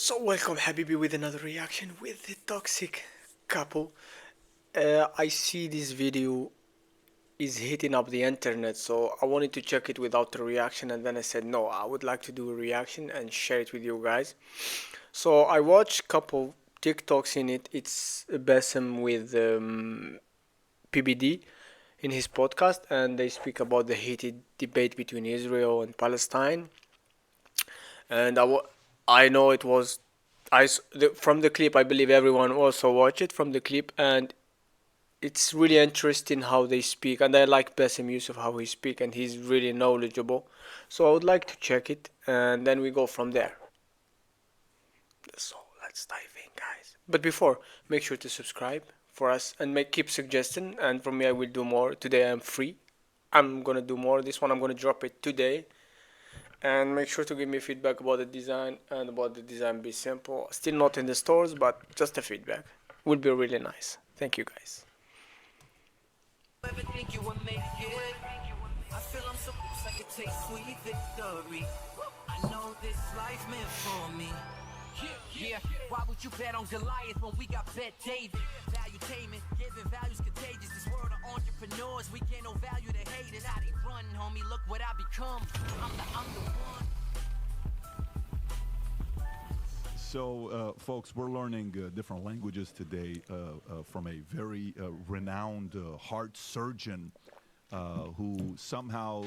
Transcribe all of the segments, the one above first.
So welcome Habibi with another reaction with the toxic couple. I see this video is hitting up the internet, so I wanted to check it without the reaction, and then I said no, I would like to do a reaction and share it with you guys. So I watched couple TikToks in it. It's Bassem with PBD in his podcast, and they speak about the heated debate between Israel and Palestine. And I know it was from the clip. I believe everyone also watched it from the clip, and it's really interesting how they speak. And I like Bassem Youssef how he speak, and he's really knowledgeable. So I would like to check it, and then we go from there. So let's dive in, guys. But before, make sure to subscribe for us and keep suggesting. And for me, I will do more. Today I'm free. I'm gonna do more. This one I'm gonna drop it today. And make sure to give me feedback about the design and about the design be simple. Still not in the stores, but just a feedback would be really nice. Thank you guys. Yeah, why would you bet on Goliath when we got Bet David? Valuetainment, giving values contagious. This world of entrepreneurs, we get no value to haters. How they run, homie, look what I become. I'm the one. So, folks, we're learning different languages today from a very renowned heart surgeon who somehow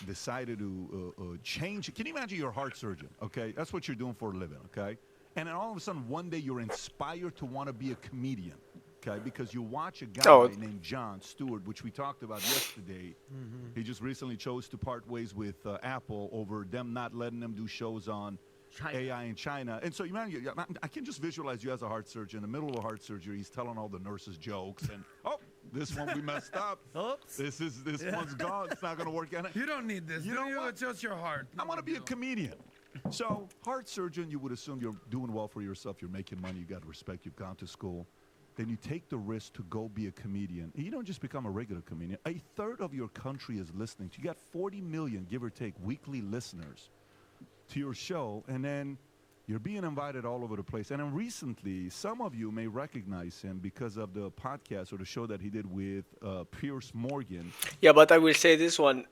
decided to change. Can you imagine you're a heart surgeon, okay? That's what you're doing for a living, okay? And then all of a sudden, one day, you're inspired to want to be a comedian, okay? Because you watch a guy named Jon Stewart, which we talked about yesterday. He just recently chose to part ways with Apple over them not letting them do shows on AI in China. And so I can just visualize you as a heart surgeon. In the middle of a heart surgery, he's telling all the nurses jokes. And, this one we messed up. Oops. This one's gone. It's not going to work out. You don't need this. You know what? It's just your heart. I want to be a comedian. So, heart surgeon, you would assume you're doing well for yourself. You're making money. You got respect. You've gone to school. Then you take the risk to go be a comedian. And you don't just become a regular comedian. A third of your country is listening to you. You got 40 million, give or take, weekly listeners to your show, and then you're being invited all over the place. And then recently, some of you may recognize him because of the podcast or the show that he did with Pierce Morgan. Yeah, but I will say this one.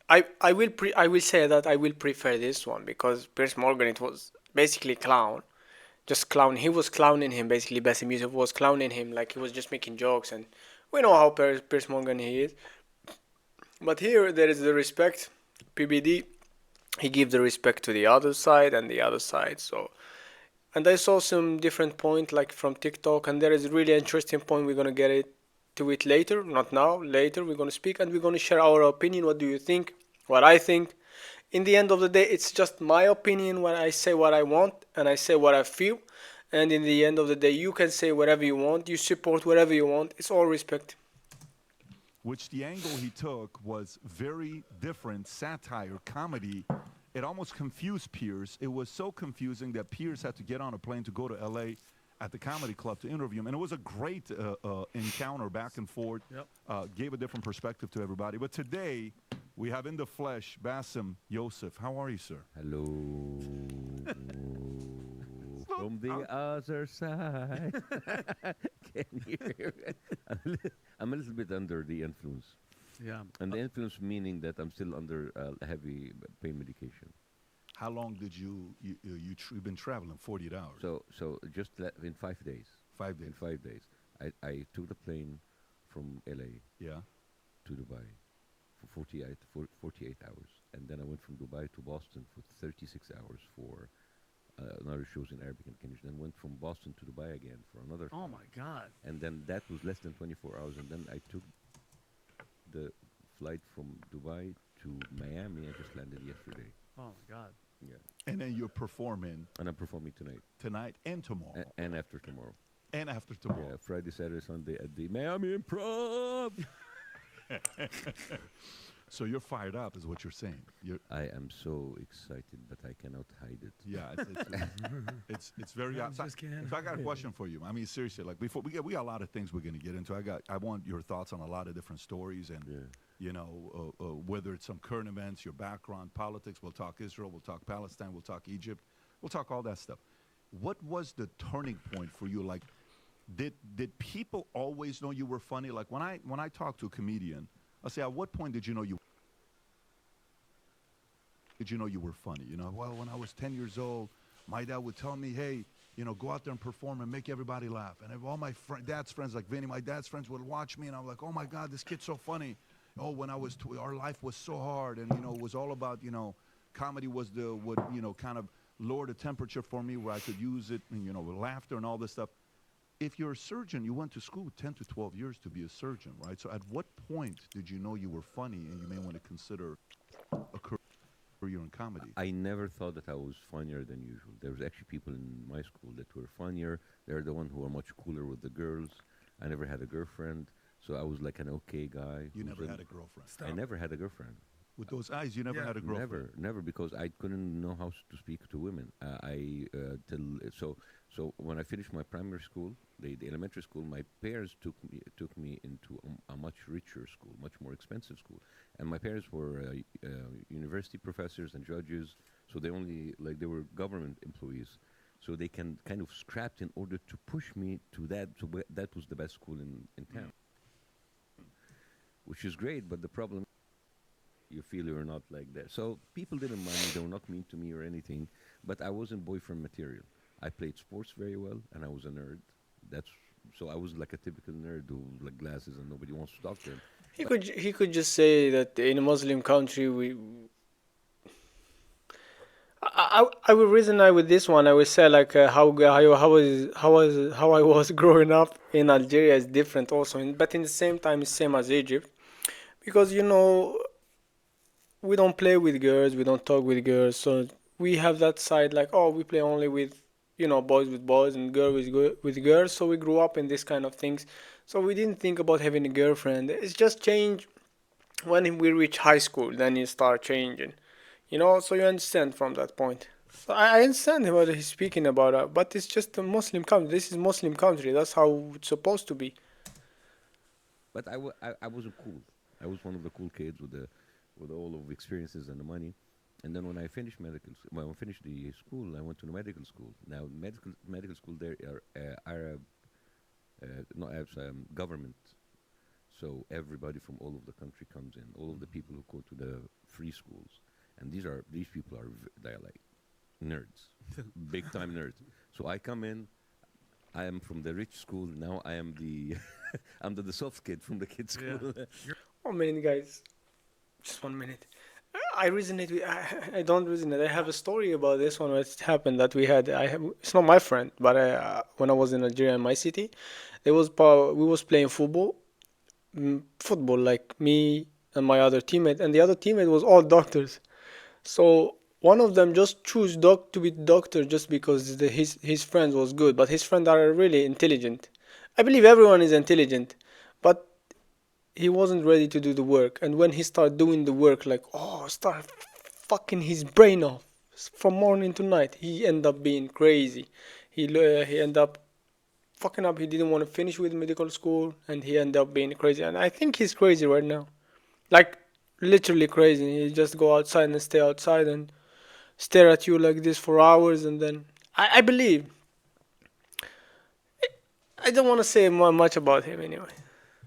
I will say that I will prefer this one because Pierce Morgan, it was basically clown, just clown. He was clowning him basically. Bassem Youssef was clowning him like he was just making jokes, and we know how Pierce Morgan he is. But here there is the respect. PBD, he gave the respect to the other side and the other side. So, and I saw some different point like from TikTok, and there is a really interesting point. We're gonna get to it later, not now. Later, we're gonna speak and we're gonna share our opinion. What do you think? What I think. In the end of the day, it's just my opinion when I say what I want and I say what I feel. And in the end of the day, you can say whatever you want. You support whatever you want. It's all respect. Which the angle he took was very different, satire, comedy. It almost confused Pierce. It was so confusing that Pierce had to get on a plane to go to L.A. at the comedy club to interview him. And it was a great encounter back and forth. Yep. Gave a different perspective to everybody. But today, we have in the flesh Bassem Youssef. How are you, sir? Hello. From the other side. Can you hear me? I'm a little bit under the influence. Yeah. And the influence meaning that I'm still under heavy pain medication. How long did you've been traveling? 48 hours. So just in 5 days. 5 days. In 5 days. I took the plane from LA to Dubai for 48 hours. And then I went from Dubai to Boston for 36 hours for another shows in Arabic and Kenyan. Then went from Boston to Dubai again for another. Oh my God! And then that was less than 24 hours. And then I took the flight from Dubai to Miami. I just landed yesterday. Oh my God! Yeah. And then you're performing. And I'm performing tonight. Tonight and tomorrow. And after tomorrow. And after tomorrow. Yeah, Friday, Saturday, Sunday at the Miami Improv. So you're fired up, is what you're saying. I am so excited, but I cannot hide it. Yeah, it's very. So I got a question for you. I mean, seriously, like before we got a lot of things we're going to get into. I want your thoughts on a lot of different stories, and you know, whether it's some current events, your background, politics. We'll talk Israel, we'll talk Palestine, we'll talk Egypt. We'll talk all that stuff. What was the turning point for you? Like, did people always know you were funny? Like when I talk to a comedian, I say, at what point did you know you were funny? Well, when I was 10 years old, my dad would tell me, hey, go out there and perform and make everybody laugh. And all my dad's friends, like Vinny, my dad's friends would watch me, and I'm like, oh my God, this kid's so funny. Oh, when I was, our life was so hard, and it was all about, comedy was what kind of lower the temperature for me, where I could use it, and with laughter and all this stuff. If you're a surgeon, you went to school 10 to 12 years to be a surgeon, right? So at what point did you know you were funny and you may want to consider a career in comedy? I never thought that I was funnier than usual. There was actually people in my school that were funnier. They're the one who were much cooler with the girls. I never had a girlfriend, so I was like an okay guy. You never had a girlfriend. I never had a girlfriend. With those eyes, you never had a girlfriend. Never, because I couldn't know how to speak to women. So when I finished my primary school, the elementary school, my parents took me into a much richer school, much more expensive school, and my parents were university professors and judges, so they were government employees, so they can kind of scrapped in order to push me to that. So that was the best school in town, which is great, but the problem, you feel you're not like that. So people didn't mind me. They were not mean to me or anything. But I wasn't boyfriend material. I played sports very well, and I was a nerd. So I was like a typical nerd who like glasses, and nobody wants to talk to him. He could just say that in a Muslim country I will reason with this one. I will say like how I was growing up in Algeria is different also, but in the same time it's same as Egypt, because we don't play with girls, we don't talk with girls, so we have that side like, oh, we play only with boys with boys and girls with girls. So we grew up in this kind of things. So we didn't think about having a girlfriend. It's just changed when we reach high school. Then you start changing, So you understand from that point. So I understand what he's speaking about, but it's just a Muslim country. This is Muslim country. That's how it's supposed to be. But I wasn't cool. I was one of the cool kids with all of the experiences and the money. And then when I finished when I finished the school, I went to the medical school. Now, medical school there are Arab, not Arabs, government. So everybody from all of the country comes in. All of the people who go to the free schools, and these people are they're like nerds, big time nerds. So I come in. I am from the rich school. Now I am I'm the soft kid from the kids' school. Yeah. 1 minute, guys. Just 1 minute. I resonate with. I don't resonate. I have a story about this one. What happened that we had. It's not my friend, but when I was in Algeria, in my city, we was playing football. Football, like me and my other teammate, and the other teammate was all doctors. So one of them just chose to be doctor just because his friend was good, but his friends are really intelligent. I believe everyone is intelligent, but he wasn't ready to do the work. And when he started doing the work, like, start fucking his brain off from morning to night, he ended up being crazy. He ended up fucking up. He didn't want to finish with medical school, and he ended up being crazy. And I think he's crazy right now, like literally crazy. He just go outside and stay outside and stare at you like this for hours, and then I believe. I don't want to say much about him anyway.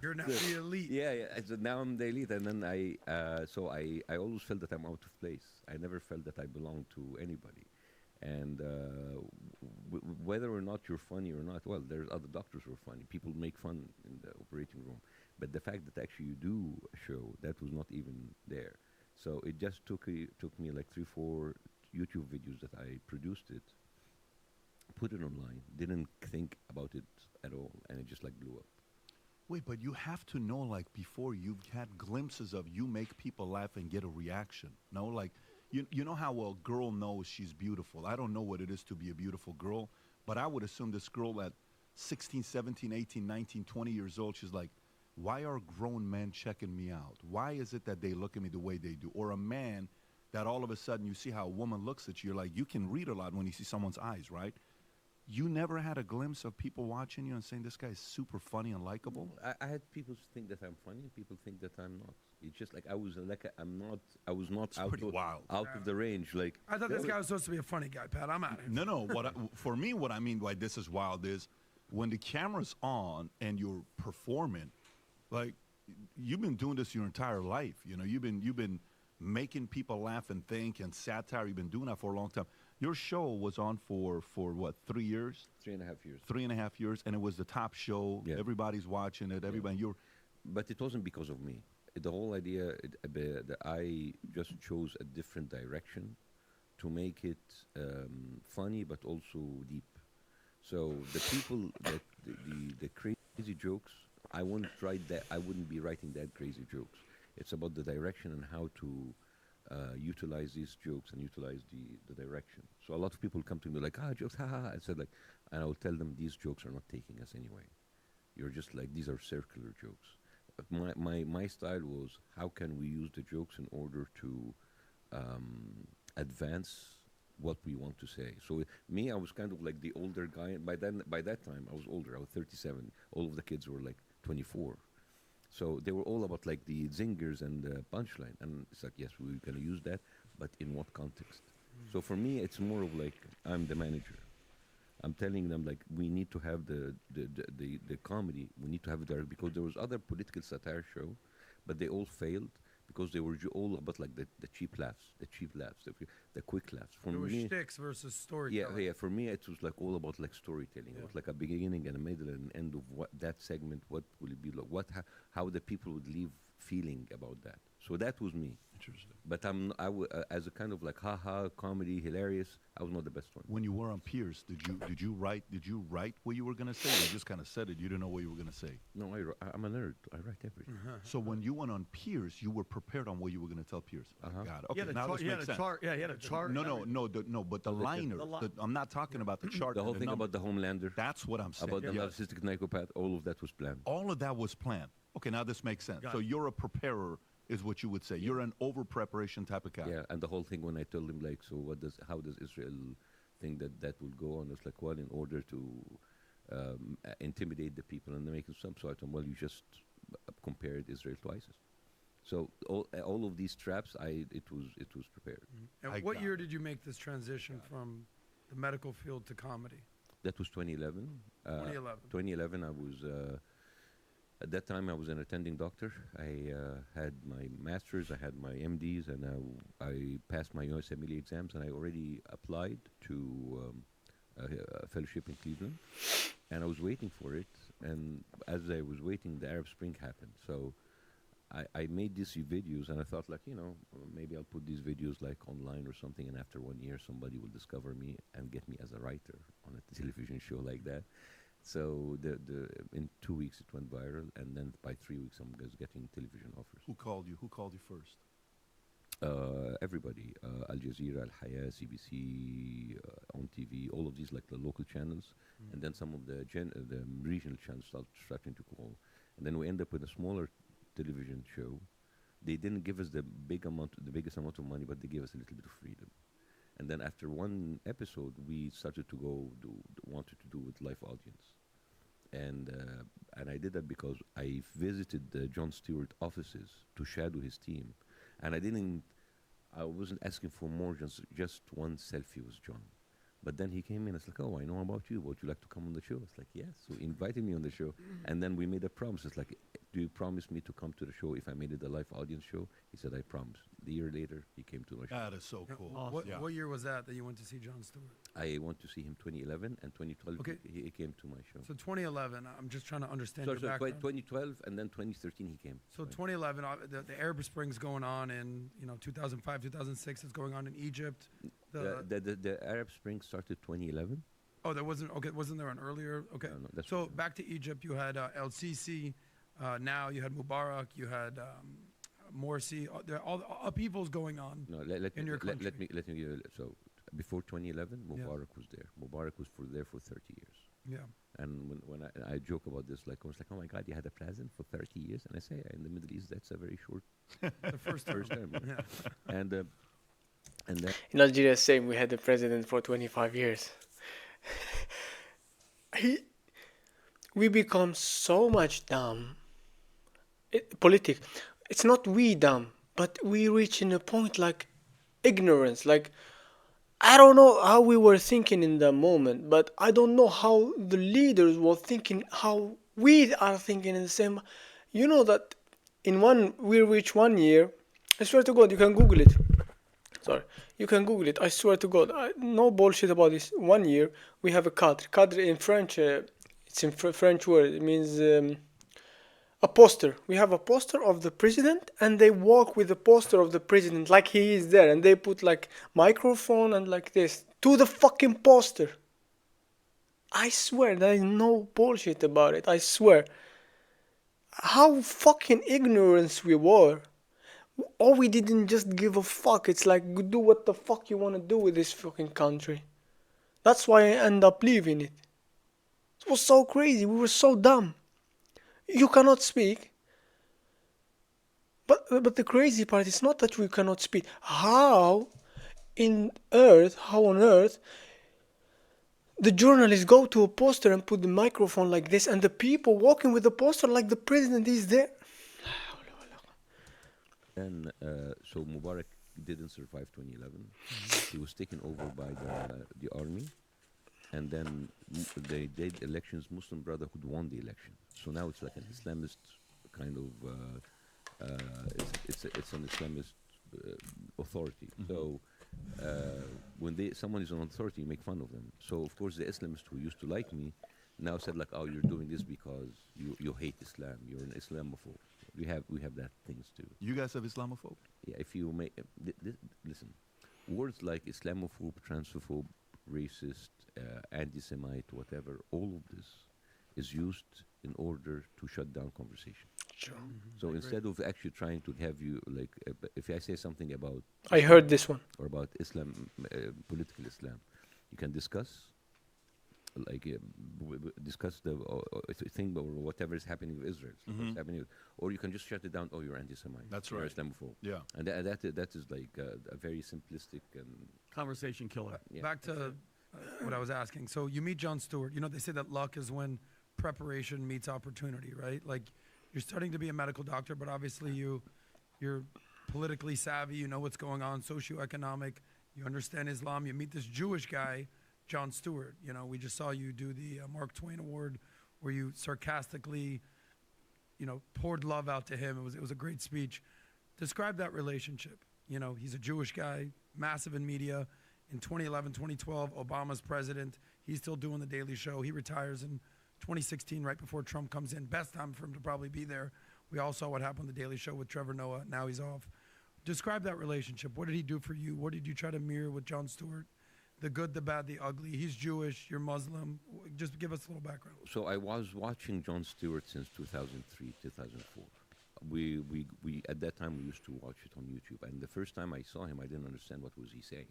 You're not the elite. Yeah, yeah. So now I'm the elite, and then I always felt that I'm out of place. I never felt that I belonged to anybody, and whether or not you're funny or not, well, there's other doctors who are funny. People make fun in the operating room, but the fact that actually you do a show, that was not even there. So it just took me like 3-4 YouTube videos that I produced it, put it online, didn't think about it at all, and it just like blew up. Wait, but you have to know, like, before you've had glimpses of you make people laugh and get a reaction. No, like, you know how a girl knows she's beautiful. I don't know what it is to be a beautiful girl, but I would assume this girl at 16, 17, 18, 19, 20 years old, she's like, why are grown men checking me out? Why is it that they look at me the way they do? Or a man that all of a sudden you see how a woman looks at you, you're like, you can read a lot when you see someone's eyes, right? You never had a glimpse of people watching you and saying this guy is super funny and likable? I had people think that I'm funny. People think that I'm not. It's just like I was like I'm not. I was not It's pretty wild. out of the range. Like I thought this guy was supposed to be a funny guy, Pat. I'm out of here. No, no. For me, what I mean by this is wild is when the camera's on and you're performing, like you've been doing this your entire life. You know, you've been making people laugh and think and satire. You've been doing that for a long time. Your show was on for what, 3 years? 3.5 years. 3.5 years, and it was the top show. Yeah. Everybody's watching it. Everybody, you're. But it wasn't because of me. The whole idea that I just chose a different direction to make it funny, but also deep. So the people that the crazy jokes, I wouldn't write that. I wouldn't be writing that crazy jokes. It's about the direction and how to utilize these jokes and utilize the direction. So a lot of people come to me like, jokes, haha. I said like, and I will tell them these jokes are not taking us anyway. You're just like, these are circular jokes. But my style was, how can we use the jokes in order to advance what we want to say. So me, I was kind of like the older guy. By that time, I was older. I was 37. All of the kids were like 24. So they were all about like the zingers and the punchline. And it's like, yes, we're going to use that, but in what context? So for me, it's more of like, I'm the manager. I'm telling them like, we need to have the comedy. We need to have it, because there was other political satire show, but they all failed because they were all about like the cheap laughs, the quick laughs. For It was me, shticks versus storytelling. yeah. For me, it was like all about like storytelling. It was like a beginning and a middle and an end of what that segment. What will it be like? How the people would leave feeling about that. So that was me. Interesting. But as a kind of like haha comedy, hilarious. I was not the best one. When you were on Pierce, did you write what you were gonna say? You just kind of said it. You didn't know what you were gonna say. No, I'm a nerd. I write everything. So when you went on Pierce, you were prepared on what you were gonna tell Pierce. Got it. Okay, now this he had makes a sense. chart. Yeah, he had a chart. No, and no, everything. no, but the liner. I'm not talking about the chart. The whole and thing number. about the Homelander, That's what I'm saying. about the Yes. narcissistic psychopath, all of that was planned. All of that was planned. Okay, now this makes sense. Got So it. you're a preparer, is what you would say. You're an over preparation type of guy. Yeah, and the whole thing when I told him like, so how does Israel think that will go on? It's like, well, in order to intimidate the people and make some sort of, well, you just compared Israel to ISIS. So all of these traps, it was prepared. And I what got year it. did you make this transition from the medical field to comedy? That was 2011. 2011. 2011, I was, at that time, I was an attending doctor. I had my master's, I had my MDs, and I passed my USMLE exams, and I already applied to a fellowship in Cleveland. And I was waiting for it, and as I was waiting, the Arab Spring happened. So I made these videos, and I thought, like, maybe I'll put these videos like online or something, and after 1 year, somebody will discover me and get me as a writer on a television show like that. So in 2 weeks it went viral, and then by 3 weeks I'm just getting television offers. Who called you? Who called you first? Everybody, Al Jazeera, Al Hayat, CBC, on TV, all of these like the local channels, and then some of the regional channels starting to call, and then we end up with a smaller television show. They didn't give us the biggest amount of money, but they gave us a little bit of freedom. And then after one episode, we started to wanted to do with live audience, and I did that because I visited the Jon Stewart offices to shadow his team, and I wasn't asking for more, just one selfie with John. But then he came in, it's like, oh, I know about you. Would you like to come on the show? It's like, yes. So he invited me on the show. And then we made a promise. It's like, do you promise me to come to the show if I made it a live audience show? He said, I promise. The year later, he came to my show. That is so cool. Awesome. What year was that you went to see Jon Stewart? I went to see him 2011 and 2012. Okay. He came to my show. So 2011, I'm just trying to understand So your background. 2012 and then 2013 he came. So 2011, the Arab Spring's going on in 2005, 2006. It's going on in Egypt. The Arab Spring started 2011. Oh, there wasn't. Okay, wasn't there an earlier? Okay. No, that's So right. back to Egypt, you had El Sisi. Now you had Mubarak. You had Morsi. All the upheavals going on. No, let in me your let country. me let me give you. So before 2011, Yeah. Mubarak was there. Mubarak was there for 30 years. Yeah. And when I joke about this, like I was like, oh my God, you had a president for 30 years, and I say in the Middle East that's a very short The first term. term. Yeah. And then In Algeria, same. We had the president for 25 years. he, we become so much dumb. Politic. It's not we dumb, but we reach in a point like ignorance. Like I don't know how we were thinking in the moment, but I don't know how the leaders were thinking, how we are thinking in the same. You know that in one we reach 1 year. I swear to God, you can Google it. Sorry, you can Google it. I swear to God, no bullshit about this. 1 year we have a cadre. Cadre in French, it's in French word. It means a poster. We have a poster of the president, and they walk with the poster of the president like he is there, and they put like microphone and like this to the fucking poster. I swear, there is no bullshit about it. I swear. How fucking ignorant we were. Or we didn't just give a fuck. It's like, do what the fuck you want to do with this fucking country. That's why I end up leaving it. It was so crazy. We were so dumb. You cannot speak. But the crazy part is not that we cannot speak. How on earth, the journalists go to a poster and put the microphone like this, and the people walking with the poster like the president is there. And so Mubarak didn't survive 2011. He was taken over by the army, and then they did elections. Muslim Brotherhood won the election. So now it's like an Islamist kind of. It's an Islamist authority. So when someone is on authority, you make fun of them. So of course the Islamists who used to like me now said like, oh, you're doing this because you hate Islam. You're an Islamophobe. We have that things too. You guys have Islamophobe? Yeah, if you make listen, words like Islamophobe, transphobe, racist, anti-Semite, whatever, all of this is used in order to shut down conversation. Sure. So instead of actually trying to have you like, if I say something about I heard this one. or about Islam, political Islam, you can discuss, like discuss the thing or whatever is happening with Israel, what's happening, or you can just shut it down. Oh, you're anti-Semite. That's you're right. Islamophobe. Yeah. And that is like a very simplistic and Conversation killer. yeah. Back to what I was asking. So you meet Jon Stewart. You know, they say that luck is when preparation meets opportunity, right? Like you're studying to be a medical doctor, but obviously you're politically savvy. You know what's going on, socioeconomic. You understand Islam. You meet this Jewish guy, Jon Stewart. You know, we just saw you do the Mark Twain Award, where you sarcastically, you know, poured love out to him. It was a great speech. Describe that relationship. You know, he's a Jewish guy, massive in media. In 2011, 2012, Obama's president. He's still doing the Daily Show. He retires in 2016, right before Trump comes in. Best time for him to probably be there. We all saw what happened on the Daily Show with Trevor Noah. Now he's off. Describe that relationship. What did he do for you? What did you try to mirror with Jon Stewart? The good, the bad, the ugly. He's Jewish. You're Muslim. Just give us a little background. So I was watching Jon Stewart since 2003, 2004. We at that time we used to watch it on YouTube, and the first time I saw him, I didn't understand what was he saying.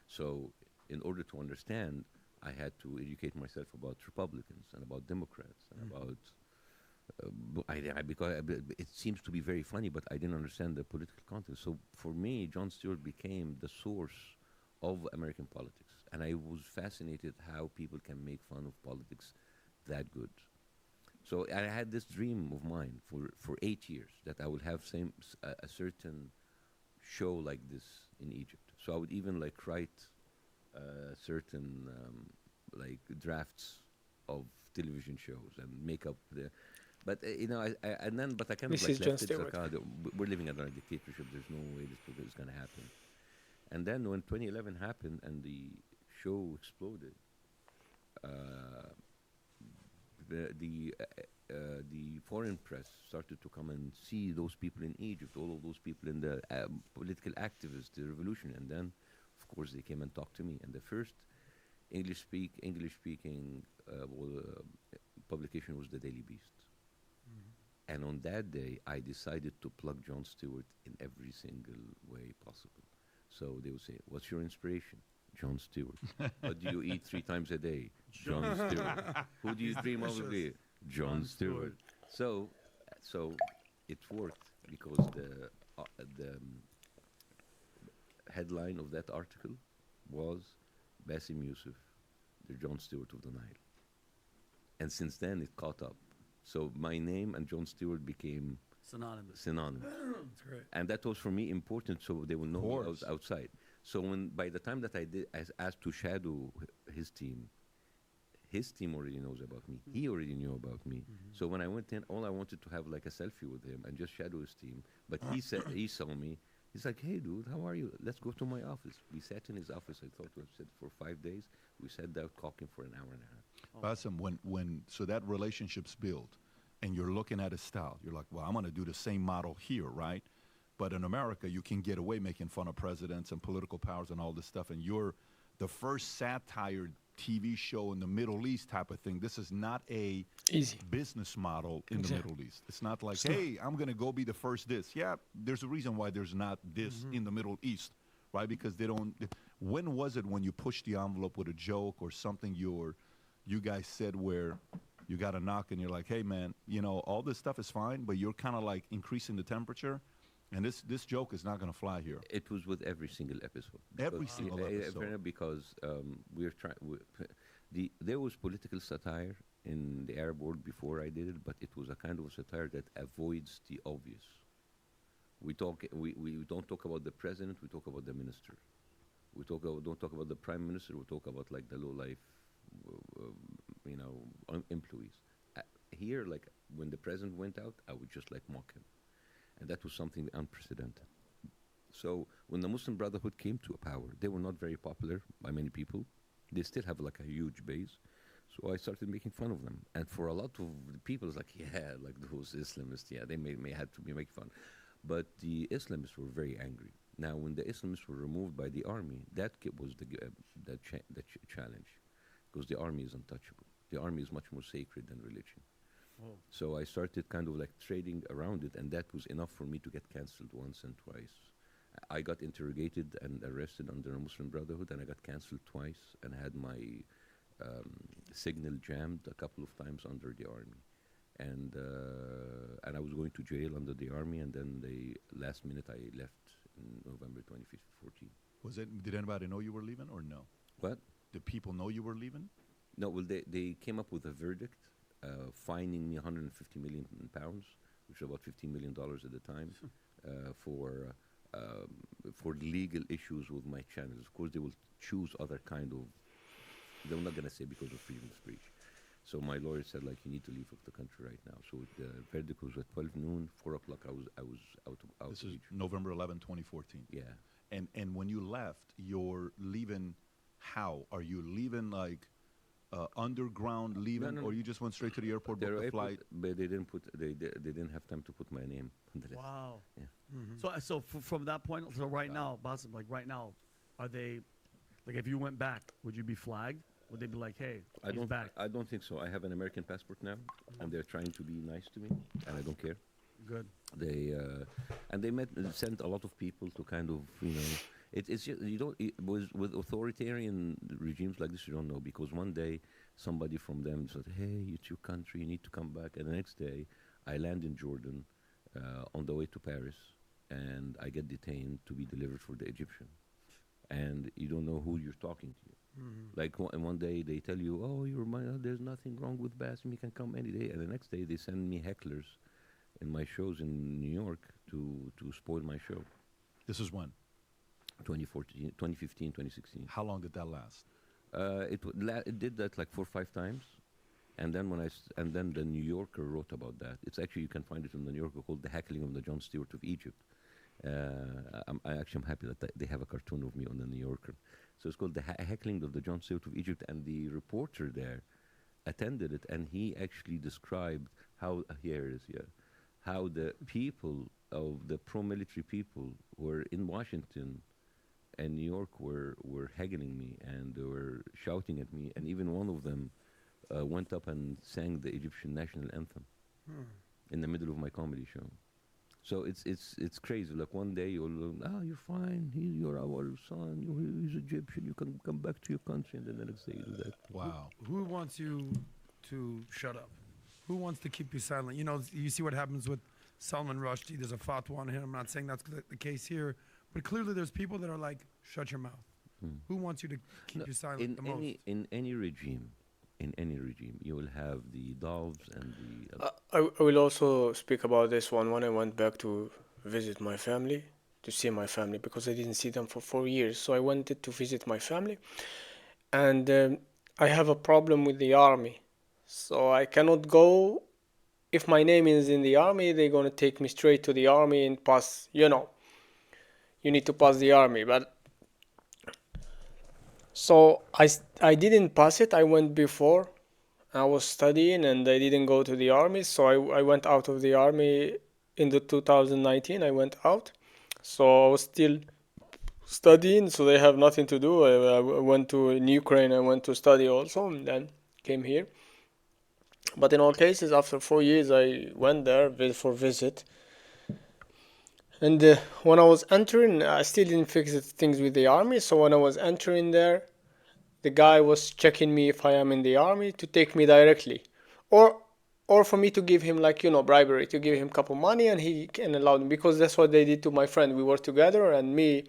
So in order to understand, I had to educate myself about Republicans and about Democrats and about. Because it seems to be very funny, but I didn't understand the political context. So for me, Jon Stewart became the source of American politics, and I was fascinated how people can make fun of politics that good. So I had this dream of mine for 8 years that I would have a certain show like this in Egypt. So I would even like write certain like drafts of television shows and make up the. But you know, but I kind This of is like Jon left it. It's Stewart. like, we're living under a dictatorship. There's no way this is going to happen. And then when 2011 happened and the show exploded, the foreign press started to come and see those people in Egypt, all of those people in the political activists, the revolution, and then, of course, they came and talked to me. And the first English-speaking publication was the Daily Beast. And on that day, I decided to plug Jon Stewart in every single way possible. So they would say, "What's your inspiration?" Jon Stewart. What do you eat 3 times a day? Jon Stewart. Who do you dream of every day? Jon Stewart. So it worked because the headline of that article was Bassem Youssef, the Jon Stewart of the Nile. And since then, it caught up. So my name and Jon Stewart became Synonymous. synonymous. That's great. And that was for me important, so they will know I was course. outside. So when by the time that I was asked to shadow his team already knows about me. He already knew about me. So when I went in, all I wanted to have like a selfie with him and just shadow his team. But he said he saw me. He's like, "Hey, dude, how are you? Let's go to my office." We sat in his office. I thought we sat for 5 days. We sat there talking for an hour and a half. Bassem, so that relationship's built, and you're looking at his style, you're like, well, I'm going to do the same model here, right? But in America, you can get away making fun of presidents and political powers and all this stuff, and you're the first satire TV show in the Middle East type of thing. This is not a Easy. business model in the Middle East. It's not like, It's not. hey, I'm going to go be the first this. Yeah, there's a reason why there's not this in the Middle East, right? Because they don't. When was it when you pushed the envelope with a joke or something you guys said where you got a knock and you're like, hey, man, all this stuff is fine, but you're kind of like increasing the temperature, and this joke is not going to fly here. It was with every single episode. Every Because- single episode. Because we're trying. There was political satire in the Arab world before I did it, but it was a kind of satire that avoids the obvious. We don't talk about the president. We talk about the minister. Don't talk about the prime minister. We talk about like the low life, employees. Here, like when the president went out, I would just like mock him, and that was something unprecedented. So when the Muslim Brotherhood came to power, they were not very popular by many people. They still have like a huge base. So I started making fun of them, and for a lot of the people, it's like, yeah, like those Islamists, yeah, they may had to be making fun, but the Islamists were very angry. Now, when the Islamists were removed by the army, was the challenge, because the army is untouchable. The army is much more sacred than religion. Oh. So I started kind of like trading around it, and that was enough for me to get cancelled once and twice. I got interrogated and arrested under a Muslim Brotherhood, and I got cancelled twice, and had my signal jammed a couple of times under the army, and I was going to jail under the army, and then last minute I left in November 2014. Did anybody know you were leaving or no? What? Did people know you were leaving? No, well, they came up with a verdict, fining me 150 million pounds, which is about $15 million at the time, for legal issues with my channels. Of course, they will choose other kind of. They're not going to say because of freedom of speech. So my lawyer said, like, you need to leave the country right now. So the verdict was at 12 noon, 4 o'clock. I was out. This of is Egypt. November 11, 2014. Yeah. And when you left, you're leaving how? Are you leaving like underground leaving, No. or you just went straight to the airport, There booked were the flight? but they didn't have time to put my name on the list. Wow. Yeah. So from that point, so right now, Bassem, like right now, are they, like if you went back, would you be flagged? Would they be like, hey, he's back? I don't think so. I have an American passport now, and they're trying to be nice to me, and I don't care. Good. They sent a lot of people to kind of it's just, you don't with authoritarian regimes like this, you don't know, because one day somebody from them said, hey, it's your country, you need to come back, and the next day I land in Jordan on the way to Paris, and I get detained to be delivered for the Egyptian, and you don't know who you're talking to. Like one day they tell you, oh, there's nothing wrong with Bassem, you can come any day, and the next day they send me hecklers in my shows in New York to spoil my show. This is when? 2014, 2015, 2016. How long did that last? It did that like 4 or 5 times, and then and then the New Yorker wrote about that. It's actually, you can find it in the New Yorker, called "The Heckling of the Jon Stewart of Egypt." I'm happy that they have a cartoon of me on the New Yorker. So it's called "The Heckling of the Jon Stewart of Egypt," and the reporter there attended it, and he actually described how here it is, yeah, how the people of the pro-military people were in Washington and New York were heckling me, and they were shouting at me, and even one of them went up and sang the Egyptian national anthem in the middle of my comedy show. So it's crazy. Like one day you'll, you're fine. You're our son. He's Egyptian. You can come back to your country, and then the next day you do that. Wow. Who wants you to shut up? Who wants to keep you silent? You know, you see what happens with Salman Rushdie. There's a fatwa on him. I'm not saying that's the case here, but clearly there's people that are like, shut your mouth. Who wants you to keep you silent the most? In any regime, in any regime. You will have the doves and the I will also speak about this one when I went back to visit my family, to see my family, because I didn't see them for 4 years. So I wanted to visit my family, and I have a problem with the army. So I cannot go. If my name is in the army, they're gonna take me straight to the army and pass. You need to pass the army. But so I didn't pass it. I went before. I was studying and I didn't go to the army, so I went out of the army in the 2019. I went out, so I was still studying, so they have nothing to do. I went to in Ukraine. I went to study also, and then came here. But in all cases, after 4 years, I went there for visit. And when I was entering, I still didn't fix the things with the army. So when I was entering there, the guy was checking me if I am in the army to take me directly, or or for me to give him like bribery, to give him couple money and he can allow me, because that's what they did to my friend. We were together, and me,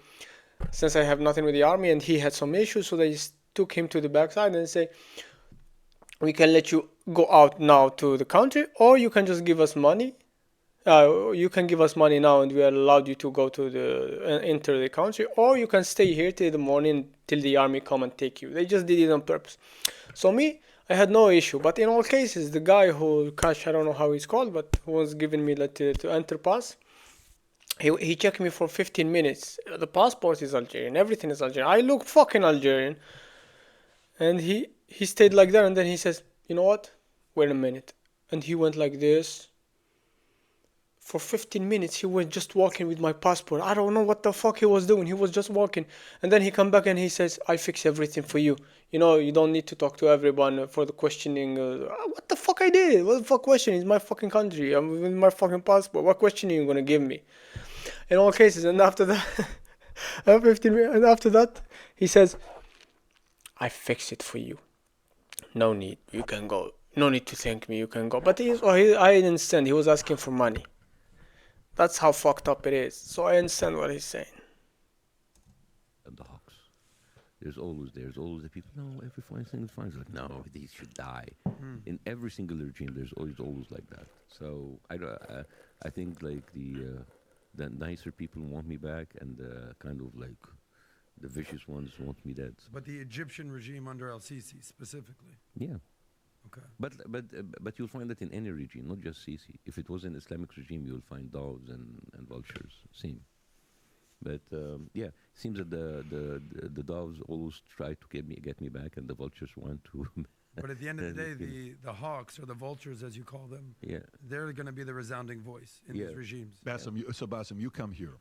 since I have nothing with the army and he had some issues, so they just took him to the backside and say, we can let you go out now to the country, or you can just give us money. You can give us money now and we allowed you to go to the enter the country, or you can stay here till the morning till the army come and take you. They just did it on purpose. So me, I had no issue. But in all cases, the guy who cash, I don't know how he's called, but who was giving me like to enter pass, he checked me for 15 minutes. The passport is Algerian, everything is Algerian. I look fucking Algerian, and he stayed like that, and then he says, you know what? Wait a minute, and he went like this for 15 minutes. He was just walking with my passport. I don't know what the fuck he was doing. He was just walking. And then he come back and he says, I fix everything for you. You don't need to talk to everyone for the questioning. What the fuck I did? What the fuck question? It's my fucking country. I'm with my fucking passport. What question are you going to give me? In all cases. And after that, after 15 minutes, and after that, he says, I fix it for you. No need. You can go. No need to thank me. You can go. But I didn't understand. He was asking for money. That's how fucked up it is. So I understand what he's saying. the hawks. There's always the people. No, every fine thing is fine. It's like no, these should die. In every single regime, there's always like that. So I think like the nicer people want me back, and kind of like the vicious ones want me dead. But the Egyptian regime under al-Sisi specifically. Yeah. Okay. But you'll find that in any regime, not just Sisi. If it was an Islamic regime, you'll find doves and vultures. Same. But yeah, seems that the doves always try to get me back, and the vultures want to. But at the end of the day, the hawks or the vultures, as you call them, they're going to be the resounding voice in these regimes. Bassem, you come here.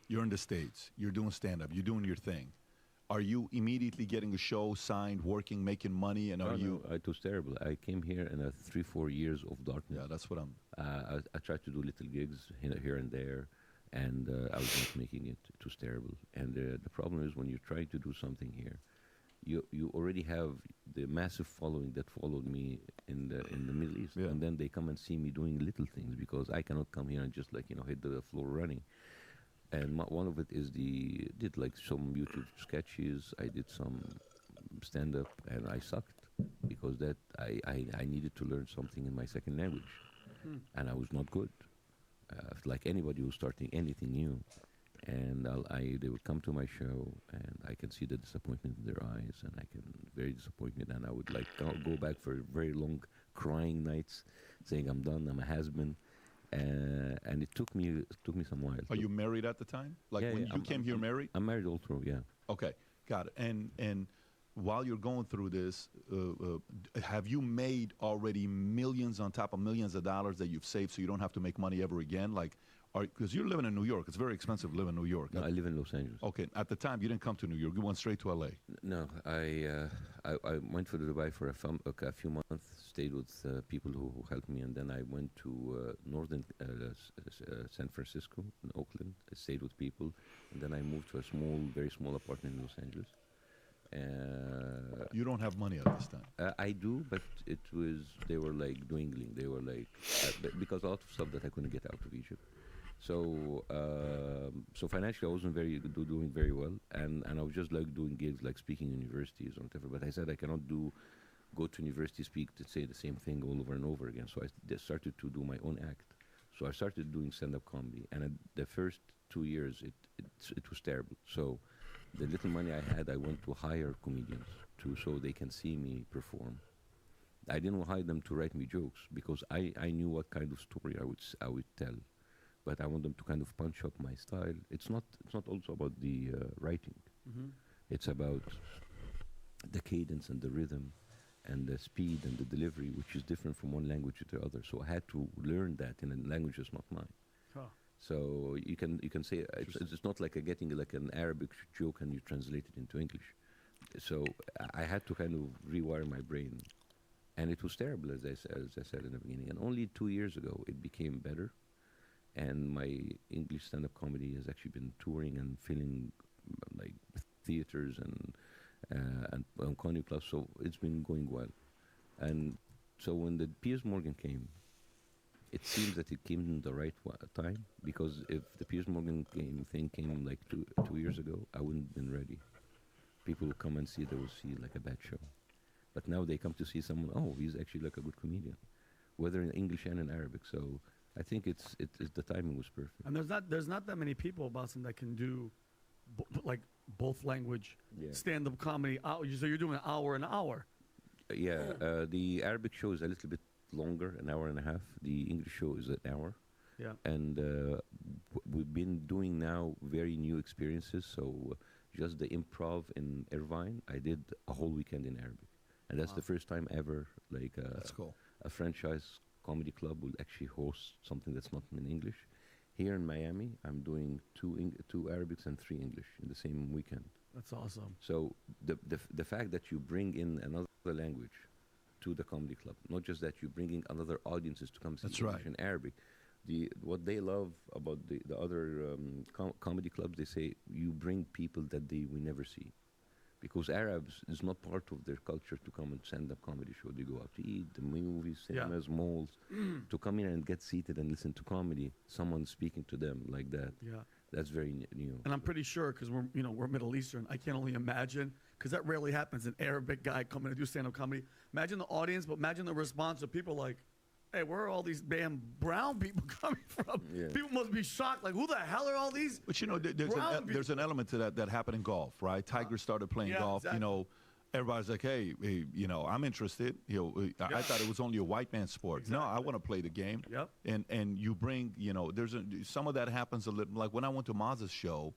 You're in the States. You're doing stand-up. You're doing your thing. Are you immediately getting a show signed, working, making money, and No, it was terrible. I came here in 3-4 years of darkness. Yeah, that's what I'm. I tried to do little gigs here and there, and I was not making it. It was terrible. And the problem is when you try to do something here, you already have the massive following that followed me in the Middle East, and then they come and see me doing little things because I cannot come here and just hit the floor running. And one of it is did like some YouTube sketches. I did some stand-up, and I sucked because that I needed to learn something in my second language, and I was not good. Like anybody who's starting anything new, and they would come to my show, and I can see the disappointment in their eyes, and I can very disappointed, and I would like go back for very long crying nights, saying I'm done, I'm a has-been. And it took me some while. Are you married at the time? Like when you came here married? I'm married all through, yeah. Okay, got it. And while you're going through this, have you made already millions on top of millions of dollars that you've saved so you don't have to make money ever again? Like, because you're living in New York. It's very expensive to live in New York. No, I live in Los Angeles. Okay, at the time you didn't come to New York. You went straight to LA. No, I went to Dubai for a few months, stayed with people who helped me, and then I went to northern San Francisco, in Oakland. I stayed with people, and then I moved to a very small apartment in Los Angeles. You don't have money at this time. I do, but they were like dwindling. They were like because a lot of stuff that I couldn't get out of Egypt. So financially, I wasn't doing very well, and I was just like doing gigs, like speaking in universities or whatever. But I said I cannot do go to university, speak, to say the same thing all over and over again. So started to do my own act. So I started doing stand-up comedy, and at the first 2 years, it was terrible. So the little money I had, I went to hire comedians so they can see me perform. I didn't hire them to write me jokes because I knew what kind of story I would tell, but I want them to kind of punch up my style. It's not also about the writing. Mm-hmm. It's about the cadence and the rhythm and the speed and the delivery, which is different from one language to the other. So I had to learn that in a language that's not mine. Huh. So you can say it's not like getting like an Arabic joke and you translate it into English. So I had to kind of rewire my brain, and it was terrible as I said in the beginning. And only 2 years ago it became better, and my English stand-up comedy has actually been touring and filling like theaters and comedy clubs. So it's been going well. And so when the Piers Morgan came, it seems that it came in the right time, because if the Piers Morgan thing came like two years ago, I wouldn't have been ready. People would come and see, they will see like a bad show. But now they come to see someone, oh, he's actually like a good comedian, whether in English and in Arabic. So I think the timing was perfect. And there's not that many people, Bassem, that can do like both language stand-up comedy. So you're doing an hour. The Arabic show is a little bit longer, an hour and a half. The English show is an hour. Yeah. And we've been doing now very new experiences. So just the improv in Irvine, I did a whole weekend in Arabic. And that's the first time ever, like That's cool. a franchise comedy club will actually host something that's not in English. Here in Miami, I'm doing two Arabics and 3 English in the same weekend. That's awesome. So the fact that you bring in another language to the comedy club, not just that you bring in other audiences to come see That's English right. and Arabic. What they love about the other comedy clubs, they say you bring people that they will never see. Because Arabs is not part of their culture to come and stand-up comedy show. They go out to eat, the movies, cinemas, malls. To come in and get seated and listen to comedy, someone speaking to them like that. Yeah. That's very new. And I'm pretty sure, because we're Middle Eastern, I can only imagine, because that rarely happens, an Arabic guy coming to do stand-up comedy. Imagine the audience, but imagine the response of people like, hey, where are all these damn brown people coming from? Yeah. People must be shocked, like, who the hell are all these? But there's an element to that happened in golf, right? Tiger started playing golf. Exactly. Everybody's like, hey, I'm interested. I thought it was only a white man's sport. Exactly. No, I want to play the game. Yep. And you bring, some of that happens a little. Like when I went to Maz's show,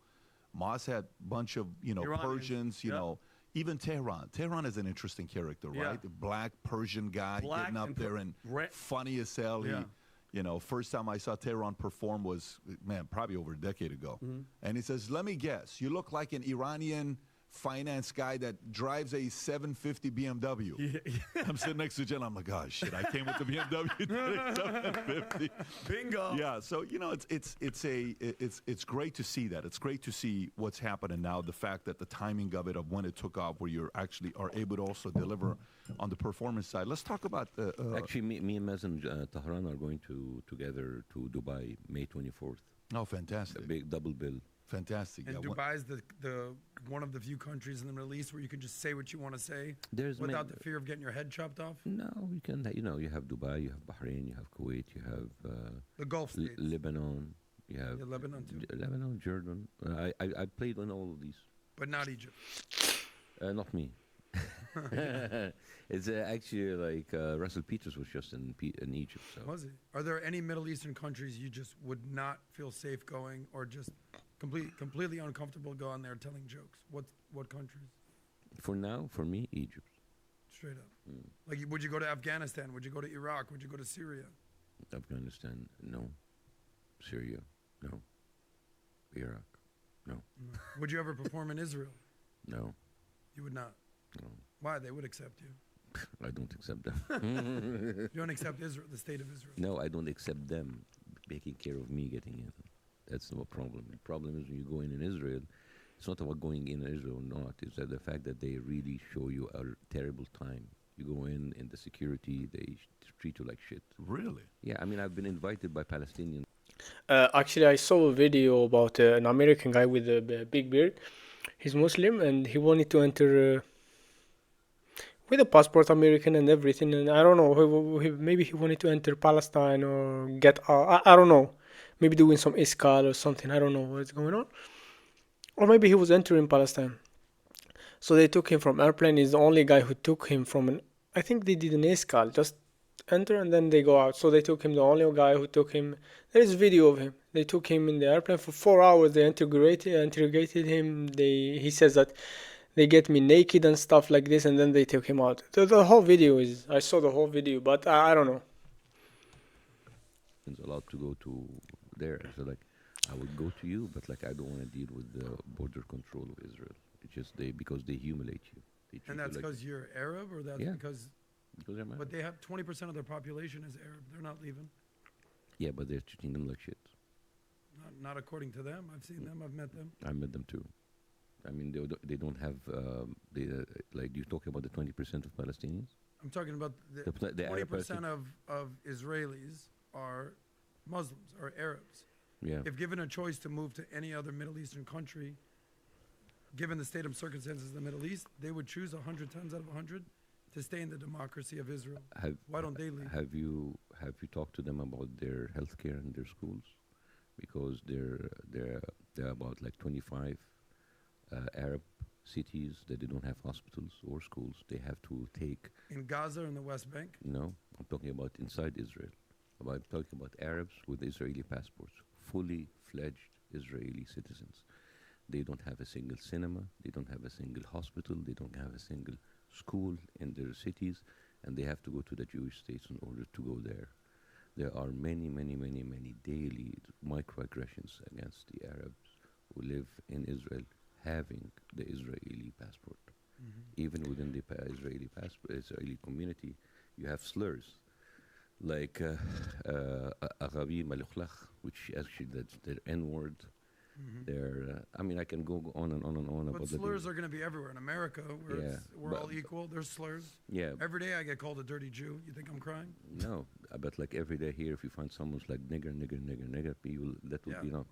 Maz had a bunch of, Iranians. Persians, Yep. Even Tehran. Tehran is an interesting character, right? Yeah. The black Persian guy Black getting up and there and funny as hell. Yeah. First time I saw Tehran perform was, probably over a decade ago. Mm-hmm. And he says, let me guess, you look like an Iranian finance guy that drives a 750 BMW. Yeah. I'm sitting next to Jen. I'm like, oh shit, I came with the BMW today, 750. Bingo. Yeah, so it's great to see that. It's great to see what's happening now. The fact that the timing of it, of when it took off, where you actually are able to also deliver on the performance side. Let's talk about Actually, me and Mazen Tahran are going together to Dubai May 24th. Oh, A fantastic! big double bill. Fantastic. And Yeah, Dubai is the one of the few countries in the Middle East where you can just say what you want to say There's without the fear of getting your head chopped off. No, you can. You have Dubai, you have Bahrain, you have Kuwait, you have The Gulf states. Lebanon, you have Yeah, Lebanon too. Lebanon, Jordan. I played on all of these. But not Egypt. Not me. It's actually like Russell Peters was just in Egypt. So Was it? Are there any Middle Eastern countries you just would not feel safe going, or just completely uncomfortable going there telling jokes? What countries? for now, for me, Egypt. Straight up. Like, would you go to Afghanistan? Would you go to Iraq? Would you go to Syria? Afghanistan, no. Syria, no. Iraq, no. No. Would you ever perform in Israel? No, You would not. no. Why? They would accept you. I don't accept them. You don't accept Israel, the state of Israel. No, I don't accept them taking care of me getting in. That's no problem. The problem is when you go in Israel, it's not about going in Israel or not. It's that the fact that they really show you a terrible time. You go in the security, they treat you like shit. Really? Yeah, I mean, I've been invited by Palestinians. Actually, I saw a video about an American guy with a big beard. He's Muslim and he wanted to enter. with a passport, American and everything. And I don't know, maybe he wanted to enter Palestine or get out. I don't know. Maybe doing some iskal or something. I don't know what's going on. Or maybe he was entering Palestine. So they took him from airplane. He's the only guy who took him from an. I think they did an iskal, just enter and then they go out. So they took him. The only guy who took him. There is video of him. They took him in the airplane for 4 hours. They interrogated him. He says that they get me naked and stuff like this, and then they took him out. The whole video is. I saw the whole video, but I don't know. Is allowed to go to there. So like, I would go to you, but like I don't want to deal with the border control of Israel. It's just because they humiliate you. They treat And you that's like- because you're Arab, or that's Yeah. because. because they're mad. But they have 20% of their population is Arab. They're not leaving. Yeah, but they're treating them like shit. Not according to them. I've seen them. I've met them. I met them too. I mean, they don't have like you talking about the 20% of Palestinians. I'm talking about The Arab 20% of Israelis are Muslims or Arabs. Yeah. If given a choice to move to any other Middle Eastern country, given the state of circumstances in the Middle East, they would choose 100 times out of 100 to stay in the democracy of Israel. Why don't they leave? Have you talked to them about their healthcare and their schools? Because they're about like 25 Arab cities that they don't have hospitals or schools. They have to take. In Gaza and the West Bank? No, I'm talking about inside Israel. I'm talking about Arabs with Israeli passports, fully fledged Israeli citizens. They don't have a single cinema. They don't have a single hospital. They don't have a single school in their cities, and they have to go to the Jewish states in order to go there. There are many, many, many, many daily microaggressions against the Arabs who live in Israel having the Israeli passport. Even within the Israeli community, you have slurs like Arabi Malukhlakh, which actually that's their N-word. I mean, I can go on and on and on But about slurs are going to be everywhere. In America, where we're all equal, there's slurs. Yeah. Every day I get called a dirty Jew. You think I'm crying? No, but like every day here, if you find someone's like nigger, that would be not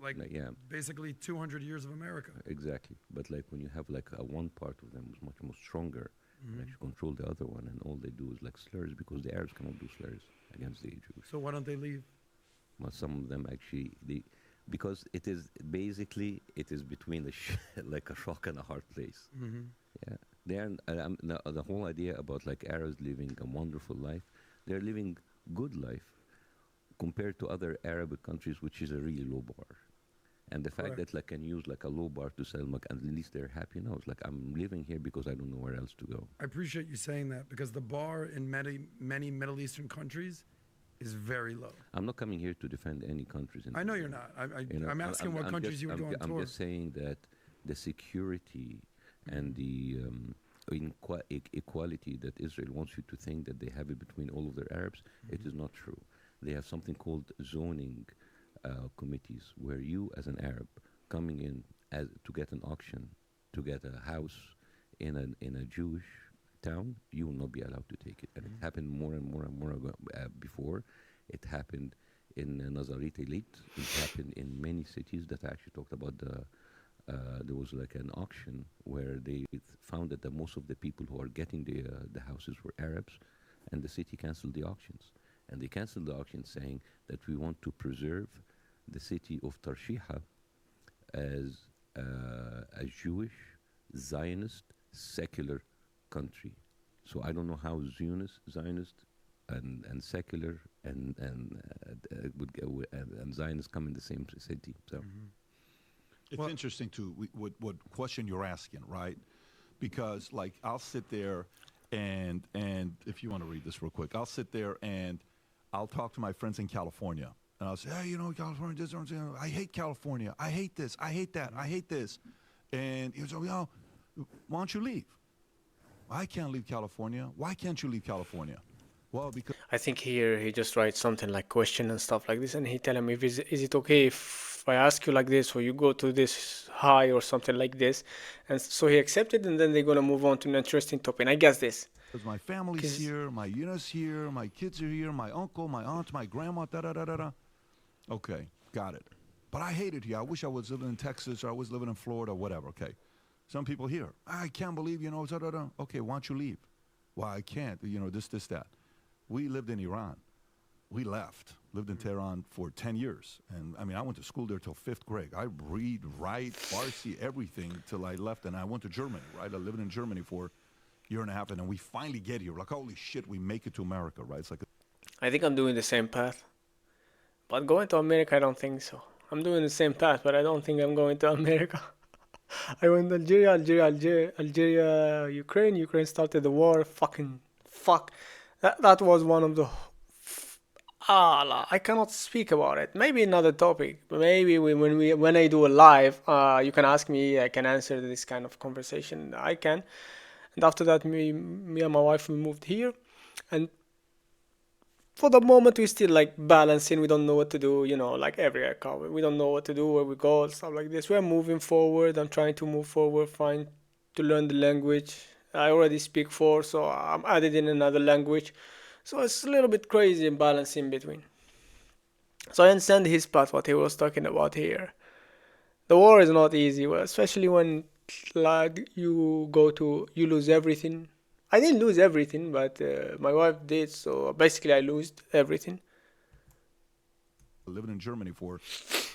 Basically 200 years of America. exactly. But like when you have like one part of them is much more stronger, and actually control the other one, and all they do is like slurs because the Arabs cannot do slurs against the Jews. So why don't they leave? Well, some of them actually because it is basically between like a rock and a hard place. Yeah, the whole idea about like Arabs living a wonderful life, they're living good life compared to other Arab countries, which is a really low bar. And the fact that like can use like a low bar to sell, and at least they're happy now. It's like I'm living here because I don't know where else to go. I appreciate you saying that because the bar in many Middle Eastern countries is very low. I'm not coming here to defend any countries. I know you're not. I'm asking what countries you would go on tour. I'm just saying that the security and the equality that Israel wants you to think that they have it between all of their Arabs, it is not true. They have something called zoning committees where you as an Arab coming in to get an auction, to get a house in a Jewish town, you will not be allowed to take it. And it happened more and more and more before. It happened in Nazarit Elite. It happened in many cities that I actually talked about. There was like an auction where they found that most of the people who are getting the houses were Arabs, and the city canceled the auctions. And they canceled the auction saying that we want to preserve the city of Tarshiha as a Jewish, Zionist, secular country. So I don't know how Zionist and secular and Zionist come in the same city. So it's interesting too what question you're asking, right? Because like I'll sit there and if you want to read this real quick, I'll sit there and I'll talk to my friends in California. And I'll say, hey, California, this, I hate California. I hate this. I hate that. I hate this. And he was like, why don't you leave? I can't leave California. Why can't you leave California? Well, because I think here he just writes something like question and stuff like this, and he tell him if is it okay if I ask you like this or you go to this high or something like this, and so he accepted, and then they're gonna move on to an interesting topic. And I guess this. because my family's here, my unit's here, my kids are here, my uncle, my aunt, my grandma, da-da-da-da-da. Okay, got it. But I hate it here. I wish I was living in Texas or I was living in Florida or whatever, okay. Some people here, I can't believe, da-da-da. Okay, why don't you leave? Well, I can't. This, that. We lived in Iran. We left. Lived in Tehran for 10 years. And I mean, I went to school there till fifth grade. I read, write, Farsi, everything till I left. And I went to Germany, right? I lived in Germany for a year and a half. And then we finally get here. Like, holy shit, we make it to America, right? It's like, I think I'm doing the same path. But going to America, I don't think so. I'm doing the same path, but I don't think I'm going to America. I went to Algeria, Ukraine. Ukraine started the war. Fucking fuck. That was one of the. I cannot speak about it. Maybe another topic. Maybe when I do a live, you can ask me. I can answer this kind of conversation. I can. And after that, me and my wife we moved here, and for the moment we still like balancing. We don't know what to do, like every account, we don't know what to do, where we go, stuff like this. We're moving forward. I'm trying to move forward, trying to learn the language. I already speak four, so I'm added in another language, so it's a little bit crazy in balancing between. So I understand his part, what he was talking about here. The war is not easy, well, especially when like you lose everything. I didn't lose everything, but my wife did, so basically I lost everything. living in Germany for a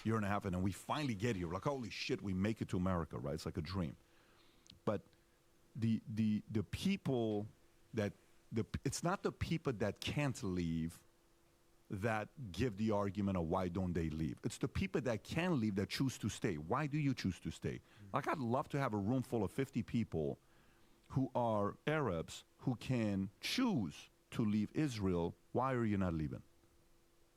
year and a half. And then we finally get here. Like, holy shit, we make it to America, right? It's like a dream. But the people that, it's not the people that can't leave that give the argument of why don't they leave. It's the people that can leave that choose to stay. Why do you choose to stay? Like, I'd love to have a room full of 50 people who are Arabs who can choose to leave Israel. Why are you not leaving?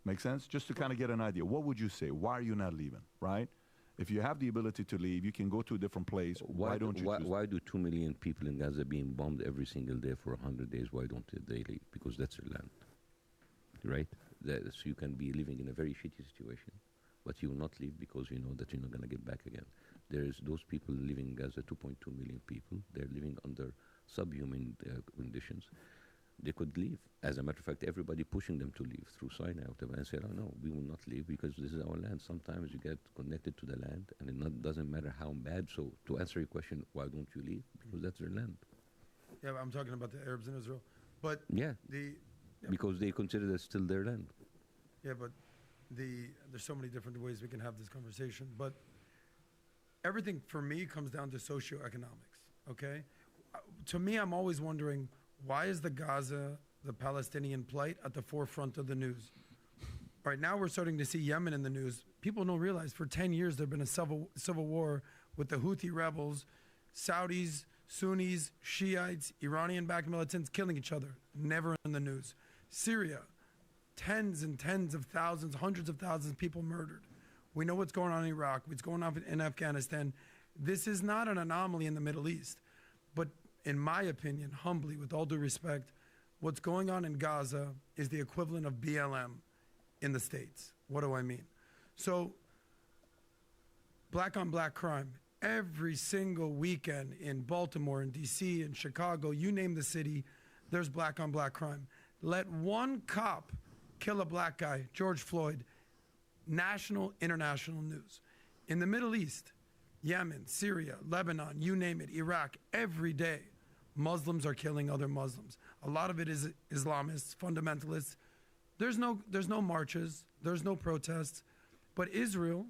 Make sense? Just to kind of get an idea. What would you say? Why are you not leaving, right? If you have the ability to leave, you can go to a different place. Why don't you choose? Why do 2 million people in Gaza being bombed every single day for 100 days? Why don't they leave? Because that's their land, right? So you can be living in a very shitty situation, but you will not leave because you know that you're not going to get back again. There's those people living in Gaza, 2.2 million people. They're living under subhuman conditions. They could leave. As a matter of fact, everybody pushing them to leave through Sinai and said, "Oh no, we will not leave because this is our land." Sometimes you get connected to the land, and it doesn't matter how bad. So to answer your question, why don't you leave? Because that's their land. Yeah, I'm talking about the Arabs in Israel, but Yeah, the because they consider that still their land. yeah, but there's so many different ways we can have this conversation, but everything for me comes down to socioeconomics. Okay, to me, I'm always wondering, why is the Palestinian plight at the forefront of the news? Right now, we're starting to see Yemen in the news. People don't realize for 10 years there's been a civil war with the Houthi rebels, Saudis, Sunnis, Shiites, Iranian-backed militants killing each other. Never in the news. Syria, tens and tens of thousands, hundreds of thousands of people murdered. We know what's going on in Iraq, what's going on in Afghanistan. This is not an anomaly in the Middle East. But in my opinion, humbly, with all due respect, what's going on in Gaza is the equivalent of BLM in the States. What do I mean? So, black on black crime. Every single weekend in Baltimore, in DC, in Chicago, you name the city, there's black on black crime. Let one cop kill a black guy, George Floyd, national, international news. In the Middle East, Yemen, Syria, Lebanon, you name it, Iraq, every day, Muslims are killing other Muslims. A lot of it is Islamists, fundamentalists. There's no marches, there's no protests, but Israel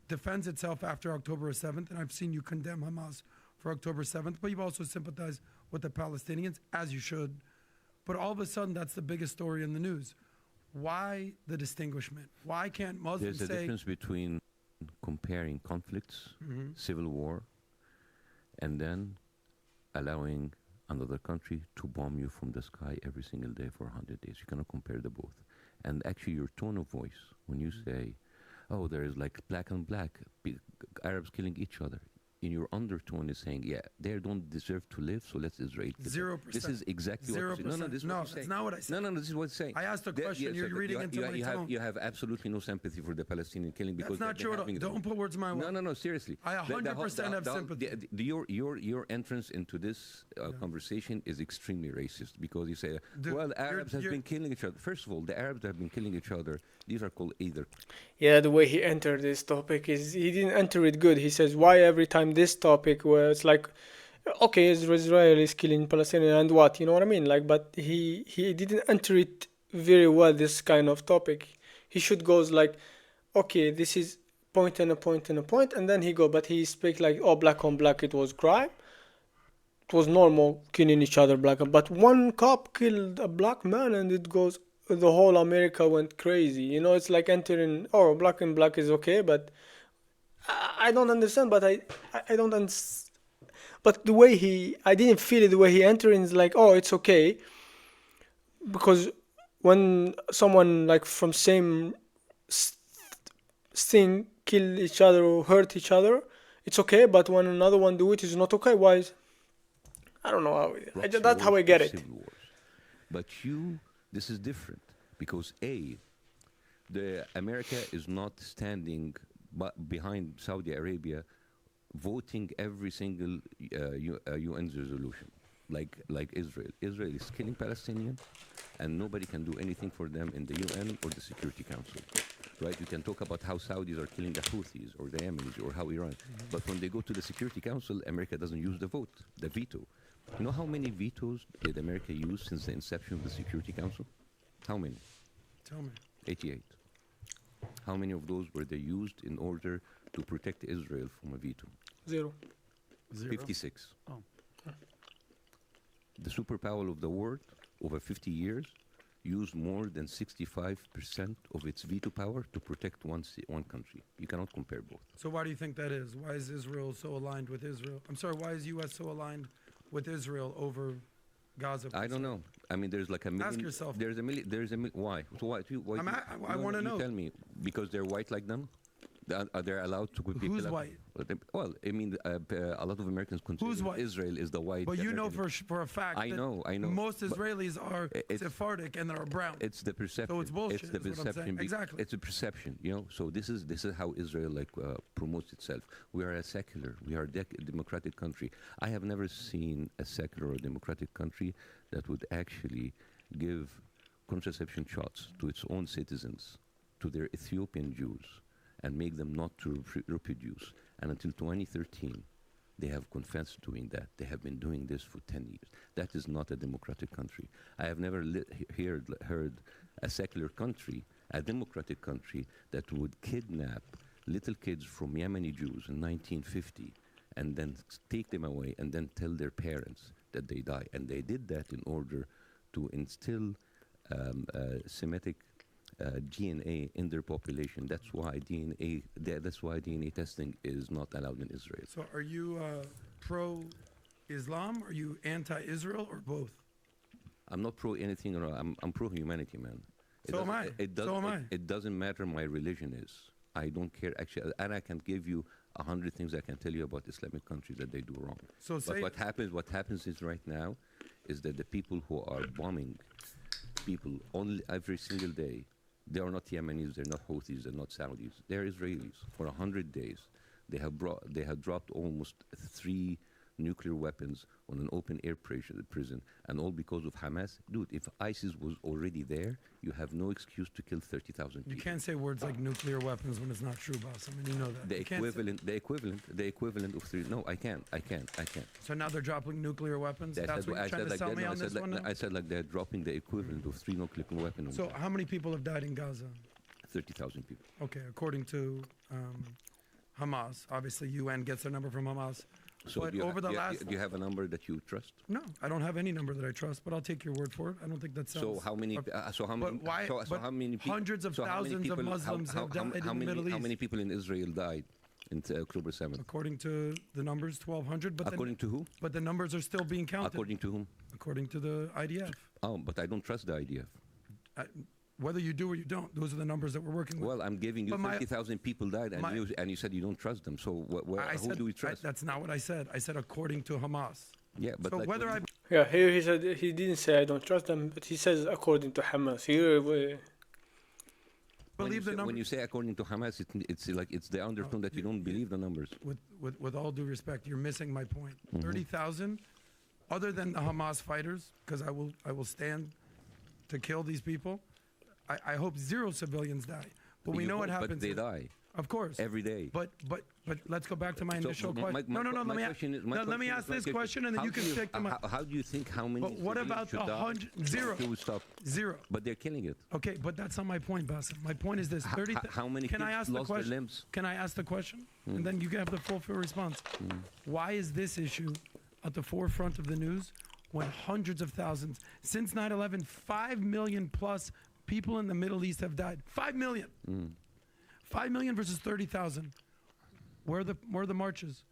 defends itself after October 7th, and I've seen you condemn Hamas for October 7th, but you've also sympathized with the Palestinians, as you should. But all of a sudden, that's the biggest story in the news. Why the distinguishment? Why can't Muslims There's a say... difference between comparing conflicts, civil war, and then allowing another country to bomb you from the sky every single day for 100 days. You cannot compare the both. And actually, your tone of voice, when you say, oh, there is like black on black, Arabs killing each other, in your undertone is saying, yeah, they don't deserve to live, so let's Israel kill them. 0%. This is exactly what you say. No, this is what you say. That's not what I said. No, this is what it's saying. I asked a question, you're reading into my tone. You have absolutely no sympathy for the Palestinian killing because That's not true at all. Don't put words in my mouth. No, seriously. I 100% have sympathy. Your entrance into this conversation is extremely racist because you say, well, Arabs have been killing each other. First of all, the Arabs have been killing each other. These are called either. Yeah, the way he entered this topic is he didn't enter it good. He says, why every time this topic where it's like Okay, Israel is killing Palestinian and what, you know what I mean? Like, but he didn't enter it very well. This kind of topic, he should goes like, okay, this is point and a point and a point, and then he go. But he speak like, oh, black on black, it was crime. It was normal killing each other, black. But one cop killed a black man, and it goes. The whole America went crazy. You know, it's like entering. Oh, black and black is okay, but I don't understand. But I don't understand. But the way I didn't feel it the way he entered is like, oh, it's okay, because when someone like from same s- thing kill each other or hurt each other, it's okay. But when another one do it, it's not okay. Why? I don't know how. Proxy That's how wars I or get it. civil wars. But this is different because the America is not standing behind Saudi Arabia, voting every single UN resolution, like Israel. Israel is killing Palestinians, and nobody can do anything for them in the UN or the Security Council. Right? You can talk about how Saudis are killing the Houthis or the Yemenis or how Iran, but when they go to the Security Council, America doesn't use the veto. You know how many vetoes did America use since the inception of the Security Council? How many? Tell me. 88. How many of those were they used in order to protect Israel from a veto? Zero. 56. Oh. The superpower of the world over 50 years used more than 65% of its veto power to protect one country. You cannot compare both. So why do you think that is? Why is Israel so aligned with Israel? I'm sorry, why is U.S. so aligned with Israel over Gaza? I don't know. I mean, there's like a million. Ask yourself. There's a million. Why? So why? I wanna know. Tell me, because they're white like them. Are they allowed to? Who's white? Well, I mean, a lot of Americans consider white? Israel is the white. But you know American. for a fact. I know. Most Israelis are it's- Sephardic and they're brown. It's the perception. So it's bullshit, It's the is what I'm perception. saying. Exactly. It's a perception. You know. So this is how Israel promotes itself. We are a secular. We are a democratic country. I have never seen a secular or democratic country that would actually give contraception shots to its own citizens, to their Ethiopian Jews, and make them not to reproduce. And until 2013, they have confessed doing that. They have been doing this for 10 years. That is not a democratic country. I have never heard a secular country, a democratic country, that would kidnap little kids from Yemeni Jews in 1950 and then take them away and then tell their parents that they die. And they did that in order to instill Semitic DNA in their population. That's why DNA testing is not allowed in Israel. So are you pro-Islam? Are you anti-Israel or both? I'm not pro anything. I'm pro humanity, man. So am I. So am I. It doesn't matter my religion is. I don't care actually, and I can give you 100 things I can tell you about Islamic countries that they do wrong. So but what happens is right now is that the people who are bombing people every single day, they are not Yemenis, they're not Houthis, they're not Saudis, they're Israelis. For 100 days, they have dropped almost 3 nuclear weapons on an open air prison, and all because of Hamas. Dude, if ISIS was already there, you have no excuse to kill 30,000 people. You can't say words like nuclear weapons when it's not true, Bassem, and you know that. The equivalent of 3. No, I can't. So now they're dropping nuclear weapons? That's what you're trying to sell me on this one now? I said like they're dropping the equivalent of 3 nuclear weapons. So how many people have died in Gaza? 30,000 people. Okay, according to Hamas. Obviously, UN gets their number from Hamas. So But do you have a number that you trust? No, I don't have any number that I trust, but I'll take your word for it. I don't think that sounds... So how many? But why? But how many people? hundreds of thousands of Muslims have died in the Middle East. How many people in Israel died in October 7th? According to the numbers, 1,200. But According to who? But the numbers are still being counted. According to whom? According to the IDF. Oh, but I don't trust the IDF. Whether you do or you don't, those are the numbers that we're working with. Well, I'm giving you 30,000 people died, and you said you don't trust them. So who do we trust? That's not what I said. I said according to Hamas. Yeah, but So like whether I Yeah, here he said he didn't say I don't trust them, but he says according to Hamas. Here, believe the when numbers, you say according to Hamas, it's the undertone that you don't believe the numbers. with all due respect, you're missing my point. 30,000, other than the Hamas fighters, because I will stand to kill these people. I hope 0 civilians die. But we know what happens. But they die. Of course. Every day. But let's go back to my initial my- question. my- No. my Let me question is- my let me question ask is my this question. question, and then How you do can take them up. How do you think how many But what civilians about should the die 100? Zero. to stop? Zero. But they're killing it. Okay, but that's not my point, Bassem. My point is this: 30. How many Can I kids ask the lost their question? limbs? Can I ask the question, and then you can have the full response? Why is this issue at the forefront of the news when hundreds of thousands since 9/11, 5 million plus people in the Middle East have died? 5 million. 5 million versus 30,000. Where are the marches?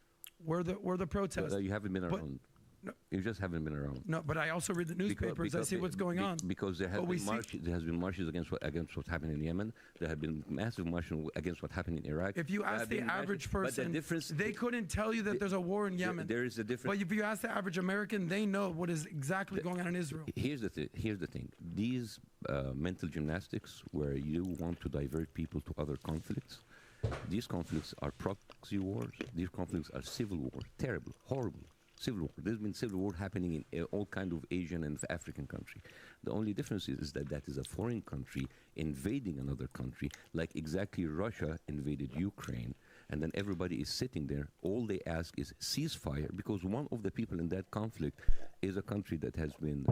Where are the protests? You haven't been But- around. No. You just haven't been around. No, but I also read the newspapers. I see what's going on. Because there has But we been see- there has been marches against what's happening in Yemen. There have been massive marches against what happened in Iraq. If you There ask have the been average but the person, difference, they couldn't tell you that there's a war in Yemen. there is a difference. But if you ask the average American, they know what is exactly going on in Israel. Here's the thing. These mental gymnastics, where you want to divert people to other conflicts, these conflicts are proxy wars. These conflicts are civil wars. Terrible, horrible. Civil war. There's been civil war happening in all kind of Asian and African country. The only difference is that is a foreign country invading another country, like exactly Russia invaded Ukraine, and then everybody is sitting there. All they ask is ceasefire, because one of the people in that conflict is a country that has been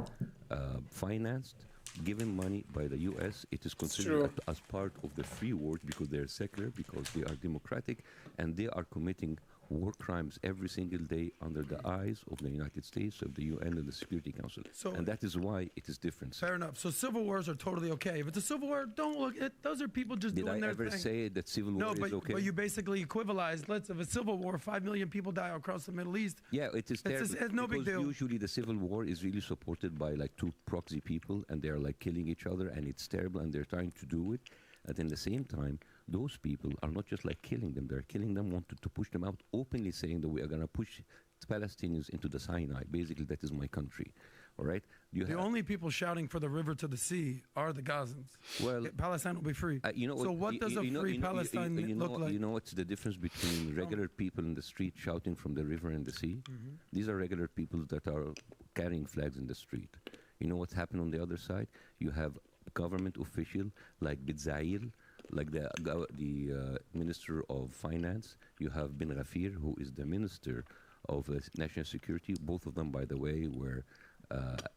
financed, given money by the U.S. It is considered as part of the free world because they're secular, because they are democratic, and they are committing war crimes every single day under the eyes of the United States, of the UN, and the Security Council. So- and that is why it is different. Fair enough. So civil wars are totally okay. If it's a civil war, don't look. Those are people just Did doing I their ever thing. say that civil war No, is okay? but you basically equivalized. Let's have a civil war. 5 million people die across the Middle East. Yeah, it is terrible. it's no big because deal. usually the civil war is really supported by like two proxy people, and they're like killing each other, and it's terrible, and they're trying to do it. And at the same time, those people are not just like killing them; they're killing them, wanted to push them out, openly saying that we are going to push the Palestinians into the Sinai. Basically, that is my country. All right. The only people shouting for the river to the sea are the Gazans. Well, Palestine will be free. you know So what does a free Palestine look like? You know what's the difference between regular people in the street shouting from the river and the sea? These are regular people that are carrying flags in the street. You know what's happened on the other side? You have a government official like Bitzail, like the Minister of Finance. You have Bin Ghafir, who is the Minister of National Security. Both of them, by the way, were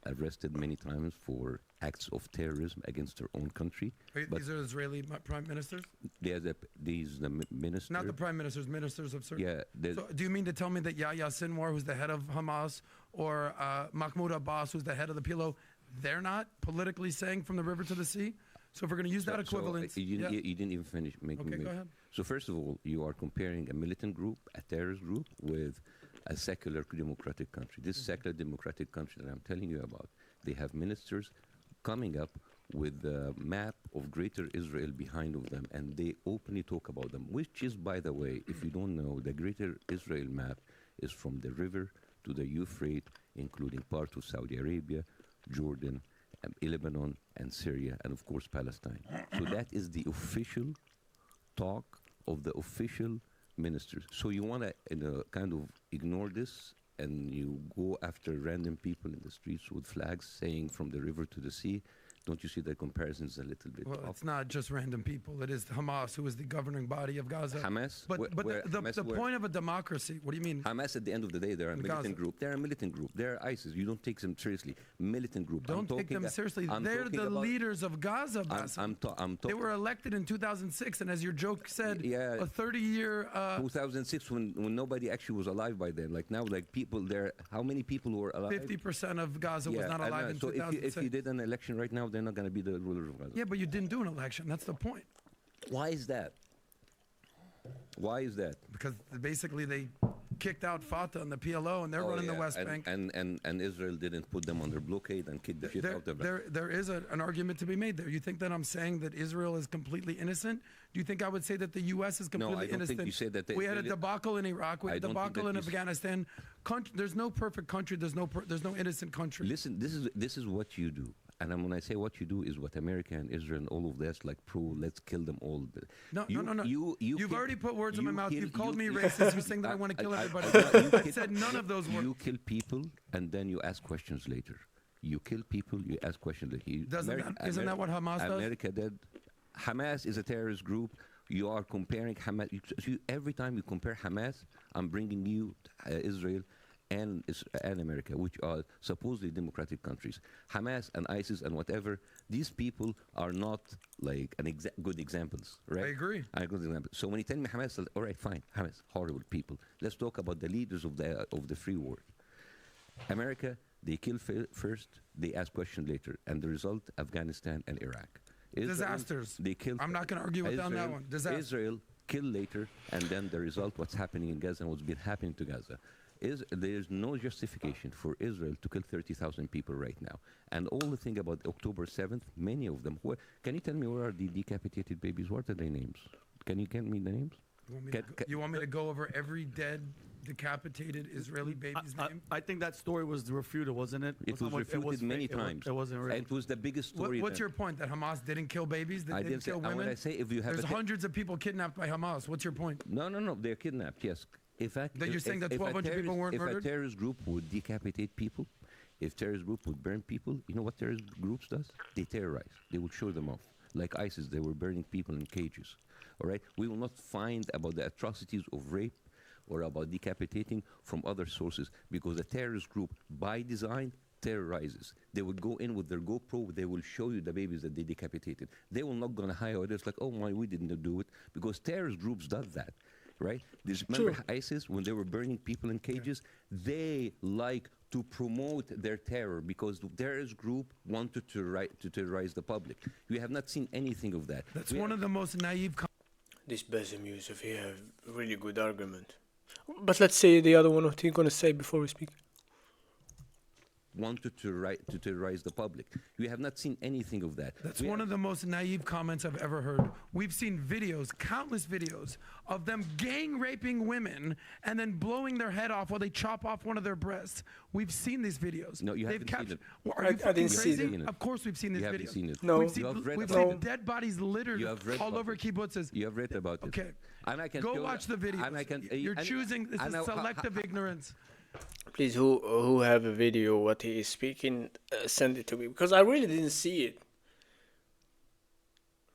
arrested many times for acts of terrorism against their own country. Wait, these are Israeli prime ministers? These the minister. Not the prime ministers, ministers of certain. Yeah. So do you mean to tell me that Yahya Sinwar, who's the head of Hamas, or Mahmoud Abbas, who's the head of the PLO, they're not politically saying from the river to the sea? So if we're going to use that equivalence. You didn't even finish making Okay, me. go ahead. So first of all, you are comparing a militant group, a terrorist group, with a secular democratic country. This secular democratic country that I'm telling you about, they have ministers coming up with the map of Greater Israel behind of them, and they openly talk about them, which is, by the way, if you don't know, the Greater Israel map is from the river to the Euphrates, including part of Saudi Arabia, Jordan, Lebanon, and Syria, and of course Palestine. So that is the official talk of the official ministers. So you want to kind of ignore this, and you go after random people in the streets with flags saying from the river to the sea. Don't you see that comparison is a little bit Well, off? it's not just random people. It is Hamas, who is the governing body of Gaza. Hamas? But Hamas the point of a democracy, what do you mean? Hamas, at the end of the day, they're a In militant Gaza. group. They're a militant group. They're ISIS. You don't take them seriously. Militant group. Don't take them seriously. They're the leaders of Gaza, Bassem. They were elected in 2006, and as your joke said, Yeah. a 30-year... 2006, when nobody actually was alive by then. Like now, like people there, how many people were alive? 50% of Gaza was not I alive know. in So 2006. if you did an election right now, they're not going to be the ruler of Gaza. Yeah, but you didn't do an election. That's the point. Why is that? Why is that? Because basically they kicked out Fatah and the PLO, and they're running the West Bank. And Israel didn't put them under blockade and kick the shit out of them. There is an argument to be made there. You think that I'm saying that Israel is completely innocent? Do you think I would say that the U.S. is completely I don't innocent? think you said that the we had a Israeli- debacle in Iraq. We had a I don't think debacle that in you s- Afghanistan. There's no perfect country. There's no innocent country. Listen, this is what you do. And when I say what you do is what America and Israel and all of this, like let's kill them all. No. You've already put words in my mouth. You've called me kill- racist. You're saying that I want to kill everybody. I said none of those words. You kill people and then you ask questions later. You kill people, you ask questions later. Isn't that what Hamas does? America did. Hamas is a terrorist group. You are comparing Hamas. Every time you compare Hamas, I'm bringing you Israel and America, which are supposedly democratic countries. Hamas and ISIS and whatever, these people are not like good examples, right? I agree. Are good examples. So when you tell me Hamas, all right, fine, Hamas, horrible people. Let's talk about the leaders of the free world. America, they kill first, they ask questions later, and the result, Afghanistan and Iraq. Israel, Disasters. They kill. I'm not going to argue with you on that one. Disaster. Israel kill later, and then the result, what's happening in Gaza and what's been happening to Gaza. There's no justification for Israel to kill 30,000 people right now. And all the thing about October 7th, many of them, can you tell me where are the decapitated babies? What are their names? Can you give me the names? You want me to go over every dead, decapitated Israeli baby's name? I think that story was refuted, wasn't it? It was refuted many times. It wasn't real. And it was the biggest story. What's your point? That Hamas didn't kill babies? That I didn't kill women? What I say, if you have There's hundreds of people kidnapped by Hamas. What's your point? No, they're kidnapped, yes. In fact, That you're saying that 1,200 people weren't murdered? If a terrorist group would decapitate people, if terrorist group would burn people, you know what terrorist groups does? They terrorize. They will show them off. Like ISIS, they were burning people in cages. All right? We will not find about the atrocities of rape or about decapitating from other sources, because a terrorist group, by design, terrorizes. They would go in with their GoPro, they will show you the babies that they decapitated. They will not gonna hide others like, oh my, we didn't do it, because terrorist groups does that, right? Remember ISIS, when they were burning people in cages, they like to promote their terror because the terrorist group wanted to terrorize the public. We have not seen anything of that. That's one of the most naive. This Bassem Youssef, he have really good argument. But let's say the other one. What are you gonna say before we speak? Wanted to terrorize the public. We have not seen anything of that. That's one of the most naive comments I've ever heard. We've seen videos, countless videos, of them gang raping women and then blowing their head off while they chop off one of their breasts. We've seen these videos. No, you haven't seen it. Well, are you I didn't see crazy? it. Of course we've seen these You haven't videos. seen it. No. We've seen, You have read we've about seen it. dead bodies littered You have read all about over it. kibbutzes. You have read about it. Okay. And I can Go show watch the videos. And I can, You're and- choosing. This and is I- selective ignorance. Please, who have a video what he is speaking, send it to me, because I really didn't see it.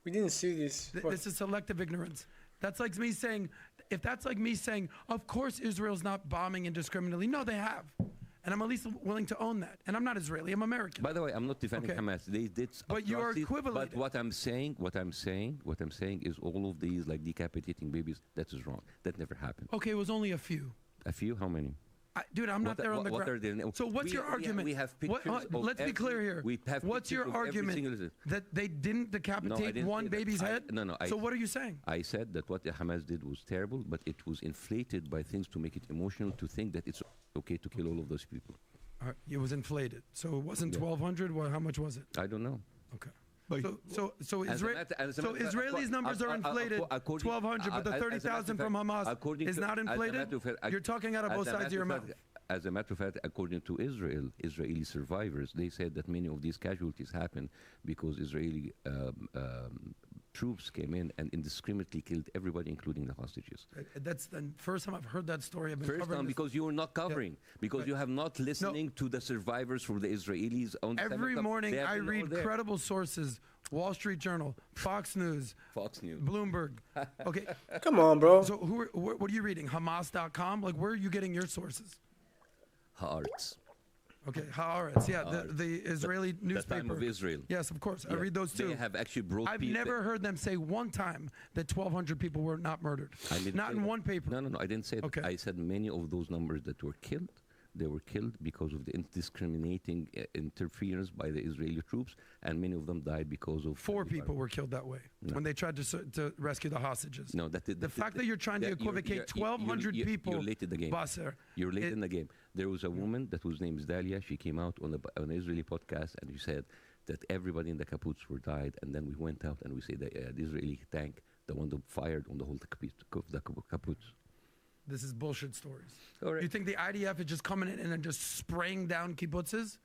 We didn't see this. This is selective ignorance. That's like me saying, if that's like me saying, of course Israel's not bombing indiscriminately. No, they have. And I'm at least willing to own that. And I'm not Israeli, I'm American. By the way, I'm not defending Okay. Hamas. They did But you are atrocities, equivalent. But what I'm saying is all of these like decapitating babies, that is wrong. That never happened. Okay, it was only a few. A few? How many? Dude, I'm not there on the what ground. are their So what's your argument? We have pictures of let's be clear here. We have What's your pictures of every argument single- that they didn't decapitate didn't one say that. baby's head? No. So what are you saying? I said that what the Hamas did was terrible, but it was inflated by things to make it emotional, to think that it's okay to kill all of those people. It was inflated. So it wasn't Yeah. 1,200. Well, how much was it? I don't know. Okay. But So As a matter- Israelis' numbers are inflated, according- 1,200, but the as a matter of 30,000 from fact- Hamas according is to- not as a inflated? matter of fact- You're talking out of as both a sides of your matter mouth. As a matter of fact, according to Israeli survivors, they said that many of these casualties happened because Israeli troops came in and indiscriminately killed everybody, including the hostages. That's the first time I've heard that story. I've been First covering time, this. because you were not covering, because Right. you have not listening to the survivors from the Israelis. On Every morning They have I been read over there. credible sources, Wall Street Journal, Fox News, Fox News. Bloomberg. Okay, Come on, bro. so what are you reading? Hamas.com? Like, where are you getting your sources? Haaretz. Okay, Haaretz, yeah, the Israeli The newspaper. Time of Israel. Yes, of course. I Yeah. read those too. They have actually brought I've people. never heard them say one time that 1,200 people were not murdered. I didn't Not say in that. one paper. No, I didn't say that. Okay. I said many of those numbers that were killed, they were killed because of the indiscriminating interference by the Israeli troops, and many of them died because of... 4 people were killed that way when they tried to rescue the hostages. No, The fact that you're trying to equivocate 1,200 people, You're late in the game. Basser, You're late it- in the game. There was a woman that whose name is Dalia. She came out on an Israeli podcast and she said that everybody in the kibbutz were died. And then we went out and we said that the Israeli tank, the one that fired on the whole kibbutz. This is bullshit stories. All right. You think the IDF is just coming in and then just spraying down kibbutzes?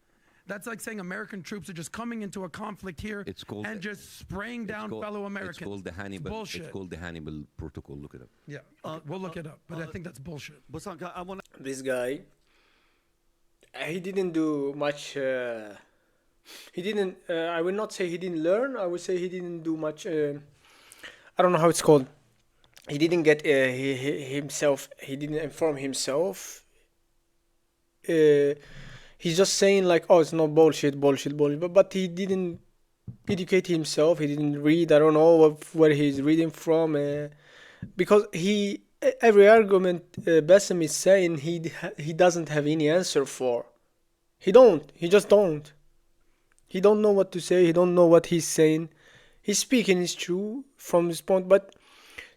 That's like saying American troops are just coming into a conflict here It's called- and just spraying down fellow Americans. It's called the Hannibal. bullshit. It's called the Hannibal Protocol. Look it up. Yeah, we'll look it up. But I think that's bullshit. but I want to. This guy, he didn't do much. He didn't. I will not say he didn't learn. I would say he didn't do much. I don't know how it's called. he didn't get himself. He didn't inform himself. Uh, he's just saying like, oh, it's not bullshit, bullshit, bullshit. But he didn't educate himself. He didn't read. I don't know where he's reading from. Because every argument Bassem is saying he doesn't have any answer for. He don't. He just don't. He don't know what to say. He don't know what he's saying. He's speaking is true from this point, but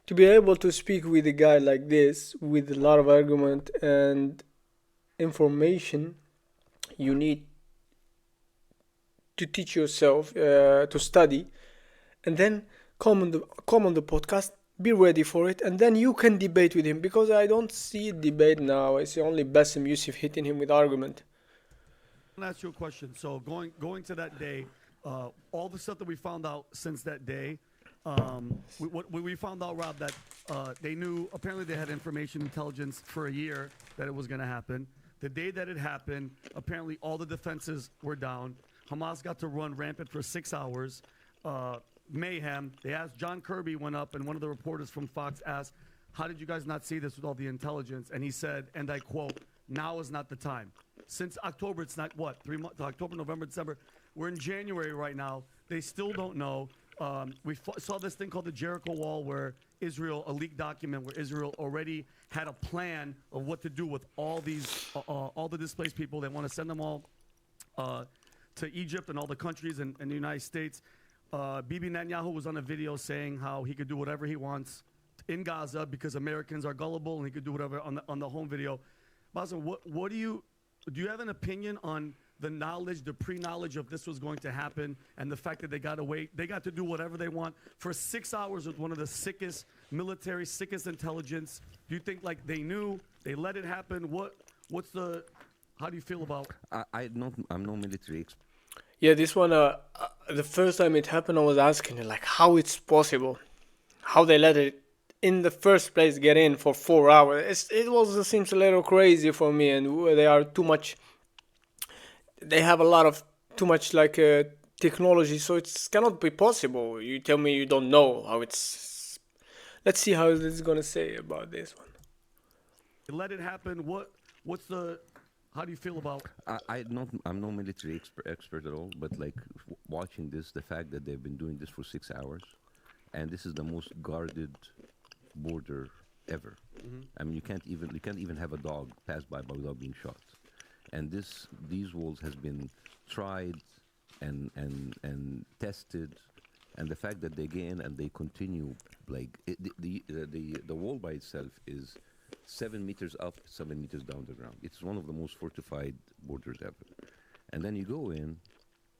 to be able to speak with a guy like this with a lot of argument and information, you need to teach yourself to study, and then come on the podcast, be ready for it, and then you can debate with him, because I don't see debate now. I see only Bassem Youssef hitting him with argument. I'm gonna ask you a question. So going to that day, all the stuff that we found out since that day, we found out, Rob, that they knew, apparently they had information intelligence for a year that it was going to happen. The day that it happened, apparently all the defenses were down. Hamas got to run rampant for 6 hours. Mayhem. They asked, John Kirby went up, and one of the reporters from Fox asked, how did you guys not see this with all the intelligence? And he said, and I quote, now is not the time. Since October, it's not, what, 3 months, October, November, December. We're in January right now. They still don't know. We saw this thing called the Jericho Wall, where Israel, a leaked document where Israel already had a plan of what to do with all the displaced people. They want to send them all to Egypt and all the countries in the United States. Bibi Netanyahu was on a video saying how he could do whatever he wants in Gaza because Americans are gullible, and he could do whatever on the home video. Bassem, what do you have an opinion on the knowledge, the pre-knowledge of this was going to happen, and the fact that they got to wait, they got to do whatever they want for 6 hours with one of the sickest military, sickest intelligence? Do you think like they knew, they let it happen? How do you feel about? I'm no military expert. Yeah, this one, the first time it happened, I was asking like how it's possible, how they let it in the first place get in for 4 hours. It seems a little crazy for me, and they are too much. They have a lot of too much like technology, so it cannot be possible. You tell me you don't know how it's. Let's see how this is gonna say about this one. Let it happen. How do you feel about? I'm no military expert at all, but like watching this, the fact that they've been doing this for 6 hours, and this is the most guarded border ever. Mm-hmm. I mean, you can't even have a dog pass by without being shot. And these walls has been tried and tested, and the fact that they get in and they continue, like the wall by itself is 7 meters up, 7 meters down the ground. It's one of the most fortified borders ever. And then you go in,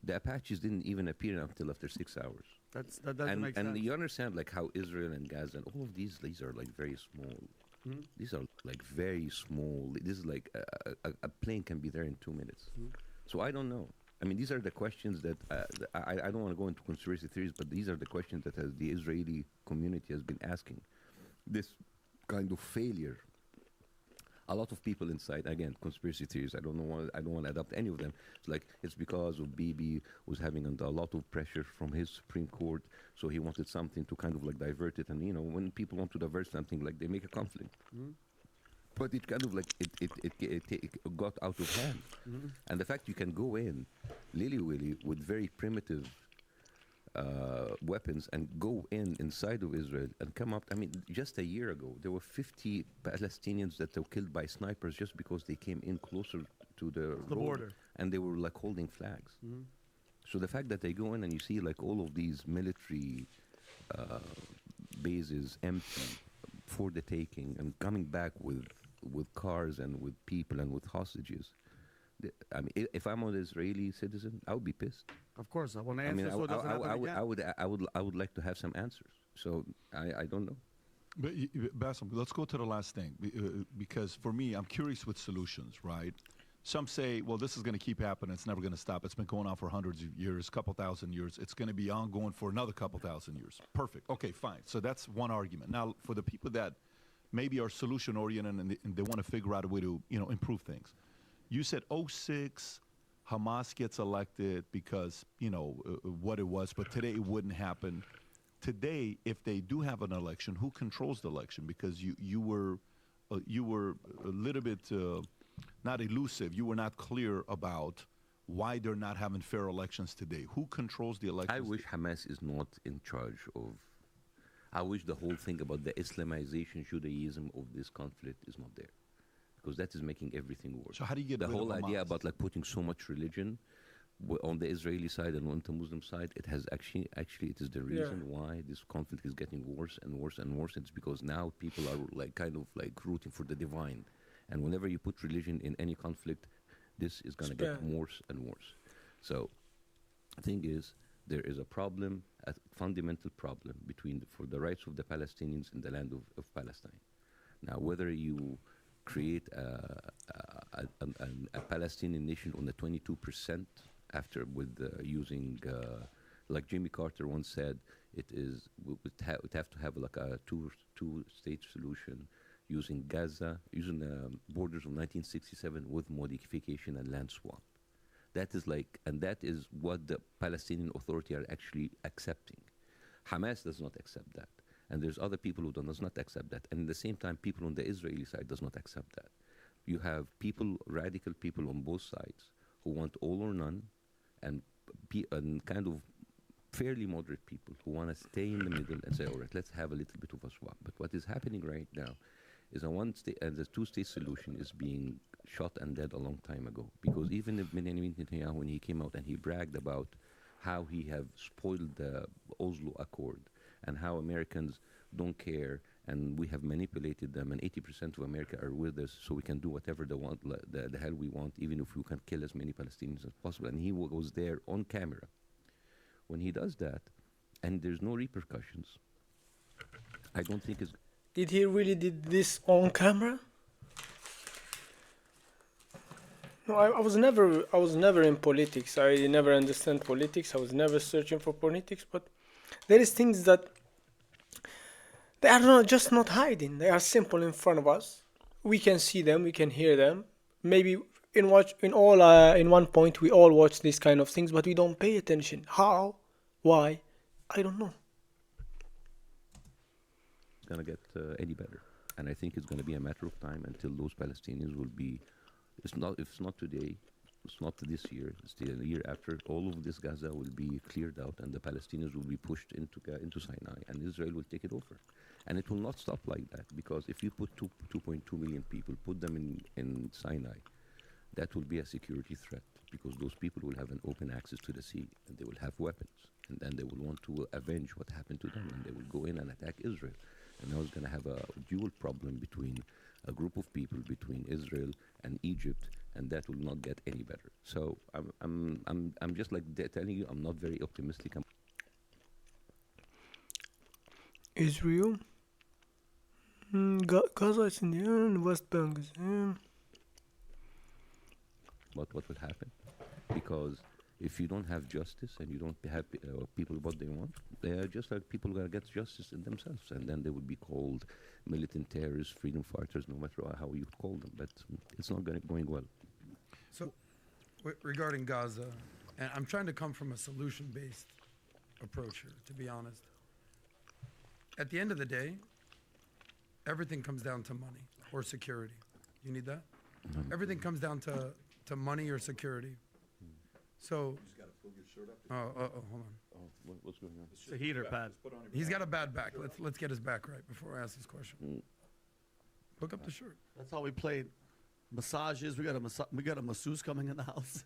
the Apaches didn't even appear until after 6 hours. That doesn't make sense. And you understand like how Israel and Gaza and all of these are like very small. Mm-hmm. These are like very small. This is like a plane can be there in 2 minutes. Mm-hmm. So I don't know. I mean, these are the questions that I don't want to go into conspiracy theories, but these are the questions that the Israeli community has been asking. This kind of failure. A lot of people inside, again, conspiracy theories. I don't want to adopt any of them. It's because of Bibi was having under a lot of pressure from his Supreme Court, so he wanted something to kind of like divert it. And when people want to divert something, like they make a conflict. Mm-hmm. But it kind of like it got out of hand. Mm-hmm. And the fact you can go in, lily-willy, with very primitive weapons and go inside of Israel and come up. I mean, just a year ago, there were 50 Palestinians that were killed by snipers just because they came in closer to the border, and they were like holding flags. Mm-hmm. So the fact that they go in and you see like all of these military bases empty for the taking and coming back with cars and with people and with hostages. I mean, if I'm an Israeli citizen, I would be pissed. Of course, I want to answer. I would like to have some answers. So I don't know. But Bassem, let's go to the last thing, because for me, I'm curious with solutions, right? Some say, well, this is going to keep happening. It's never going to stop. It's been going on for hundreds of years, couple thousand years. It's going to be ongoing for another couple thousand years. Perfect. Okay, fine. So that's one argument. Now, for the people that maybe are solution oriented and they want to figure out a way to improve things. You said 06, Hamas gets elected because, what it was, but today it wouldn't happen. today, if they do have an election, who controls the election? Because you were a little bit not elusive. You were not clear about why they're not having fair elections today. Who controls the elections? I wish Hamas is not in charge of. I wish the whole thing about the Islamization, Judaism of this conflict is not there, because that is making everything worse. So how do you get the rid whole of idea Hamas? about like putting so much religion on the Israeli side and on the Muslim side? It has actually it is the reason why this conflict is getting worse and worse and worse. It's because now people are like kind of like rooting for the divine, and whenever you put religion in any conflict, this is going to get worse and worse. So the thing is, there is a problem, a fundamental problem for the rights of the Palestinians in the land of Palestine. Now, whether you create a Palestinian nation on the 22% after with using, like Jimmy Carter once said, it would have to have like a two-state solution using Gaza, using the borders of 1967 with modification and land swap. That is and that is what the Palestinian Authority are actually accepting. Hamas does not accept that. And there's other people who does not accept that. And at the same time, people on the Israeli side does not accept that. You have radical people on both sides who want all or none, and kind of fairly moderate people who want to stay in the middle and say, all right, let's have a little bit of a swap. But what is happening right now is the two-state solution is being shot and dead a long time ago. Because even if Benjamin Netanyahu, when he came out and he bragged about how he have spoiled the Oslo Accord and how Americans don't care and we have manipulated them and 80% of America are with us so we can do whatever they want, the hell we want, even if we can kill as many Palestinians as possible. And he was there on camera. When he does that and there's no repercussions, I don't think it's... Did he really did this on camera? No, I was never in politics. I never understand politics. I was never searching for politics. But there is things that they are not hiding. They are simple in front of us. We can see them. We can hear them. Maybe in one point we all watch these kind of things, but we don't pay attention. How? Why? I don't know. Going to get any better, and I think it's going to be a matter of time until those Palestinians will be. If it's not today, it's not this year. It's the year after. All of this Gaza will be cleared out, and the Palestinians will be pushed into Sinai, and Israel will take it over. And it will not stop like that, because if you put 2.2 million people, put them in Sinai, that will be a security threat, because those people will have an open access to the sea, and they will have weapons, and then they will want to avenge what happened to them, and they will go in and attack Israel. And now it's going to have a dual problem between a group of people, between Israel and Egypt, and that will not get any better. So I'm just like telling you, I'm not very optimistic. Israel, Gaza is in the end, West Bank is in. But what will happen? Because if you don't have justice and you don't have people what they want, they are just like people are going to get justice in themselves, and then they would be called militant terrorists, freedom fighters, no matter how you call them. But it's not going well. So, regarding Gaza, and I'm trying to come from a solution-based approach here, to be honest. At the end of the day, everything comes down to money or security. You need that? Everything comes down to money or security. So, You just got to pull your shirt up. hold on. Oh, what's going on? It's a heater pad. He's got a bad back. Let's get his back right before I ask this question. Hook up the shirt. That's how we played massages. We got a masseuse coming in the house.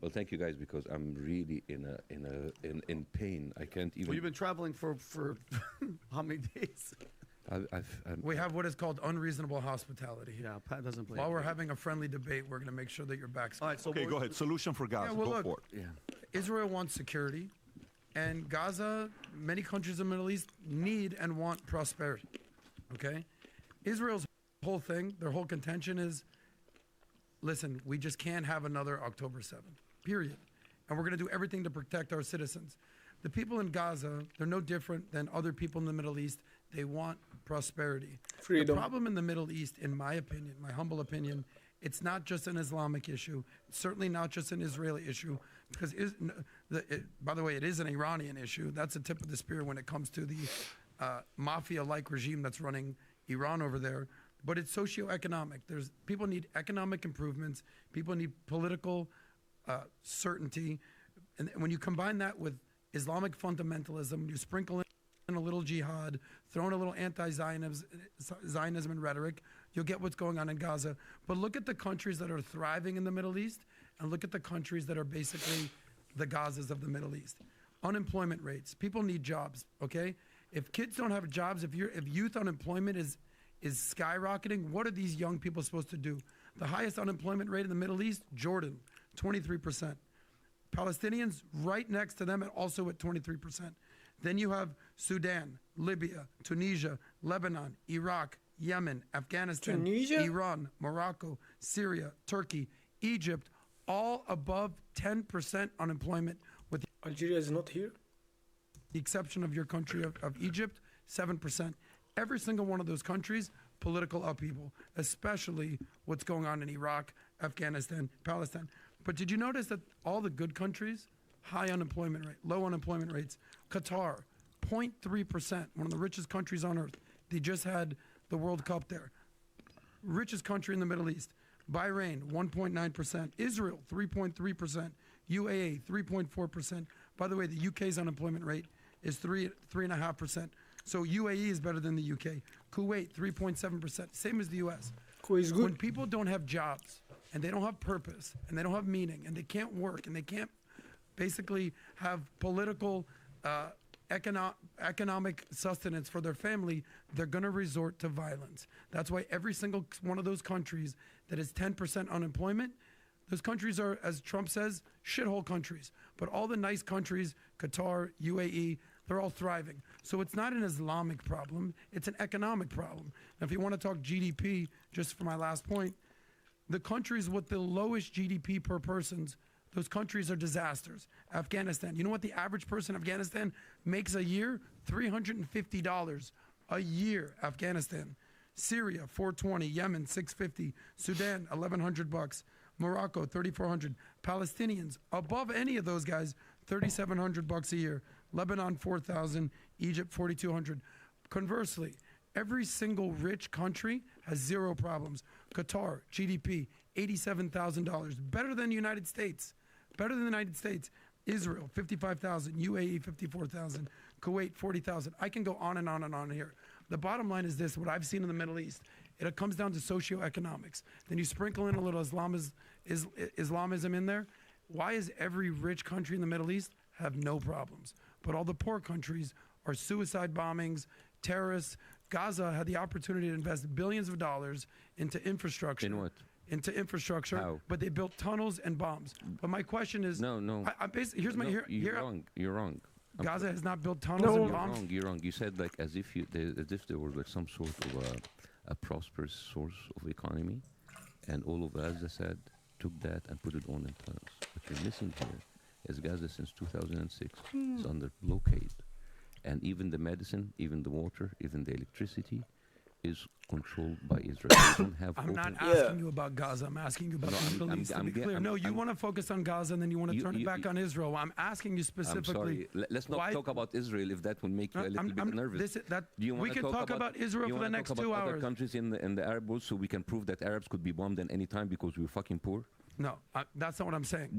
Well, thank you guys, because I'm really in pain. I can't even. Well, you've been traveling for how many days? We have what is called unreasonable hospitality. Yeah, Pat doesn't play. While we're having a friendly debate, we're going to make sure that your back's. All right, so Okay, go ahead. Solution for Gaza. well, go look, for it. Yeah. Israel wants security, and Gaza, many countries in the Middle East need and want prosperity. Okay? Israel's whole thing, their whole contention is, listen, we just can't have another October 7th, period. And we're going to do everything to protect our citizens. The people in Gaza, they're no different than other people in the Middle East. They want prosperity. Freedom. The problem in the Middle East, in my opinion, my humble opinion, it's not just an Islamic issue. It's certainly not just an Israeli issue, because by the way, it is an Iranian issue. That's the tip of the spear when it comes to the mafia-like regime that's running Iran over there. But it's socioeconomic. People need economic improvements. People need political certainty. And when you combine that with Islamic fundamentalism, you sprinkle in a little jihad, throw in a little anti-Zionism and rhetoric, you'll get what's going on in Gaza. But look at the countries that are thriving in the Middle East, and look at the countries that are basically the Gazas of the Middle East. Unemployment rates. People need jobs, okay? If kids don't have jobs, if youth unemployment is skyrocketing, what are these young people supposed to do? The highest unemployment rate in the Middle East, Jordan, 23%. Palestinians right next to them, and also at 23%. Then you have Sudan, Libya, Tunisia, Lebanon, Iraq, Yemen, Afghanistan, Tunisia? Iran, Morocco, Syria, Turkey, Egypt, all above 10% unemployment, with Algeria is not here. the exception of your country of Egypt, 7%. Every single one of those countries, political upheaval, especially what's going on in Iraq, Afghanistan, Palestine. But did you notice that all the good countries, high unemployment rate, low unemployment rates? Qatar, 0.3%, one of the richest countries on earth. They just had the World Cup there. Richest country in the Middle East. Bahrain, 1.9%. Israel, 3.3%. UAE, 3.4%. By the way, the UK's unemployment rate is 3.5%. So UAE is better than the UK. Kuwait, 3.7%. Same as the US. Kuwait is good. When people don't have jobs and they don't have purpose and they don't have meaning and they can't work and they can't basically have political economic sustenance for their family, they're going to resort to violence. That's why every single one of those countries that is 10% unemployment, those countries are, as Trump says, shithole countries. But all the nice countries, Qatar, UAE, they're all thriving. So it's not an Islamic problem, it's an economic problem. Now, if you want to talk GDP, just for my last point, the countries with the lowest GDP per persons, those countries are disasters. Afghanistan, you know what the average person in Afghanistan makes a year? $350 a year, Afghanistan. Syria, $420. Yemen, $650. Sudan, $1,100. Morocco, $3,400. Palestinians, above any of those guys, $3,700 a year. Lebanon, $4,000. Egypt, $4,200. Conversely, every single rich country has zero problems. Qatar, GDP, $87,000. Better than the United States. Better than the United States. Israel, 55,000. UAE, 54,000. Kuwait, 40,000. I can go on and on and on here. The bottom line is this, what I've seen in the Middle East, it comes down to socioeconomics. Then you sprinkle in a little Islamism in there. Why is every rich country in the Middle East have no problems? But all the poor countries are suicide bombings, terrorists. Gaza had the opportunity to invest billions of dollars into infrastructure. In what? Into infrastructure, How? but they built tunnels and bombs. But my question is, No. here's my No, here. You're wrong. Gaza has not built tunnels and bombs. You're wrong. You said like as if there was like some sort of a prosperous source of economy, and all of Gaza said took that and put it on in tunnels. What you're missing here is Gaza since 2006 is under blockade, and even the medicine, even the water, even the electricity is controlled by Israel. They don't have I'm not open- asking you about Gaza. I'm asking you about No, the Middle I'm- East. To I'm be ge- clear, I'm- no, you I'm- want to focus on Gaza and then you want to turn it back on Israel. I'm asking you I'm specifically. sorry. Let's not why- talk about Israel if that will make you a little bit nervous. we Do you wanna can talk about Israel you for the wanna next talk 2 about hours. Other countries in the Arab world, so we can prove that Arabs could be bombed at any time because we're fucking poor. No, that's not what I'm saying.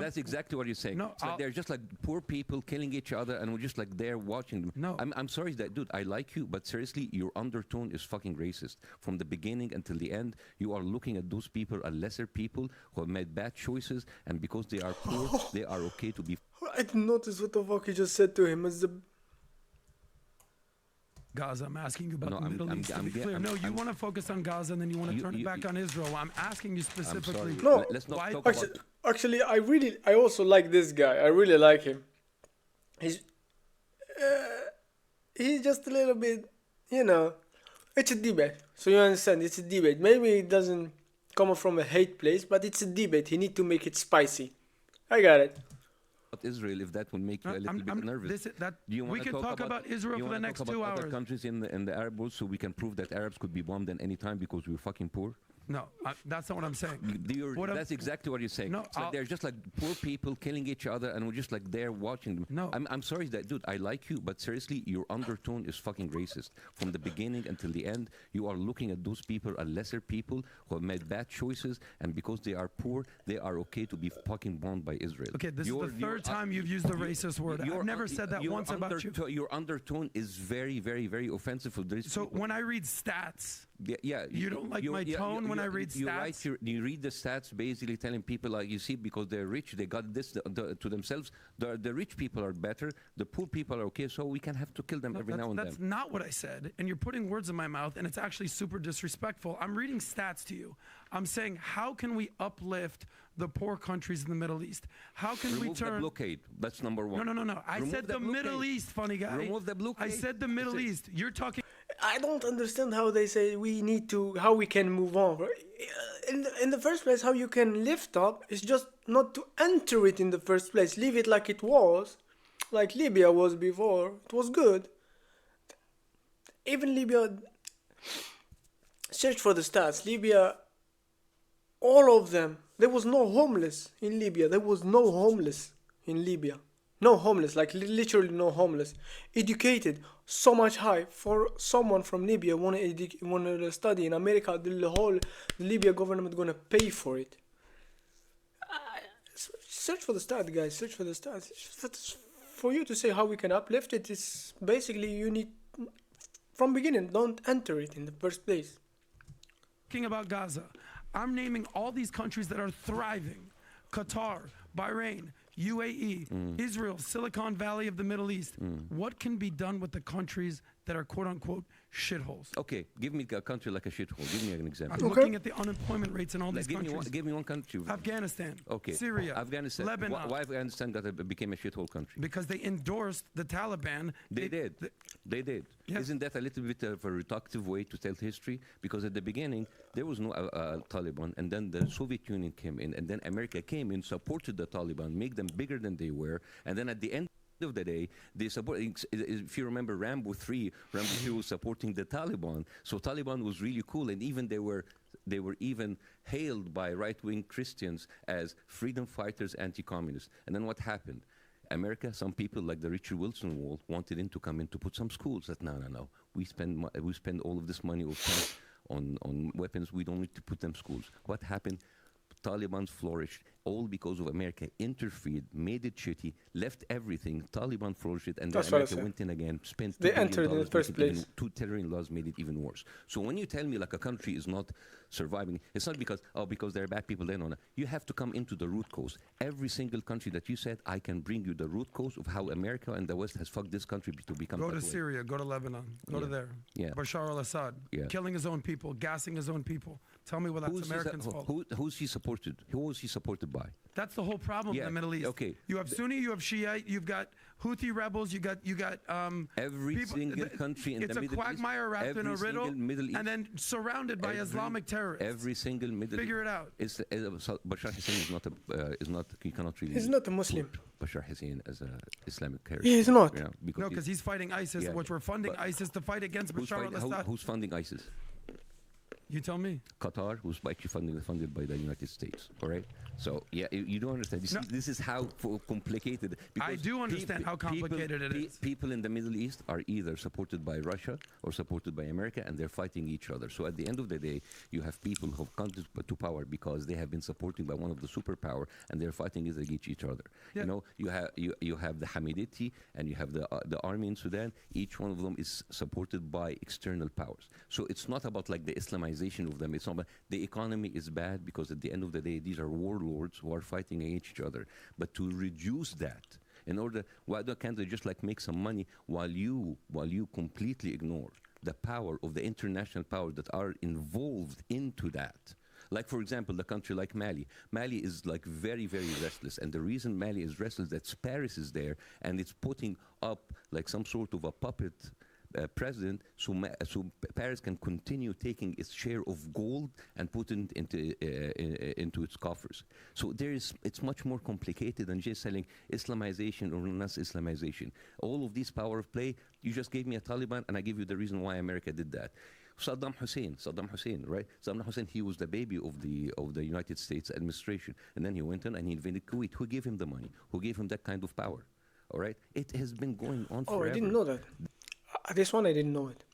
That's exactly what you're saying. No, it's like they're just like poor people killing each other, and we're just like there watching them. No. I'm sorry that, dude. I like you, but seriously, your undertone is fucking racist from the beginning until the end. You are looking at those people as lesser people who have made bad choices, and because they are poor, they are okay to be. I didn't notice what the fuck he just said to him. As the Gaza, I'm asking you about No, the I'm- Middle I'm- East. To I'm be ge- clear, I'm- no, you I'm- want to focus on Gaza and then you want to You- turn it you- back on Israel. I'm asking you I'm specifically. sorry. No. Let's not Why- talk actually, about. actually, I also like this guy. I really like him. He's just a little bit, it's a debate. So you understand, it's a debate. Maybe it doesn't come from a hate place, but it's a debate. He need to make it spicy. I got it. Israel, if that will make you a little I'm- bit I'm- nervous. this- that- Do you we wanna can talk about Israel do you for the wanna next talk 2 about hours. Other countries in the Arab world, so we can prove that Arabs could be bombed at any time because we're fucking poor. No, that's not what I'm saying. That's exactly what you're saying. No, it's like they're just like poor people killing each other, and we're just like there watching them. No. I'm sorry that, dude, I like you, but seriously, your undertone is fucking racist. From the beginning until the end, you are looking at those people as lesser people who have made bad choices, and because they are poor, they are okay to be fucking bombed by Israel. Okay, this is the third time you've used the racist word. I've never said that once about you. Your undertone is very, very, very offensive. So when I read stats, yeah, you don't like my tone when I read stats? You read the stats basically telling people, like, you see, because they're rich, they got this to themselves. The rich people are better, the poor people are okay, so we can have to kill them every now and then. That's not what I said, and you're putting words in my mouth, and it's actually super disrespectful. I'm reading stats to you. I'm saying, how can we uplift the poor countries in the Middle East? How can we turn... the blockade. That's number one. No. I said the Middle East, funny guy. Remove the blockade. I said the Middle East. You're talking... I don't understand how they say how we can move on. In the first place, how you can lift up is just not to enter it in the first place. Leave it like it was, like Libya was before. It was good. Even Libya, search for the stats. Libya, all of them, there was no homeless in Libya. There was no homeless in Libya. No homeless, like literally no homeless. Educated, so much high for someone from Libya want to study in America. The Libya government gonna pay for it. Search for the stats, guys. Search for the stats. For you to say how we can uplift it is basically you need from beginning. Don't enter it in the first place. Talking about Gaza, I'm naming all these countries that are thriving: Qatar, Bahrain, UAE, Israel, Silicon Valley of the Middle East. What can be done with the countries that are quote-unquote shitholes? Okay, give me a country like a shithole. Give me an example. I'm looking at the unemployment rates in all these countries. Give me one country. Afghanistan, Okay. Syria, Afghanistan. Lebanon. Why Afghanistan became a shithole country? Because they endorsed the Taliban. They did. Yeah. Isn't that a little bit of a reductive way to tell history? Because at the beginning, there was no Taliban, and then the Soviet Union came in, and then America came in, supported the Taliban, make them bigger than they were, and then at the end of the day, they support. If you remember Rambo 3 was supporting the Taliban, so Taliban was really cool, and even they were even hailed by right-wing Christians as freedom fighters, anti-communists. And then what happened? America, some people like the Richard Wilson Wall wanted him to come in to put some schools. That no. We spend all of this money on weapons. We don't need to put them schools. What happened? Taliban flourished, all because of America interfered, made it shitty, left everything. Taliban flourished, and then America went in again, spent. They entered in the first place. Two terrorism laws made it even worse. So when you tell me like a country is not surviving, it's not because they're bad people. They don't. You have to come into the root cause. Every single country that you said, I can bring you the root cause of how America and the West has fucked this country to become. Go to Syria, go to Lebanon, go to there. Yeah. Bashar al-Assad, killing his own people, gassing his own people. Tell me what that's Americans' fault. Who's he supported? Who is he supported by? That's the whole problem in the Middle East. Okay. You have Sunni, you have Shiite, you've got Houthi rebels, you got every single country in the Middle East. It's a quagmire wrapped in a riddle, and then surrounded by Islamic terrorists. Every single Middle East. Figure it out. Bashar Hussein is not. You cannot really. He's not a Muslim. Bashar Hussein as an Islamic terrorist. Yeah, he's not. Yeah, because he's fighting ISIS, which we're funding ISIS to fight against Bashar al-Assad. Who's funding ISIS? You tell me. Qatar, who's actually funded by the United States. All right. So you don't understand. This is how complicated. I do understand how complicated it is. People in the Middle East are either supported by Russia or supported by America, and they're fighting each other. So at the end of the day, you have people who have come to power because they have been supported by one of the superpower, and they're fighting against each other. Yeah. You know, you have the Hamiditi and you have the army in Sudan. Each one of them is supported by external powers. So it's not about like the Islamization of them. It's not about the economy is bad because at the end of the day, these are warlords who are fighting against each other. But to reduce that, why can't they just like make some money while you completely ignore the power of the international powers that are involved into that? Like, for example, the country like Mali. Mali is like very, very restless. And the reason Mali is restless is that Paris is there and it's putting up like some sort of a puppet president, so Paris can continue taking its share of gold and put it into its coffers. So it's much more complicated than just selling Islamization or non-Islamization. All of these power of play, you just gave me a Taliban, and I give you the reason why America did that. Saddam Hussein, right? Saddam Hussein, he was the baby of the United States administration, and then he went in and he invaded Kuwait. Who gave him the money? Who gave him that kind of power? All right, it has been going on Oh, forever. I didn't know that. This one I didn't know it.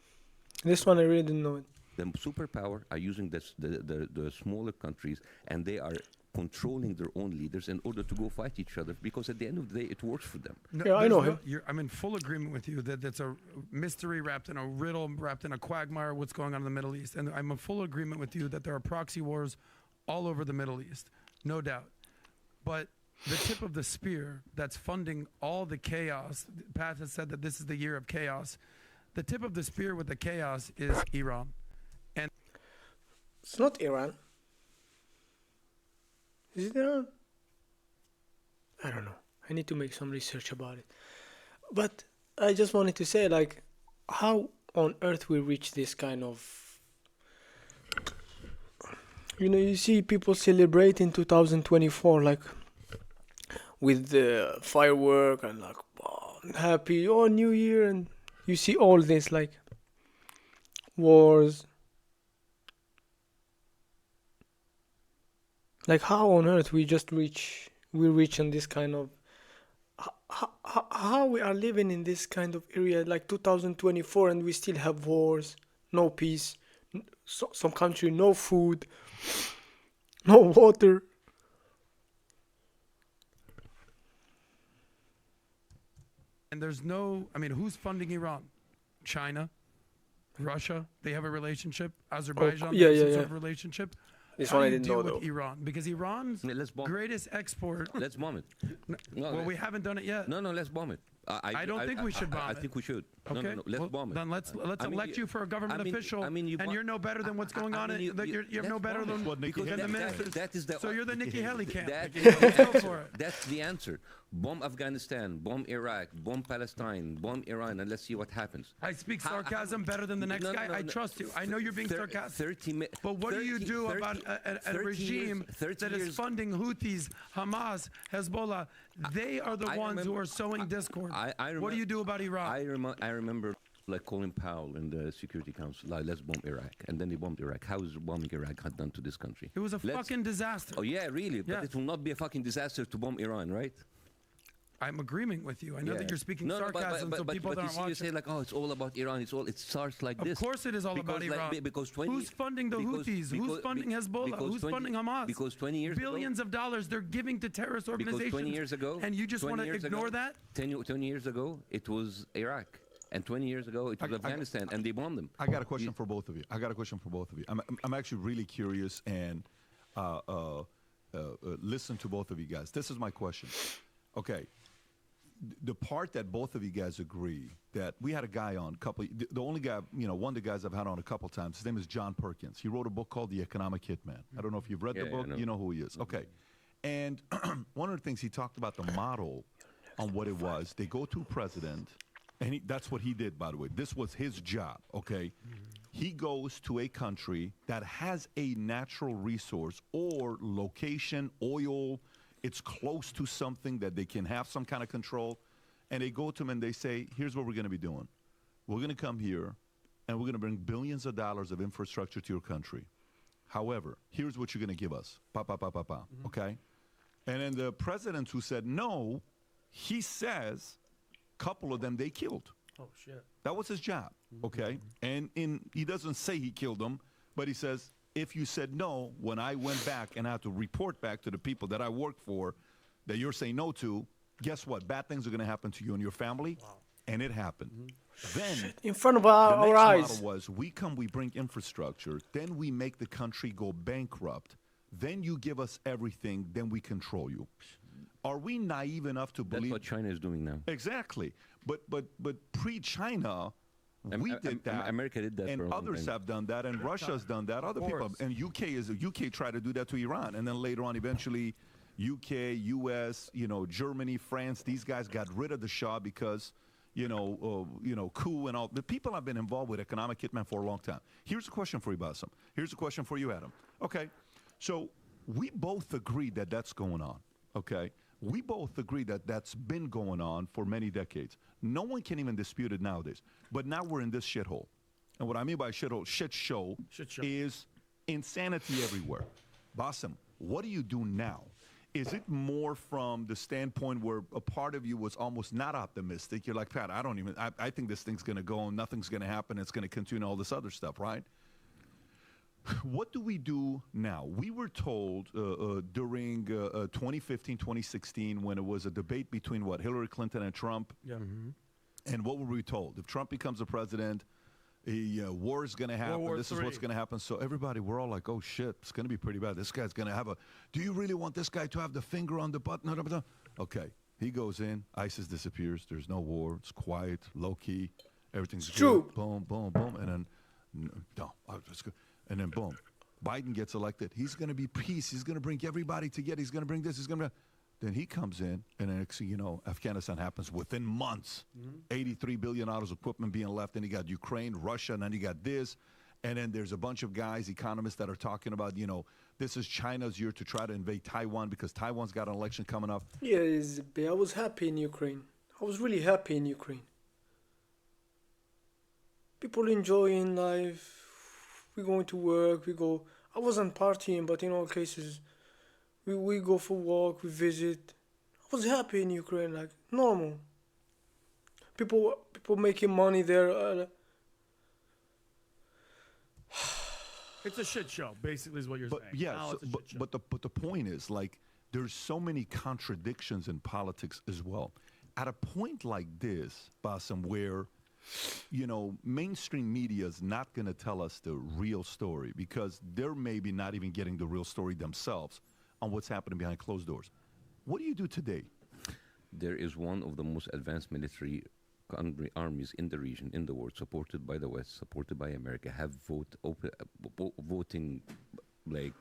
This one I really didn't know it. The superpower are using the smaller countries, and they are controlling their own leaders in order to go fight each other, because at the end of the day, it works for them. No, Yeah, I there's know him. I'm in full agreement with you that that's a mystery wrapped in a riddle, wrapped in a quagmire, what's going on in the Middle East. And I'm in full agreement with you that there are proxy wars all over the Middle East, no doubt. But the tip of the spear that's funding all the chaos, Pat has said that this is the year of chaos. The tip of the spear with the chaos is Iran. And It's not Iran. Is it Iran? I don't know. I need to make some research about it. But I just wanted to say, like, how on earth we reach this kind of... you see people celebrate in 2024, like, with the firework and, like, oh, happy, oh, New Year, and you see all this, like, wars. Like, how on earth we reach on this kind of, how we are living in this kind of area, like 2024, and we still have wars, no peace, some country, no food, no water. And there's no, I mean, who's funding Iran? China, Russia, they have a relationship. Azerbaijan, yeah, they have some yeah, sort yeah. of relationship. This How one do I you didn't deal know, with though. Iran? Because Iran's Let's bomb. greatest export. Let's bomb it. No, Well, we haven't done it yet. no, let's bomb it. I don't think we should bomb I it. think we should. Okay. No, let's Well, bomb it. Then let's I mean, elect you for a government I mean- official, I mean, you and bomb- you're no better than what's going on. You're no let's better bomb than, it. What Nikki than the Haley said. ministers. That is the. So you're the Nikki Haley camp. That- Let's go for it. That's the answer. Bomb Afghanistan, bomb Iraq, bomb Palestine, bomb Iran, and let's see what happens. I speak sarcasm better than the next No, guy. no, I no. trust you. I know you're being sarcastic. 30 But what do you do about a 30 regime years- 30 that is years- funding Houthis, Hamas, Hezbollah? They are the I ones who remember- are sowing discord. I What do you do about Iraq? I remember like Colin Powell in the Security Council, like, let's bomb Iraq, and then they bombed Iraq. How is bombing Iraq had done to this country? It was a Let's- fucking disaster. Oh yeah, really? But Yeah. it will not be a fucking disaster to bomb Iran, right? I'm agreeing with you. I know that Yeah. you're speaking No, sarcasm, so people but that you aren't see, you say watching. like, oh, it's all about Iran. It starts like Of this. course it is all about Because, like, Iran. because 20 Who's funding the because- Houthis? because- Who's funding be- Hezbollah? because Who's 20 funding Hamas? Because 20 years Billions of dollars they're giving to terrorist organizations. Because 20 years ago, and you just 20 want to years ignore ago, that? 20 years ago, it was Iraq. And 20 years ago, it was Afghanistan, and they bombed them. I got a question for both of you. I'm actually really curious and listen to both of you guys. This is my question. Okay. The part that both of you guys agree that we had a guy on the only guy, one of the guys I've had on a couple times, his name is John Perkins. He wrote a book called The Economic Hitman. I don't know if you've read the Yeah, book. I know. You know who he is. Okay. And one of the things he talked about the model on what it was, they go to a president, and that's what he did, by the way. This was his job, okay? He goes to a country that has a natural resource or location, oil, it's close to something that they can have some kind of control, and they go to him and they say, here's what we're going to be doing. We're going to come here, and we're going to bring billions of dollars of infrastructure to your country. However, here's what you're going to give us. Okay? And then the presidents who said no, he says, couple of them they killed. Oh, shit. That was his job, okay? And he doesn't say he killed them, but he says, if you said no, when I went back and I had to report back to the people that I work for that you're saying no to, guess what? Bad things are going to happen to you and your family. Wow. And it happened. Then In front of the our next eyes. model was, we bring infrastructure, then we make the country go bankrupt, then you give us everything, then we control you. Are we naive enough to That's believe? what China is doing now. Exactly. But pre-China, we did that. America did that for a and long others time. have done that, and Russia's done that. Other people, course. and UK tried to do that to Iran, and then later on, eventually, UK, US, Germany, France, these guys got rid of the Shah because, coup and all. The people have been involved with economic hitman for a long time. Here's a question for you, Bassem. Here's a question for you, Adam. Okay, so we both agree that that's going on. Okay. We both agree that that's been going on for many decades. No one can even dispute it nowadays. But now we're in this shithole. And what I mean by shit show Shit show. is insanity everywhere. Bassem, what do you do now? Is it more from the standpoint where a part of you was almost not optimistic? You're like, Pat, I think this thing's going to go and nothing's going to happen. It's going to continue all this other stuff, right? What do we do now? We were told during 2015, 2016, when it was a debate between Hillary Clinton and Trump. Yeah. Mm-hmm. And what were we told? If Trump becomes the president, war is going to happen. This is what's going to happen. So everybody, we're all like, oh, shit, it's going to be pretty bad. This guy's going to have do you really want this guy to have the finger on the button? Okay. He goes in. ISIS disappears. There's no war. It's quiet, low-key. Everything's true. Good. Boom, boom, boom. And then, and then boom. Biden gets elected. He's going to be peace. He's going to bring everybody together. He's going to bring this. He's going to... Then he comes in, and then next thing you know, Afghanistan happens within months. $83 billion of equipment being left. Then you got Ukraine, Russia, and then you got this. And then there's a bunch of guys, economists, that are talking about, this is China's year to try to invade Taiwan because Taiwan's got an election coming up. Yeah, I was happy in Ukraine. I was really happy in Ukraine. People enjoying life. We going to work. I wasn't partying, but in all cases... We go for walk, we visit. I was happy in Ukraine, like normal. People making money there. It's a shit show, basically, is what you're saying. Yeah, now it's a shit show. but the point is, like, there's so many contradictions in politics as well. At a point like this, Bassem, where mainstream media is not going to tell us the real story because they're maybe not even getting the real story themselves on what's happening behind closed doors. What do you do today? There is one of the most advanced military armies in the region, in the world, supported by the West, supported by America, have voting, like,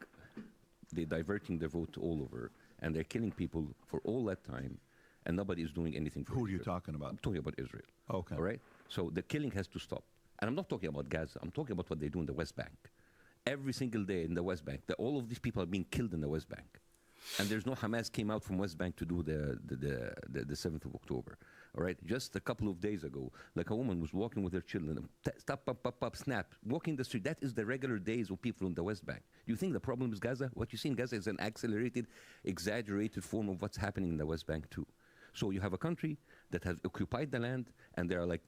they're diverting their vote all over, and they're killing people for all that time, and nobody is doing anything for Who are Israel. you talking about? I'm talking about Israel. Okay. All right? So the killing has to stop. And I'm not talking about Gaza. I'm talking about what they do in the West Bank. Every single day in the West Bank, all of these people are being killed in the West Bank. And there's no Hamas came out from West Bank to do the 7th of October. All right? Just a couple of days ago, like a woman was walking with her children, stop, pop, snap, walking the street. That is the regular days of people in the West Bank. Do you think the problem is Gaza? What you see in Gaza is an accelerated, exaggerated form of what's happening in the West Bank too. So you have a country that has occupied the land, and they are like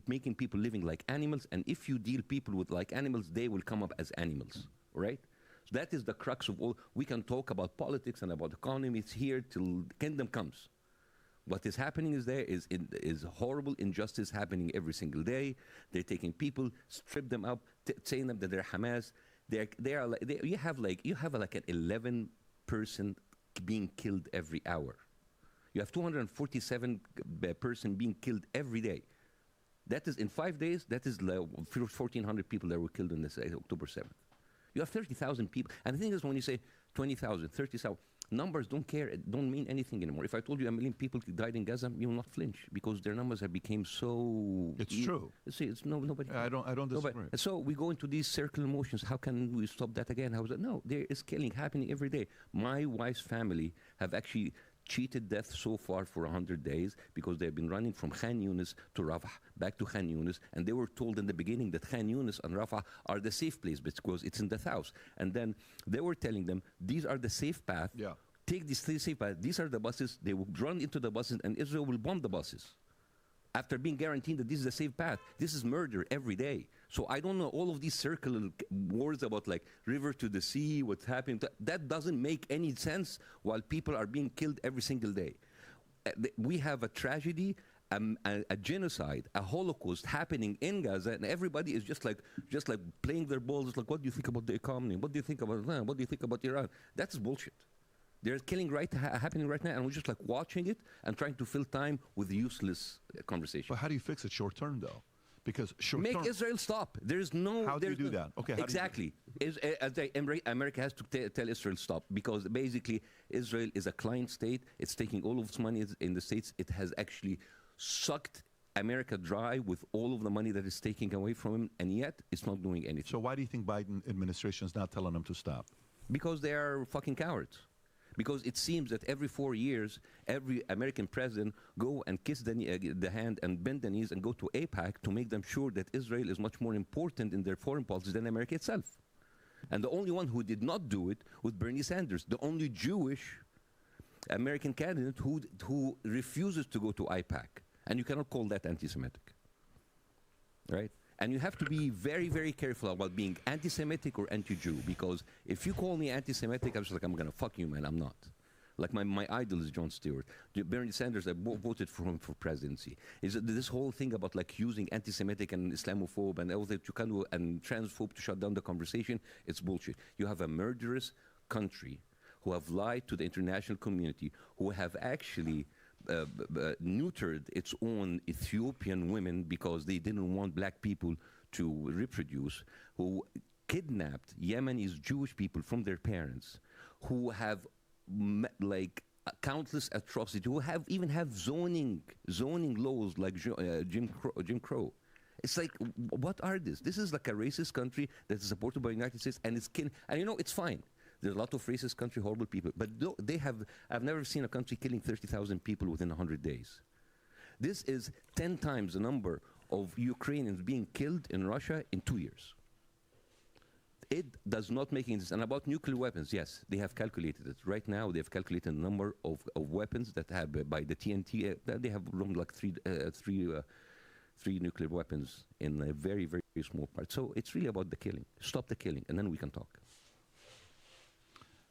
making people living like animals. And if you deal people with like animals, they will come up as animals, right? So that is the crux of all. We can talk about politics and about economy. It's here till the kingdom comes. What is happening is horrible injustice happening every single day. They're taking people, strip them up, saying them that they're Hamas. You have like an 11 person being killed every hour. You have 247 person being killed every day. That is in 5 days. That is like 1,400 people that were killed on this October 7th. You have 30,000 people. And the thing is, when you say 20,000, 30,000, numbers don't don't mean anything anymore. If I told you 1 million people died in Gaza, you will not flinch because their numbers have become so... It's true. See, it's nobody... I don't disagree. So we go into these circular motions. How can we stop that again? How is that? No, there is killing happening every day. My wife's family have actually cheated death so far for 100 days because they've been running from Khan Yunis to Rafah, back to Khan Yunis, and they were told in the beginning that Khan Yunis and Rafah are the safe place because it's in the south. And then they were telling them, these are the safe path. Yeah. Take these three safe paths. These are the buses. They will run into the buses, and Israel will bomb the buses. After being guaranteed that this is a safe path. This is murder every day. So I don't know all of these circular wars about like river to the sea, what's happening. That doesn't make any sense while people are being killed every single day. We have a tragedy, a genocide, a Holocaust happening in Gaza, and everybody is just like playing their balls. It's like, what do you think about the economy? What do you think about that? What do you think about Iran? That's bullshit. There's killing happening right now, and we're just like watching it and trying to fill time with useless conversation. But how do you fix it short term, though? Because short Make term... Israel stop. There's no... How do you do that? Okay, exactly. America has to tell Israel stop because basically Israel is a client state. It's taking all of its money in the States. It has actually sucked America dry with all of the money that it's taking away from him, and yet it's not doing anything. So why do you think Biden administration is not telling them to stop? Because they are fucking cowards. Because it seems that every 4 years, every American president go and kiss the hand and bend the knees and go to AIPAC to make them sure that Israel is much more important in their foreign policy than America itself. And the only one who did not do it was Bernie Sanders, the only Jewish American candidate who refuses to go to AIPAC. And you cannot call that anti-Semitic, right? And you have to be very, very careful about being anti-Semitic or anti-Jew, because if you call me anti-Semitic, I'm just like, I'm going to fuck you, man. I'm not. Like my idol is Jon Stewart. Bernie Sanders, I voted for him for presidency. Is this whole thing about like using anti-Semitic and Islamophobe and all that you can do and transphobe to shut down the conversation? It's bullshit. You have a murderous country who have lied to the international community, who have actually neutered its own Ethiopian women because they didn't want black people to reproduce, who kidnapped Yemenis Jewish people from their parents, who have like countless atrocities, who even have zoning laws like Jim Crow. It's like, what are this? This is like a racist country that is supported by the United States, and it's killing. And you know, it's fine. There's a lot of racist country, horrible people. But I've never seen a country killing 30,000 people within 100 days. This is 10 times the number of Ukrainians being killed in Russia in 2 years. It does not make any sense. And about nuclear weapons, yes, they have calculated it. Right now, they have calculated the number of weapons that have, by the TNT, they have like three nuclear weapons in a very, very small part. So it's really about the killing. Stop the killing, and then we can talk.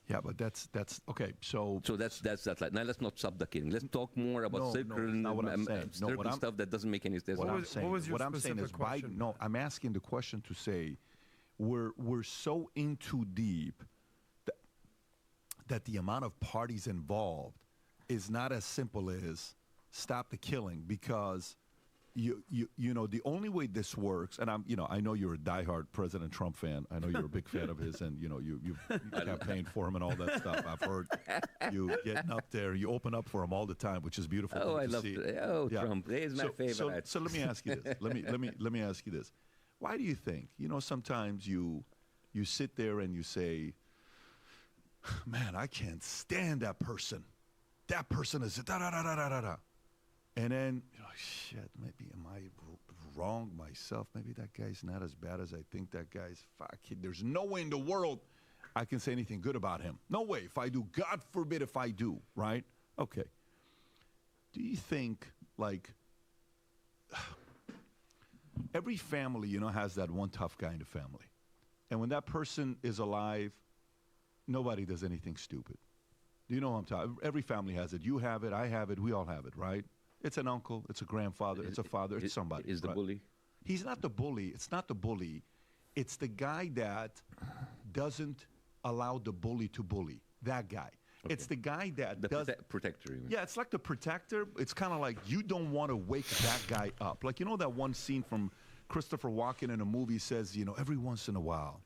Yeah, but that's okay. So that's that. Now let's not stop the killing. Let's talk more about circle stuff that doesn't make any sense. What I'm saying is, Biden. No, I'm asking the question to say, we're so in too deep that the amount of parties involved is not as simple as stop the killing, because you know, the only way this works, and I know you're a diehard President Trump fan. I know you're a big fan of his, and you campaigned for him and all that stuff. I've heard you getting up there. You open up for him all the time, which is beautiful. Oh, I love Trump. He's my favorite. So let me ask you this. Let me ask you this. Why do you think, sometimes you sit there and you say, man, I can't stand that person. That person is da-da-da-da-da-da. And then, shit, maybe am I wrong myself? Maybe that guy's not as bad as I think that guy's. Fuck, there's no way in the world I can say anything good about him. No way. If I do, God forbid if I do, right? Okay. Do you think, like, every family, has that one tough guy in the family. And when that person is alive, nobody does anything stupid. Do you know what I'm talking about? Every family has it. You have it. I have it. We all have it, right? It's an uncle. It's a grandfather. It's a father. It's somebody. Is the bully? He's not the bully. It's not the bully. It's the guy that doesn't allow the bully to bully. That guy. Okay. It's the guy that does... protector. You mean. Yeah, it's like the protector. It's kind of like you don't want to wake that guy up. Like, that one scene from Christopher Walken in a movie says, every once in a while,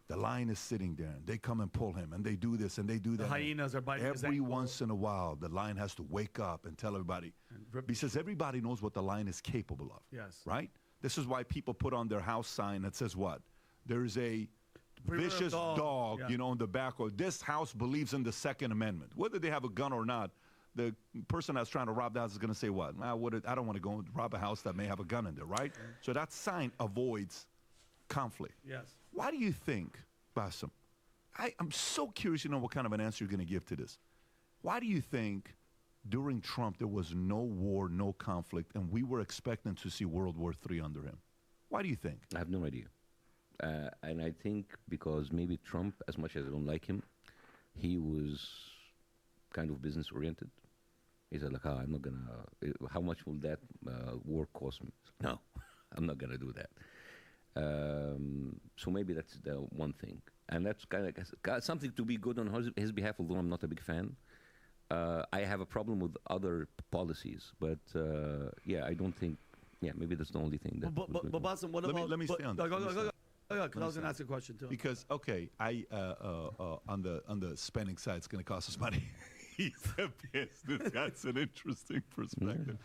the lion is sitting there, and they come and pull him, and they do this, and they do that. The hyenas are biting his ankle. Every once in a while, the lion has to wake up and tell everybody. Because everybody knows what the lion is capable of. Yes. Right? This is why people put on their house sign that says what? There's a vicious dog, yeah. On the back. Or this house believes in the Second Amendment. Whether they have a gun or not, the person that's trying to rob the house is going to say what? I don't want to go and rob a house that may have a gun in there, right? So that sign avoids conflict. Yes. Why do you think, Bassem, I'm so curious to know what kind of an answer you're going to give to this. Why do you think during Trump there was no war, no conflict, and we were expecting to see World War III under him? Why do you think? I have no idea. And I think because maybe Trump, as much as I don't like him, he was kind of business-oriented. He said, like, I'm not going to, how much will that war cost me? No, I'm not going to do that. So maybe that's the one thing. And that's kind of something to be good on his behalf, although I'm not a big fan. I have a problem with other policies, but I don't think, maybe that's the only thing. But Bassem, what about... Let me stay on that. Go, because I was going to ask a question, too. Because, okay, on the spending side, it's going to cost us money. He's a business. That's an interesting perspective.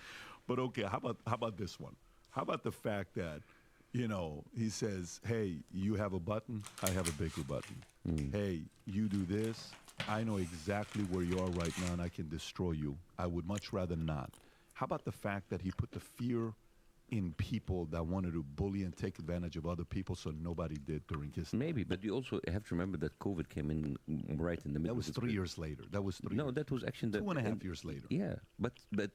But, okay, how about this one? How about the fact that, he says, hey, you have a button, I have a bigger button. Hey, you do this, I know exactly where you are right now, and I can destroy you. I would much rather not. How about the fact that he put the fear in people that wanted to bully and take advantage of other people, so nobody did during his. Maybe, but you also have to remember that COVID came in right in the middle. That was of 3 years later. That was three. No, years. that was actually 2.5 years later. Yeah, but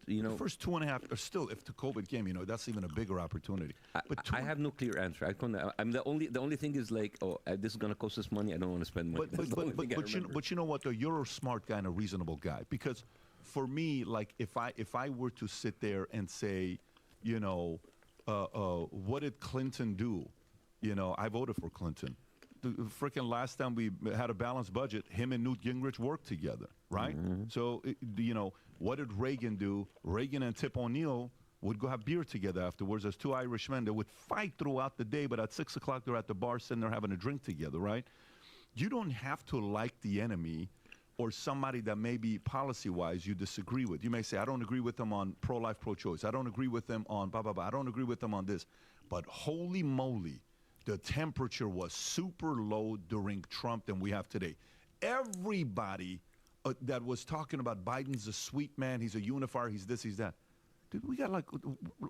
you know, The first 2.5, or still, if the COVID came, that's even a bigger opportunity. But I have no clear answer. I'm the only thing is like, oh, this is gonna cost us money. I don't want to spend money. But you know what though? You're a smart guy and a reasonable guy, because for me, like if I were to sit there and say, what did Clinton do? I voted for Clinton. The freaking last time we had a balanced budget, him and Newt Gingrich worked together, right? Mm-hmm. So, what did Reagan do? Reagan and Tip O'Neill would go have beer together afterwards as two Irishmen. They would fight throughout the day, but at 6 o'clock, they're at the bar sitting there having a drink together, right? You don't have to like the enemy or somebody that maybe policy-wise you disagree with. You may say, I don't agree with them on pro-life, pro-choice. I don't agree with them on blah, blah, blah. I don't agree with them on this. But holy moly, the temperature was super low during Trump than we have today. Everybody that was talking about Biden's a sweet man, he's a unifier, he's this, he's that. Dude, we got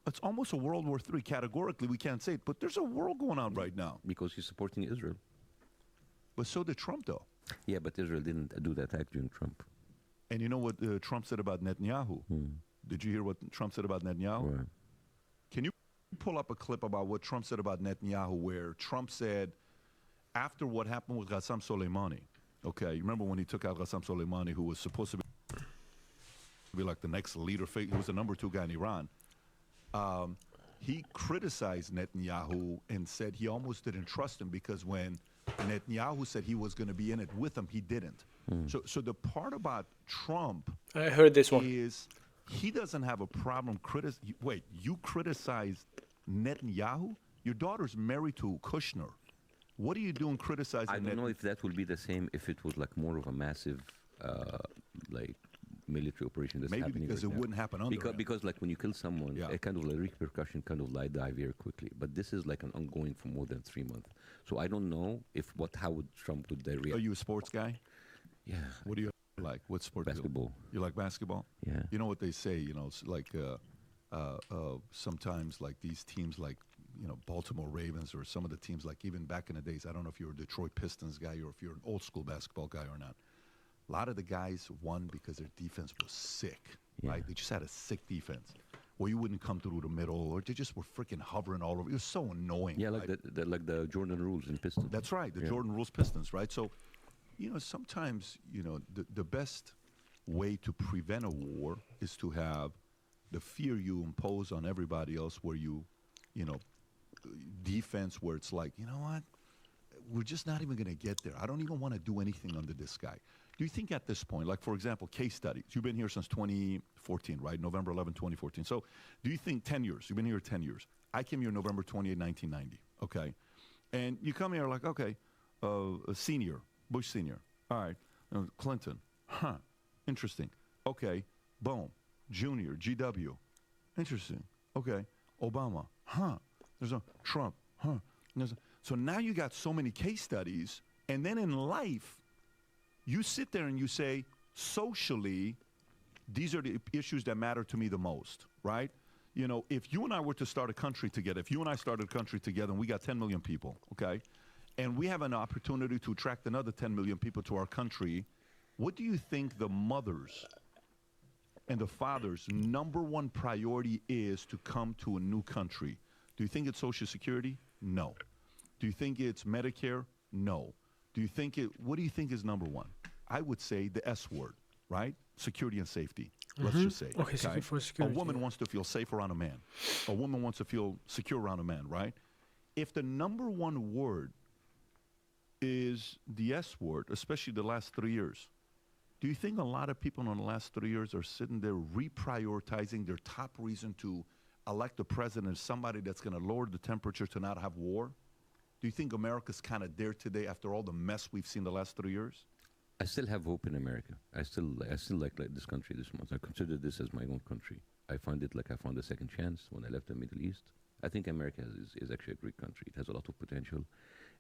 it's almost a World War III. Categorically, we can't say it, but there's a world going on right now. Because he's supporting Israel. But so did Trump, though. Yeah, but Israel didn't do the attack during Trump. And you know what Trump said about Netanyahu? Did you hear what Trump said about Netanyahu? Right. Can you pull up a clip about what Trump said about Netanyahu, where Trump said, after what happened with Qassem Soleimani, okay, you remember when he took out Qassem Soleimani, who was supposed to be like the next leader, he was the number 2 guy in Iran. He criticized Netanyahu and said he almost didn't trust him because when Netanyahu said he was going to be in it with him, he didn't. So the part about Trump, I heard this one, is he doesn't have a problem Wait, you criticize Netanyahu? Your daughter's married to Kushner. What are you doing criticizing? I don't know if that will be the same if it was like more of a massive military operation that's maybe happening because right it now. wouldn't happen under him. Because like when you kill someone, Yeah. a kind of like repercussion kind of die very quickly. But this is like an ongoing for more than 3 months. So I don't know how would Trump would react. Are you a sports guy? Yeah. What do you like? What sport? Basketball. You like basketball? Yeah. You know what they say, it's like sometimes like these teams like, Baltimore Ravens or some of the teams like even back in the days, I don't know if you're a Detroit Pistons guy or if you're an old school basketball guy or not. A lot of the guys won because their defense was sick, right? They just had a sick defense. Well, you wouldn't come through the middle, or they just were freaking hovering all over. It was so annoying. Yeah, right? like the Jordan rules in Pistons. That's right, the Jordan Rules Pistons, right? So, sometimes, the best way to prevent a war is to have the fear you impose on everybody else where defense where it's like, you know what? We're just not even going to get there. I don't even want to do anything under this guy. Do you think at this point, like, for example, case studies, you've been here since 2014, right? November 11, 2014. So do you think 10 years, you've been here 10 years. I came here November 28, 1990, okay? And you come here like, okay, a senior, Bush senior. All right, Clinton, interesting. Okay, boom, junior, GW, interesting. Okay, Obama, there's a Trump, so now you got so many case studies, and then in life, you sit there and you say, socially, these are the issues that matter to me the most, right? If you and I were to start a country together, if you and I started a country together and we got 10 million people, okay, and we have an opportunity to attract another 10 million people to our country, what do you think the mothers and the fathers' number one priority is to come to a new country? Do you think it's Social Security? No. Do you think it's Medicare? No. What do you think is number one? I would say the S word, right? Security and safety. Let's just say. Okay, security. A woman wants to feel safe around a man. A woman wants to feel secure around a man, right? If the number one word is the S word, especially the last 3 years, do you think a lot of people in the last 3 years are sitting there reprioritizing their top reason to elect a president as somebody that's going to lower the temperature to not have war? Do you think America's kind of there today after all the mess we've seen the last 3 years? I still have hope in America. I still like this country this month. I consider this as my own country. I find it like I found a second chance when I left the Middle East. I think America is actually a great country. It has a lot of potential,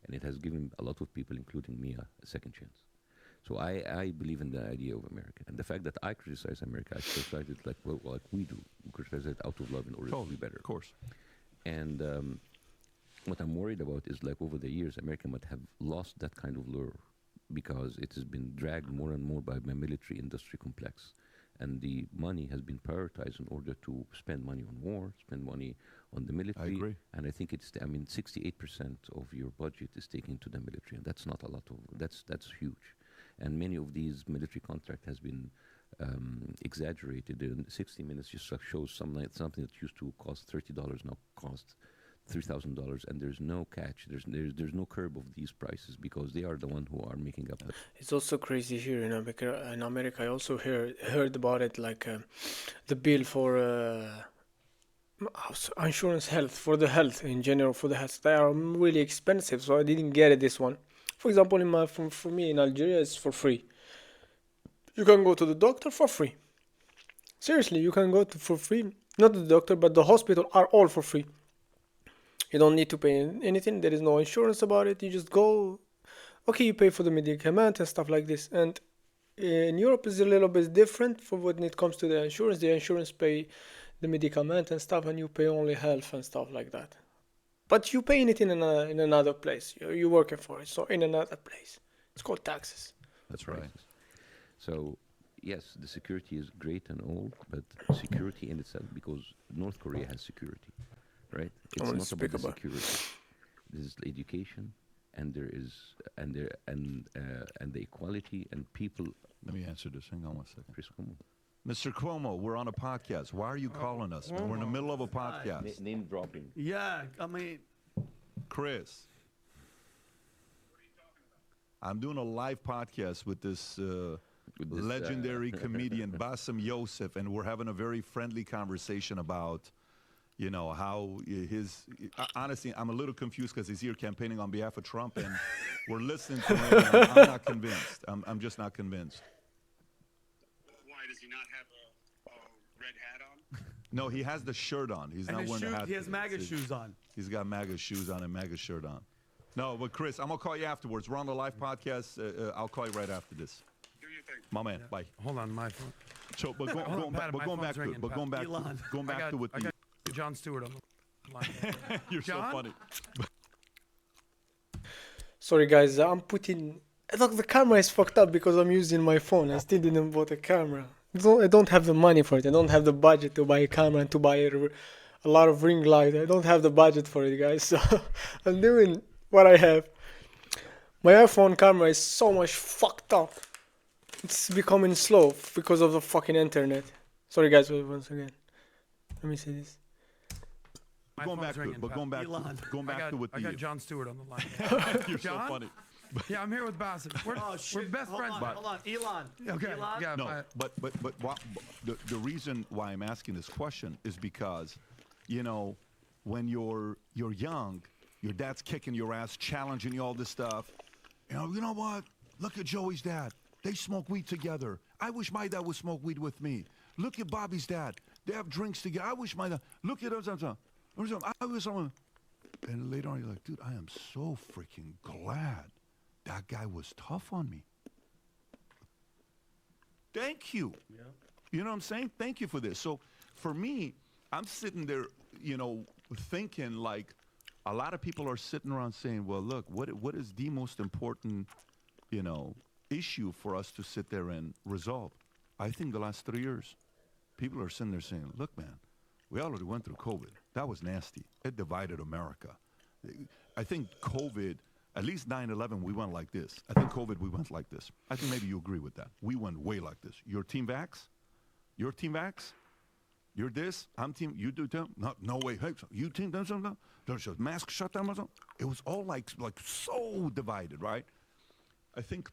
and it has given a lot of people, including me, a second chance. So I believe in the idea of America, and the fact that I criticize America, I criticize it like we do. We criticize it out of love in order to be better. Of course. And what I'm worried about is like over the years, America might have lost that kind of lure because it has been dragged more and more by my military industry complex. And the money has been prioritized in order to spend money on war, spend money on the military. I agree. And I think 68% of your budget is taken to the military, and that's not a lot of, that's huge. And many of these military contract has been exaggerated. In 60 Minutes just shows something that used to cost $30 now costs $3,000, and there's no catch. There's no curb of these prices because they are the one who are making up. It's also crazy here in America. In America, I also heard about it, like the bill for insurance health, for the health in general, for the health. They are really expensive, so I didn't get it this one. For example, for me in Algeria, it's for free. You can go to the doctor for free. Seriously, you can go for free. Not the doctor, but the hospital are all for free. You don't need to pay anything. There is no insurance about it. You just go. Okay, you pay for the medicament and stuff like this. And in Europe, is a little bit different for when it comes to the insurance. The insurance pay the medicament and stuff, and you pay only health and stuff like that. But you pay it in another place. You're working for it, so in another place. It's called taxes. That's right. So, yes, the security is great and all, but security in itself, because North Korea has security, right? It's not about the security. This is education, and there is and the equality and people. Let me answer this. Hang on one second. Chris Cuomo. Mr. Cuomo, we're on a podcast. Why are you calling us? We're in the middle of a podcast. Name dropping. Yeah, I mean, Chris. I'm doing a live podcast with this legendary comedian, Bassem Youssef, and we're having a very friendly conversation about, you know, how his... Honestly, I'm a little confused because he's here campaigning on behalf of Trump, and we're listening to him, and I'm not convinced. I'm just not convinced. Why, does he not have a red hat on? No, he has the shirt on. He's not wearing the hat. He has MAGA shoes on. He's got MAGA shoes on and MAGA shirt on. No, but Chris, I'm going to call you afterwards. We're on the live podcast. I'll call you right after this. Do you think? My man, bye. Hold on, my phone. So, but going back to it. But going back to what I got John Stewart on the line. You're John? so funny. Sorry, guys. I'm putting... Look, the camera is fucked up because I'm using my phone. I still didn't bought a camera. I don't have the money for it. I don't have the budget to buy a camera and to buy a lot of ring light. I don't have the budget for it, guys. So I'm doing what I have. My iPhone camera is so much fucked up. It's becoming slow because of the fucking internet. Sorry, guys, once again. Let me see this. Going back to it. But going back to what I got John Stewart on the line. You're John? so funny. Yeah, I'm here with Bassem. We're best friends. Hold on, Elon. Okay. Elon? Yeah, No, but the reason why I'm asking this question is because, you know, when you're young, your dad's kicking your ass, challenging you all this stuff. You know what? Look at Joey's dad. They smoke weed together. I wish my dad would smoke weed with me. Look at Bobby's dad. They have drinks together. I wish my dad. Look at us. I wish someone. And later on, you're like, dude, I am so freaking glad that guy was tough on me. Thank you. Yeah. You know what I'm saying? Thank you for this. So for me, I'm sitting there, you know, thinking like a lot of people are sitting around saying, well, look, what is the most important, you know, issue for us to sit there and resolve? I think the last 3 years, people are sitting there saying, look, man, we already went through COVID. That was nasty. It divided America. I think COVID, at least 9/11, we went like this. I think COVID, we went like this. I think maybe you agree with that. We went way like this. Your team vax? Your team vax? You're this? I'm team. You do them? No way. Hey, you team them something? There's a mask shutdown or something? It was all like so divided, right? I think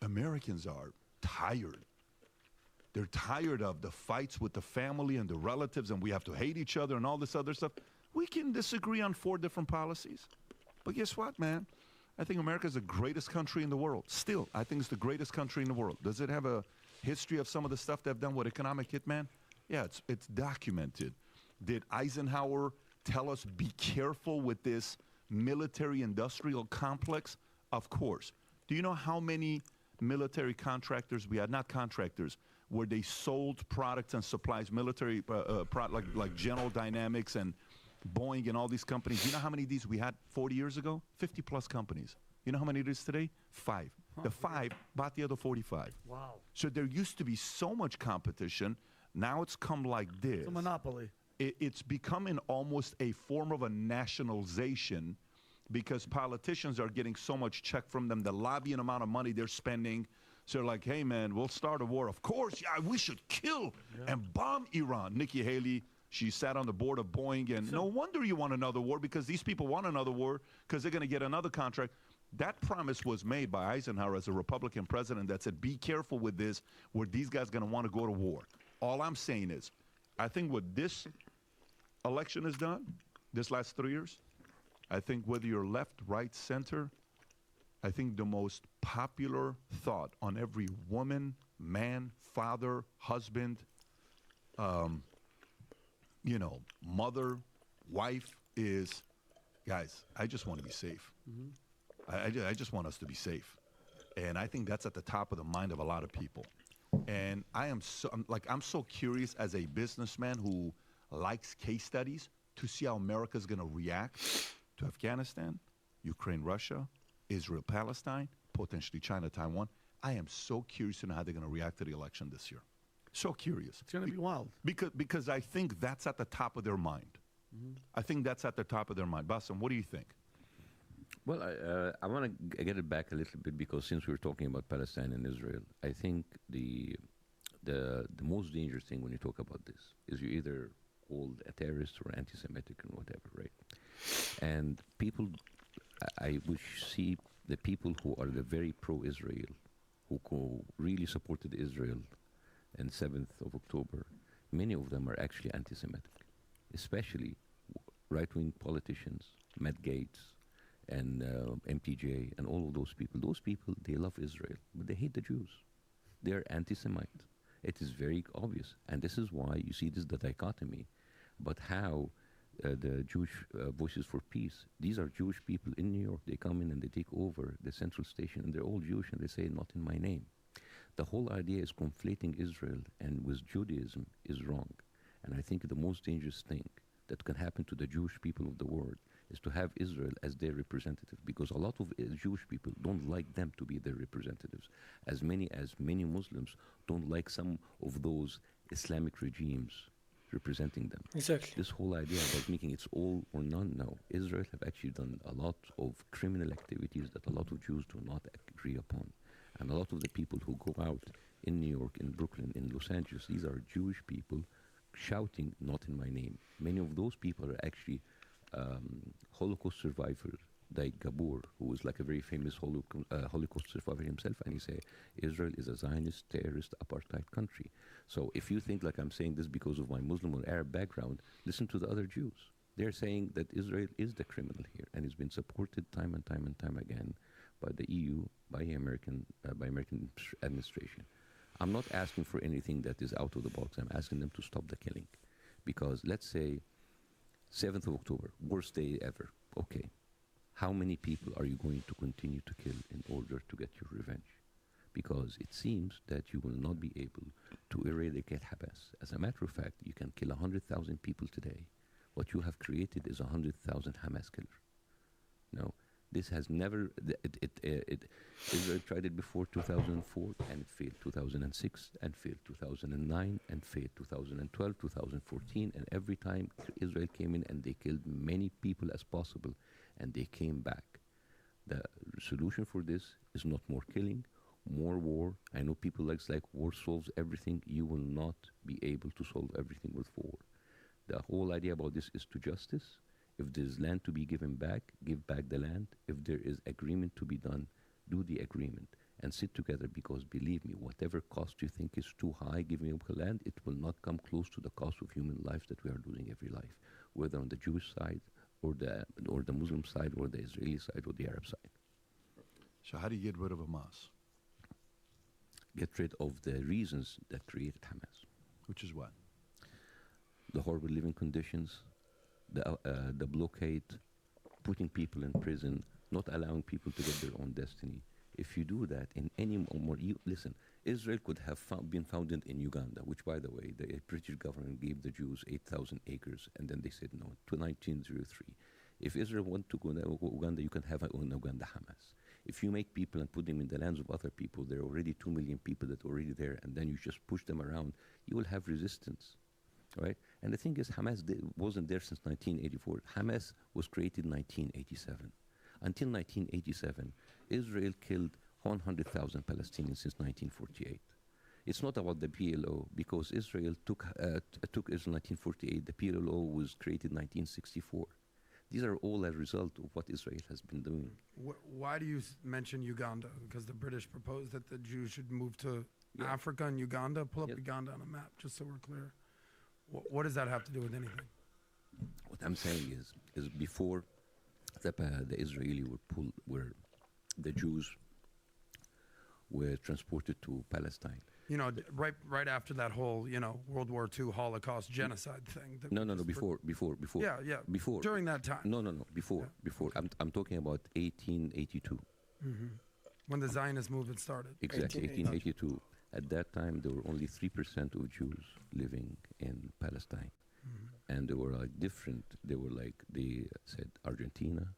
Americans are tired. They're tired of the fights with the family and the relatives, and we have to hate each other and all this other stuff. We can disagree on 4 different policies. But guess what, man? I think America is the greatest country in the world. Still, I think it's the greatest country in the world. Does it have a history of some of the stuff they've done with economic hitman? Yeah, it's documented. Did Eisenhower tell us be careful with this military-industrial complex? Of course. Do you know how many military contractors, we had not contractors, where they sold products and supplies, military like General Dynamics and Boeing and all these companies. You know how many of these we had 40 years ago? 50 plus companies. You know how many it is today? 5. The 5 bought the other 45. Wow. So there used to be so much competition. Now it's come like this. It's a monopoly. It's becoming almost a form of a nationalization because politicians are getting so much check from them, the lobbying amount of money they're spending. So they're like, hey, man, we'll start a war. Of course, yeah, we should kill and bomb Iran. Nikki Haley, she sat on the board of Boeing, and no wonder you want another war because these people want another war because they're going to get another contract. That promise was made by Eisenhower as a Republican president that said, be careful with this, where these guys are going to want to go to war. All I'm saying is, I think what this election has done, this last 3 years, I think whether you're left, right, center, I think the most popular thought on every woman, man, father, husband, mother, wife is, guys, I just want to be safe. I just want us to be safe. And I think that's at the top of the mind of a lot of people. And I'm so curious as a businessman who likes case studies to see how America's going to react to Afghanistan, Ukraine, Russia, Israel, Palestine, potentially China, Taiwan. I am so curious to know how they're going to react to the election this year. So curious. It's going to be wild. Because I think that's at the top of their mind. I think that's at the top of their mind. Bassem, what do you think? Well, I want to get it back a little bit because since we're talking about Palestine and Israel, I think the most dangerous thing when you talk about this is you're either called a terrorist or anti-Semitic and whatever, right? And people, I would see the people who are the very pro-Israel, who really supported Israel on 7th of October, many of them are actually anti-Semitic, especially right-wing politicians, Matt Gaetz, and MTJ, and all of those people. Those people, they love Israel, but they hate the Jews. They're anti-Semite. It is very obvious. And this is why you see this dichotomy. But how the Jewish Voices for Peace, these are Jewish people in New York. They come in and they take over the central station, and they're all Jewish, and they say, not in my name. The whole idea is conflating Israel and with Judaism is wrong. And I think the most dangerous thing that can happen to the Jewish people of the world is to have Israel as their representative, because a lot of Jewish people don't like them to be their representatives, as many Muslims don't like some of those Islamic regimes representing them. Exactly. This whole idea about making it's all or none, no. Israel have actually done a lot of criminal activities that a lot of Jews do not agree upon. And a lot of the people who go out in New York, in Brooklyn, in Los Angeles, these are Jewish people shouting, not in my name. Many of those people are actually Holocaust survivors, like Gabor, who was like a very famous Holocaust survivor himself, and he said Israel is a Zionist, terrorist, apartheid country. So if you think like I'm saying this because of my Muslim or Arab background, listen to the other Jews. They're saying that Israel is the criminal here, and it's been supported time and time and time again by the EU, by American administration. I'm not asking for anything that is out of the box. I'm asking them to stop the killing, because let's say 7th of October, worst day ever. Okay. How many people are you going to continue to kill in order to get your revenge? Because it seems that you will not be able to eradicate Hamas. As a matter of fact, you can kill 100,000 people today. What you have created is 100,000 Hamas killers. No, this has never, Israel tried it before 2004 and it failed, 2006 and failed, 2009 and failed, 2012, 2014, and every time Israel came in and they killed many people as possible and they came back. The solution for this is not more killing, more war. I know people like war solves everything. You will not be able to solve everything with war. The whole idea about this is to justice. If there's land to be given back, give back the land. If there is agreement to be done, do the agreement and sit together, because believe me, whatever cost you think is too high giving up the land, it will not come close to the cost of human lives that we are losing every life, whether on the Jewish side or the Muslim side or the Israeli side or the Arab side. So how do you get rid of Hamas? Get rid of the reasons that created Hamas. Which is what? The horrible living conditions, the blockade, putting people in prison, not allowing people to get their own destiny. if you do that in any more, listen, Israel could have been founded in Uganda, which, by the way, the British government gave the Jews 8,000 acres, and then they said no to 1903. If Israel want to go to Uganda, you can have in Uganda Hamas. If you make people and put them in the lands of other people, there are already 2 million people that are already there, and then you just push them around, you will have resistance, right? And the thing is, Hamas wasn't there since 1984. Hamas was created in 1987. Until 1987, Israel killed 100,000 Palestinians since 1948. It's not about the PLO, because Israel took Israel in 1948. The PLO was created in 1964. These are all a result of what Israel has been doing. Why do you mention Uganda? Because the British proposed that the Jews should move to Africa and Uganda. Pull up Uganda on a map, just so we're clear. What does that have to do with anything? What I'm saying is before the Israeli were the Jews were transported to Palestine. You know, right after that whole, World War II Holocaust genocide thing. No, before. Yeah. Before. During that time. No, before. I'm talking about 1882. Mm-hmm. When the Zionist movement started. Exactly, 1882. At that time, there were only 3% of Jews living in Palestine. Mm-hmm. And they were different. They said Argentina,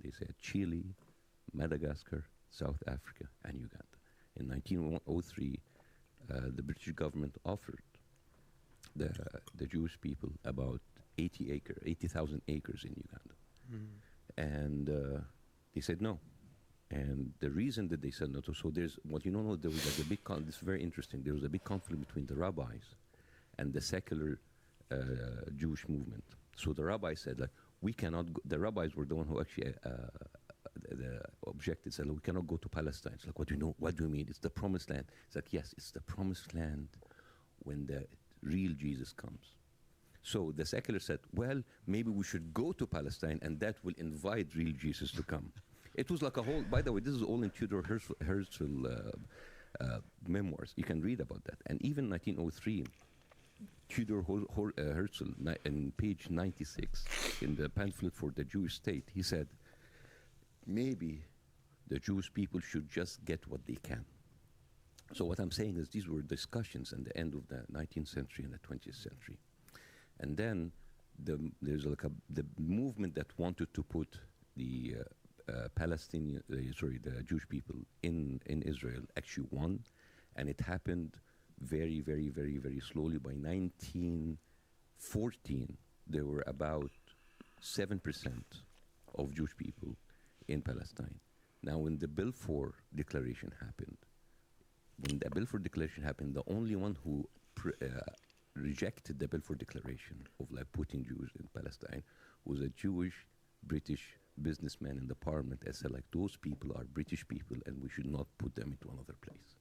they said Chile, Madagascar, South Africa, and Uganda. In 1903, the British government offered the Jewish people about 80,000 acres in Uganda. Mm-hmm. And they said no. And the reason that they said no, so there's, what you don't know, there was a big, this is very interesting, there was a big conflict between the rabbis and the secular Jewish movement. So the rabbis said, we cannot go, the rabbis were the one who actually objected, said, we cannot go to Palestine. It's like, what do you mean? It's the promised land. It's like, yes, it's the promised land when the real Jesus comes. So the secular said, well, maybe we should go to Palestine, and that will invite real Jesus to come. It was like a whole, by the way, this is all in Tudor Herzl memoirs. You can read about that. And even 1903, Tudor Herzl, in page 96, in the pamphlet for the Jewish state, he said, maybe the Jewish people should just get what they can. So what I'm saying is these were discussions at the end of the 19th century and the 20th century. And then there's the movement that wanted to put the the Jewish people in Israel actually won, and it happened very, very, very, very slowly. By 1914, there were about 7% of Jewish people in Palestine. Now, when the Balfour Declaration happened, the only one who rejected the Balfour Declaration of putting Jews in Palestine was a Jewish British businessman in the parliament that said, those people are British people and we should not put them into another place.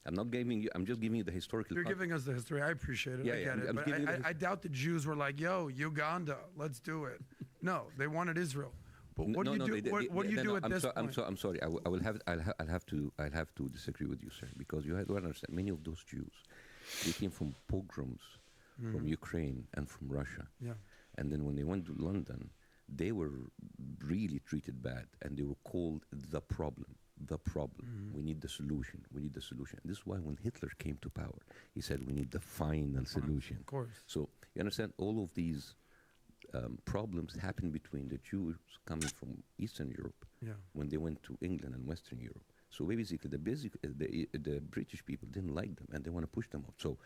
I'm not giving you, I'm just giving you the historical. You're giving us the history. I appreciate it. I get it. But I doubt the Jews were like, yo, Uganda, let's do it. No, they wanted Israel. But what do you do? What do you do at this point? I'm sorry. I'll have to disagree with you, sir, because you have to understand many of those Jews, they came from pogroms from Ukraine and from Russia. Yeah. And then when they went to London, they were really treated bad, and they were called the problem. The problem. We need the solution. We need the solution. And this is why when Hitler came to power, he said we need the final solution. Of course. So you understand all of these problems happened between the Jews coming from Eastern Europe when they went to England and Western Europe. So basically, the British people didn't like them, and they want to push them out. So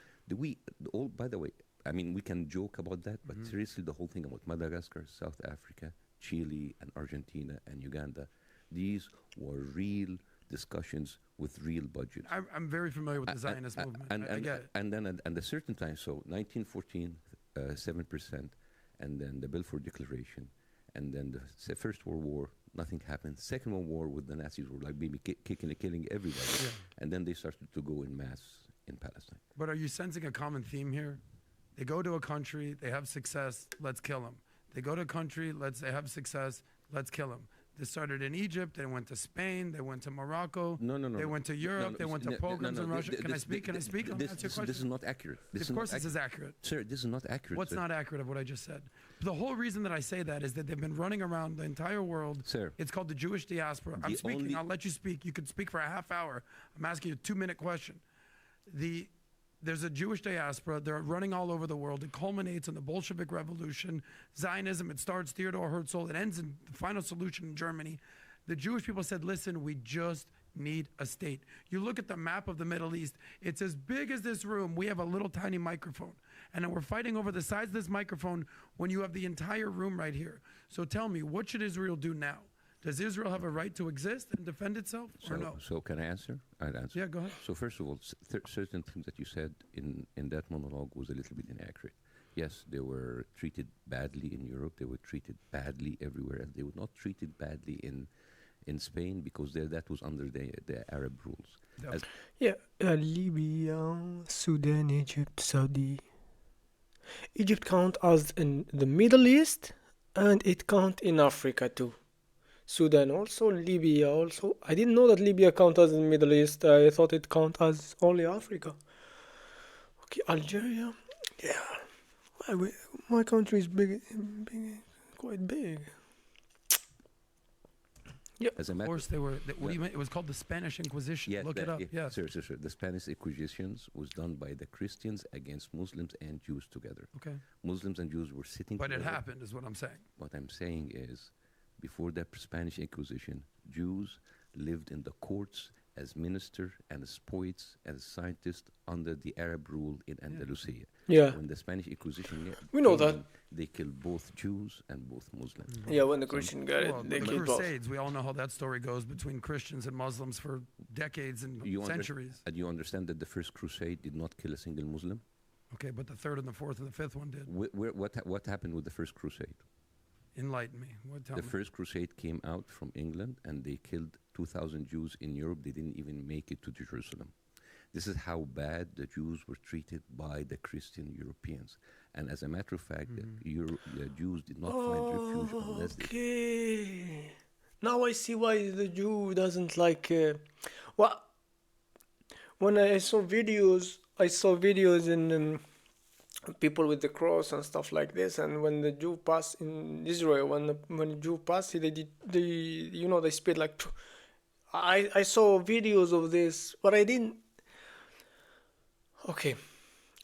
by the way, I mean, we can joke about that, but seriously, the whole thing about Madagascar, South Africa, Chile, and Argentina, and Uganda, these were real discussions with real budgets. I'm very familiar with the Zionist movement. I get it. And then at a certain time, so 1914, 7%, and then the Balfour Declaration, and then the First World War, nothing happened. Second World War with the Nazis were maybe killing everybody. Yeah. And then they started to go in mass in Palestine. But are you sensing a common theme here? They go to a country, they have success, let's kill them. They go to a country, they have success, let's kill them. They started in Egypt. They went to Spain. They went to Morocco. No, no, no. They no. went to Europe. They went to pogroms in Russia. Can I speak? Can I speak? Let me answer your question. This is not accurate. Of course, this is accurate. Sir, this is not accurate. What's sir. not accurate of what I just said? The whole reason that I say that is that they've been running around the entire world. Sir. It's called the Jewish diaspora. I'm speaking. I'll let you speak. You could speak for a half hour. I'm asking you a 2-minute question. There's a Jewish diaspora. They're running all over the world. It culminates in the Bolshevik Revolution, Zionism. It starts Theodor Herzl. It ends in the final solution in Germany. The Jewish people said, listen, we just need a state. You look at the map of the Middle East, it's as big as this room. We have a little tiny microphone. And then we're fighting over the size of this microphone when you have the entire room right here. So tell me, what should Israel do now? Does Israel have a right to exist and defend itself, or no? So can I answer? I'd answer. Yeah, go ahead. So first of all, certain things that you said in that monologue was a little bit inaccurate. Yes, they were treated badly in Europe. They were treated badly everywhere else. They were not treated badly in Spain because that was under the Arab rules. Yeah, Libya, Sudan, Egypt, Saudi. Egypt count as in the Middle East, and it count in Africa too. Sudan also, Libya also. I didn't know that Libya count as in the Middle East. I thought it count as only Africa. Okay, Algeria. Yeah, my country is big, quite big. Yeah. As a Of matter course, they were. What do you mean? It was called the Spanish Inquisition. Yeah, Look it up. Yes. Sir. The Spanish Inquisitions was done by the Christians against Muslims and Jews together. Okay. Muslims and Jews were sitting But together. it happened, is what I'm saying. What I'm saying is, before the Spanish Inquisition, Jews lived in the courts as minister and as poets and as scientists under the Arab rule in Andalusia. Yeah. When the Spanish Inquisition We know came that. in, they killed both Jews and both Muslims. Yeah, when the Christian got Well, it, they the killed both. Crusades, we all know how that story goes between Christians and Muslims for decades and centuries. And you understand that the first crusade did not kill a single Muslim? Okay, but the third and the fourth and the fifth one did. What happened with the first crusade? Enlighten me. Tell The me. first crusade came out from England and they killed 2,000 Jews in Europe. They didn't even make it to Jerusalem. This is how bad the Jews were treated by the Christian Europeans. And as a matter of fact, the Jews did not find refuge unless they... Okay. Now I see why the Jew doesn't like... well, when I saw videos in... people with the cross and stuff like this, and when the Jew passed in Israel, when the Jew passed, they spit like. I saw videos of this, but I didn't. Okay,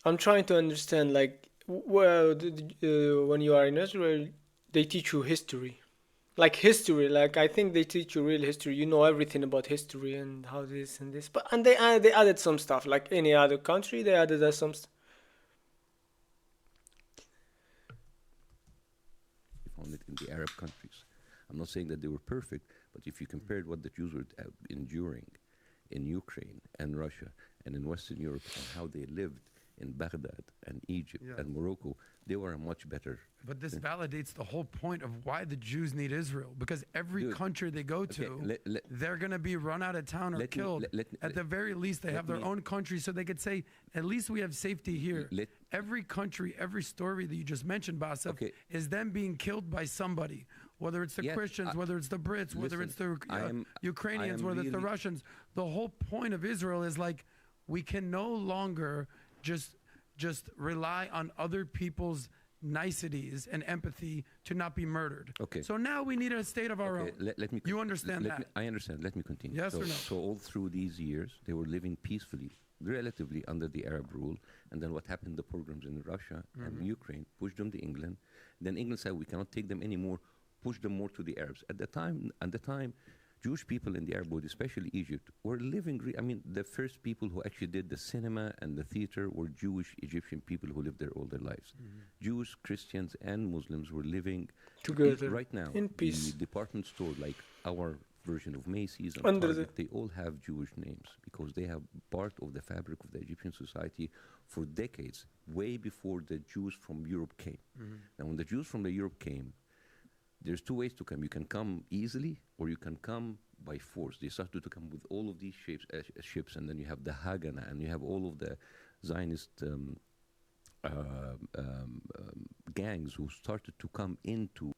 I'm trying to understand. Like, when you are in Israel, they teach you history, like history. Like I think they teach you real history. You know everything about history and how this and this. But and they added some stuff, like any other country. They added some. Found it in the Arab countries. I'm not saying that they were perfect, but if you compared what the Jews were enduring in Ukraine and Russia and in Western Europe and how they lived in Baghdad and Egypt and Morocco, they were a much better. But this validates the whole point of why the Jews need Israel. Because every country they go to, they're going to be run out of town or killed. At the very least, they have their own country, so they could say, at least we have safety here. Every country, every story that you just mentioned, Bassem, is them being killed by somebody. Whether it's the Christians, whether it's the Brits, whether it's the Ukrainians, whether it's the Russians. The whole point of Israel is like, we can no longer just rely on other people's niceties and empathy to not be murdered. Okay. So now we need a state of our own. You understand that? I understand. Let me continue. Yes or no? So all through these years, they were living peacefully, relatively under the Arab rule. And then what happened, the pogroms in Russia and Ukraine pushed them to England. Then England said, we cannot take them anymore, push them more to the Arabs. At the time, Jewish people in the Arab world, especially Egypt, were living. The first people who actually did the cinema and the theater were Jewish Egyptian people who lived there all their lives. Jews, Christians, and Muslims were living together right now in peace. The department store, like our version of Macy's and Target, they all have Jewish names because they have part of the fabric of the Egyptian society for decades, way before the Jews from Europe came. Now, when the Jews from Europe came, there's two ways to come. You can come easily, or you can come by force. They started to come with all of these ships, and then you have the Haganah, and you have all of the Zionist gangs who started to come into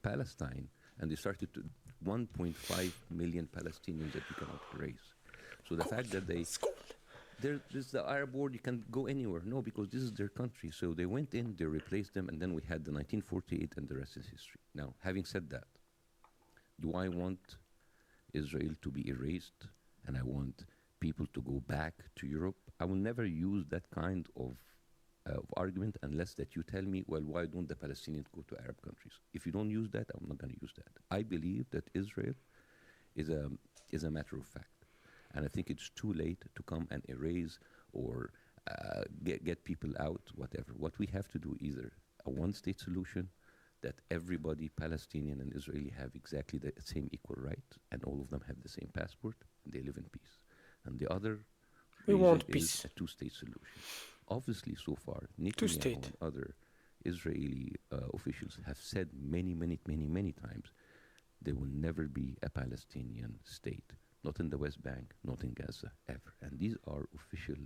Palestine and they started to 1.5 million Palestinians that you cannot erase. So the fact that there's the Arab world, you can go anywhere. No, because this is their country. So they went in, they replaced them, and then we had the 1948, and the rest is history. Now, having said that, do I want Israel to be erased, and I want people to go back to Europe? I will never use that kind of argument unless that you tell me, well, why don't the Palestinians go to Arab countries? If you don't use that, I'm not going to use that. I believe that Israel is a matter of fact. And I think it's too late to come and erase or get people out, whatever. What we have to do is either a one-state solution that everybody, Palestinian and Israeli, have exactly the same equal right, and all of them have the same passport, and they live in peace. And the other We want is peace. a two-state solution. Obviously, so far, Netanyahu Two-state. and other Israeli officials have said many times there will never be a Palestinian state, not in the West Bank, not in Gaza, ever. And these are official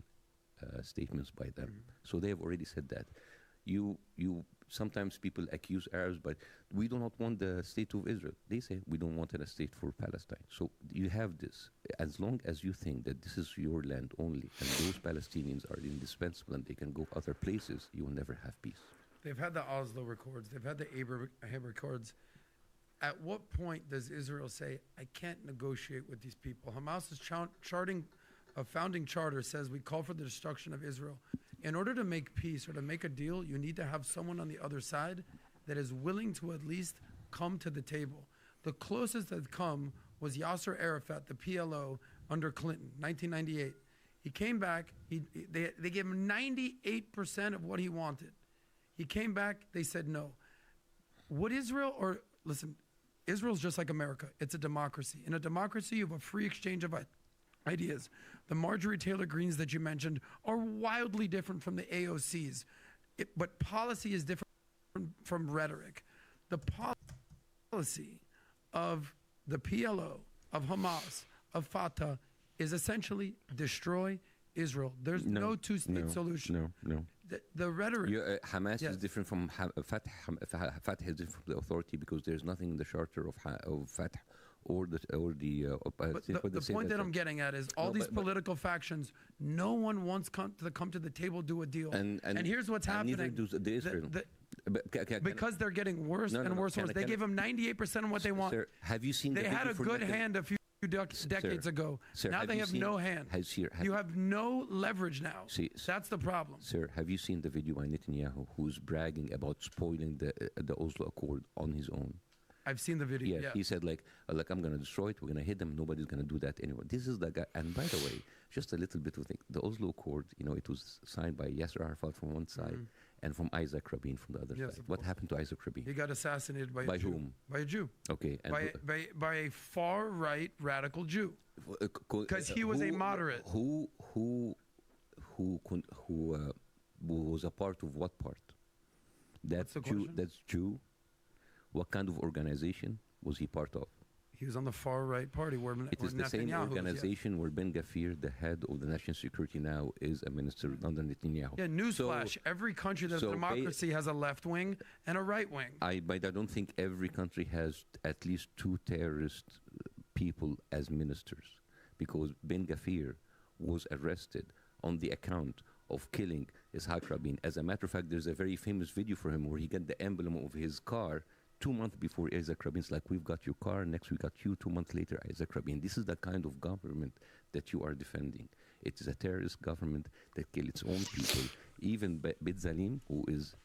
statements by them. So they have already said that. Sometimes people accuse Arabs, but we do not want the state of Israel. They say we don't want a state for Palestine. So you have this. As long as you think that this is your land only, and those Palestinians are indispensable and they can go other places, you will never have peace. They've had the Oslo Accords. They've had the Abraham Accords. At what point does Israel say, I can't negotiate with these people? Hamas's founding charter says we call for the destruction of Israel. In order to make peace or to make a deal, you need to have someone on the other side that is willing to at least come to the table. The closest that come was Yasser Arafat, the PLO, under Clinton, 1998. He came back. They gave him 98% of what he wanted. He came back. They said no. Would Israel, or listen, Israel's just like America. It's a democracy. In a democracy, you have a free exchange of ideas. The Marjorie Taylor Greens that you mentioned are wildly different from the AOCs, but policy is different from rhetoric. The policy of the PLO, of Hamas, of Fatah is essentially destroy Israel. There's no two-state solution. No. The rhetoric. Hamas Yes. is different from Fatah. Fatah is different from the authority because there's nothing in the charter of Fatah or the But the point that I'm getting at is all these political factions, no one wants to come to the table, do a deal. And here's what's happening. Neither does the Israel. Because they're getting worse and worse. They gave them 98% of what they want. Sir, have you seen They the had video a for good Netanyahu? hand a few decades ago. Sir, now they have no hand. You have no leverage now. That's the problem. Sir, have you seen the video by Netanyahu who's bragging about spoiling the Oslo Accord on his own? I've seen the video. Yes, Yeah. he said like I'm going to destroy it. We're going to hit them. Nobody's going to do that anymore. This is the guy. And by the way, just a little bit of thing. The Oslo Accord, it was signed by Yasser Arafat from one side and from Isaac Rabin from the other side. What happened to Isaac Rabin? He got assassinated by a Jew. Whom? By a Jew. Okay. And By a far right radical Jew. Because he was a moderate. Who was a part of what part? What's the question? That's Jew. What kind of organization was he part of? He was on the far right party where It is the same organization where Ben Gvir, the head of the national security now, is a minister under Netanyahu. Yeah, newsflash. Every country that's a democracy has a left wing and a right wing. But I don't think every country has at least two terrorist people as ministers, because Ben Gvir was arrested on the account of killing Ishaq Rabin. As a matter of fact, there's a very famous video for him where he got the emblem of his car 2 months before Isaac Rabin's like, we've got your car, next we got you, 2 months later, Isaac Rabin. This is the kind of government that you are defending. It is a terrorist government that kills its own people. Even Beit Zalim, who is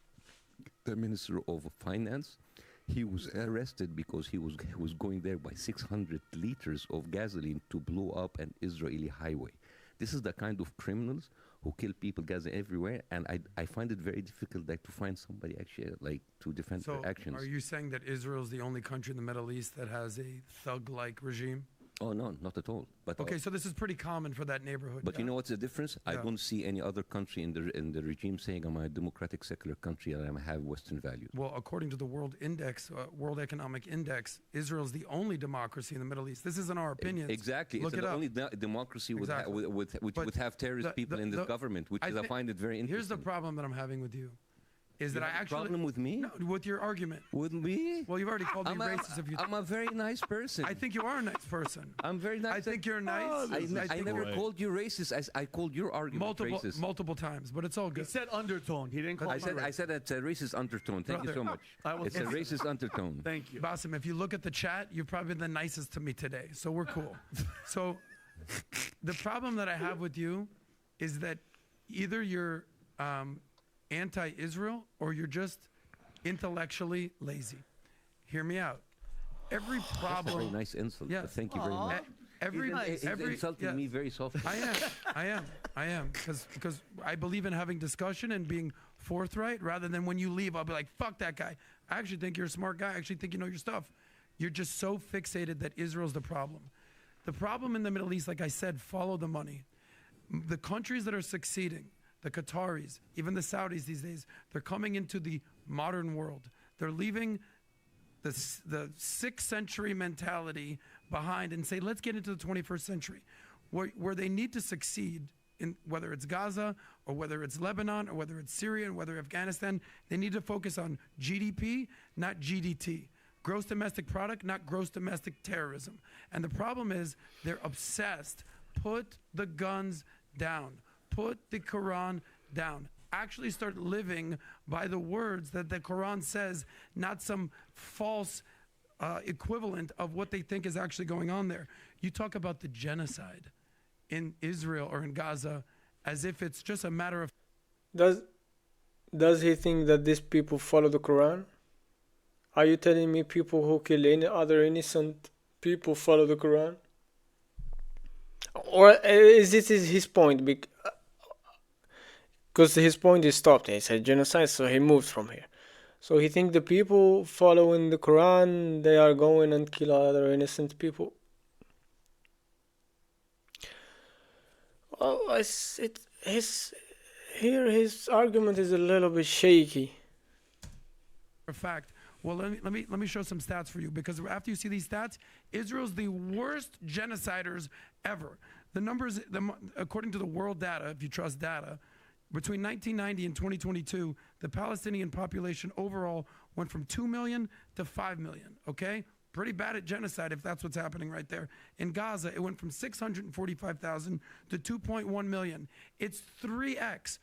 the Minister of Finance, he was arrested because he was going there by 600 liters of gasoline to blow up an Israeli highway. This is the kind of criminals who kill people, Gaza everywhere, and I find it very difficult to find somebody actually to defend their actions. Are you saying that Israel is the only country in the Middle East that has a thug-like regime? Oh no, not at all. But okay, so this is pretty common for that neighborhood. But you know what's the difference? I don't see any other country in the regime saying I'm a democratic secular country and I have Western values. Well, according to the World Economic Index, Israel is the only democracy in the Middle East. This isn't our opinion. Exactly, Look it's the only democracy which would have terrorist people in this government, which I find it very interesting. Here's the problem that I'm having with you. is that I actually problem with me? No, with your argument. With me? Well, you've already called me racist. If you, I'm a very nice person. I think you are a nice person. I'm very nice. I think you're nice. I never called you racist. I called your argument racist. Multiple times, but it's all good. He said undertone. He didn't call I said it's a racist undertone. Thank you so much. It's a racist undertone. Thank you. Bassem, if you look at the chat, you've probably been the nicest to me today, so we're cool. So the problem that I have with you is that either you're anti-Israel or you're just intellectually lazy. Hear me out. Every problem. That's a very nice insult. Yeah. Thank you very much. He's insulting me very softly. I am, because I believe in having discussion and being forthright rather than when you leave, I'll be like, fuck that guy. I actually think you're a smart guy. I actually think you know your stuff. You're just so fixated that Israel's the problem. The problem in the Middle East, like I said, follow the money. The countries that are succeeding, the Qataris, even the Saudis these days, they're coming into the modern world. They're leaving the 6th century mentality behind and say, let's get into the 21st century. Where they need to succeed, in whether it's Gaza or whether it's Lebanon or whether it's Syria and whether Afghanistan, they need to focus on GDP, not GDT. Gross domestic product, not gross domestic terrorism. And the problem is they're obsessed. Put the guns down. Put the Quran down. Actually start living by the words that the Quran says, not some false equivalent of what they think is actually going on there. You talk about the genocide in Israel or in Gaza as if it's just a matter of... Does he think that these people follow the Quran? Are you telling me people who kill any other innocent people follow the Quran? Or is this his point? Because his point is stopped. He said genocide, so he moved from here. So he think the people following the Quran, they are going and kill other innocent people? Well, his argument is a little bit shaky. For fact, well, let me show some stats for you, because after you see these stats, Israel's the worst genociders ever. The numbers, according to the world data, if you trust data, between 1990 and 2022, the Palestinian population overall went from 2 million to 5 million, okay? Pretty bad at genocide if that's what's happening right there. In Gaza, it went from 645,000 to 2.1 million. It's 3x.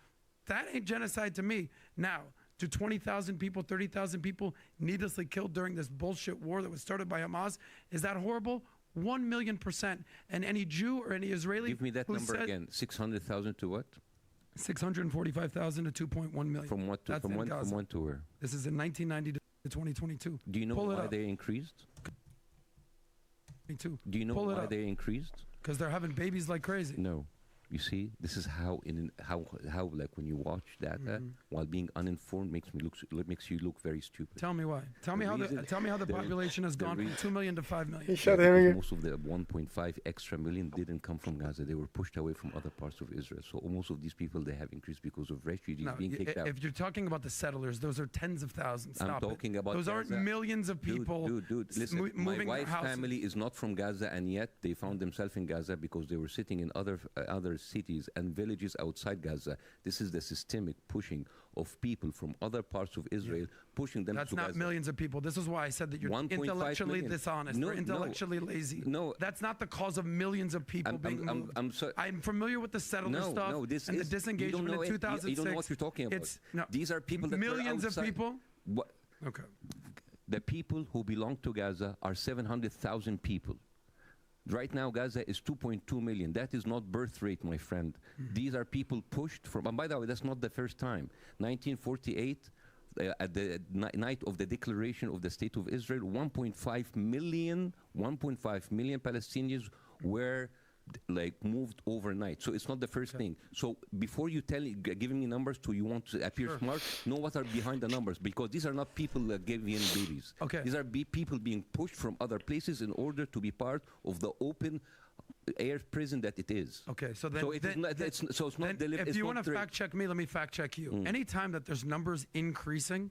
That ain't genocide to me. Now, to 20,000 people, 30,000 people needlessly killed during this bullshit war that was started by Hamas, is that horrible? 1,000,000%. And any Jew or any Israeli... Give me that number again. 600,000 to what? 645,000 to 2.1 million. From what to, from when to where? This is in 1990 to 2022. Do you know why they increased? Do you know why they increased? Because they're having babies like crazy. No. You see, this is how like when you watch data while being uninformed makes you look very stupid. Tell me why. Tell me how the population has gone from 2 million to 5 million. Most of the 1.5 extra million didn't come from Gaza. They were pushed away from other parts of Israel. So most of these people, they have increased because of refugees being kicked out. If you're talking about the settlers, those are tens of thousands. I'm talking about those aren't millions of people. Dude, listen. My wife's family is not from Gaza, and yet they found themselves in Gaza because they were sitting in other cities and villages outside Gaza. This is the systemic pushing of people from other parts of Israel, pushing them to Gaza. That's not millions of people. This is why I said that you're intellectually dishonest or intellectually lazy. No. That's not the cause of millions of people being moved. I'm familiar with the settler stuff and the disengagement in 2006. You don't know what you're talking about. These are people that millions of people. What? Okay. The people who belong to Gaza are 700,000 people. Right now, Gaza is 2.2 million. That is not birth rate, my friend. These are people pushed from, and by the way, that's not the first time. 1948, at the night of the declaration of the State of Israel, 1.5 million Palestinians were moved overnight. So it's not the first thing. So before you giving me numbers you want to appear smart, know what are behind the numbers, because these are not people giving babies. Okay. These are people being pushed from other places in order to be part of the open air prison that it is. Okay, so then, it's not deliberate. If you want to fact check me, let me fact check you. Anytime that there's numbers increasing,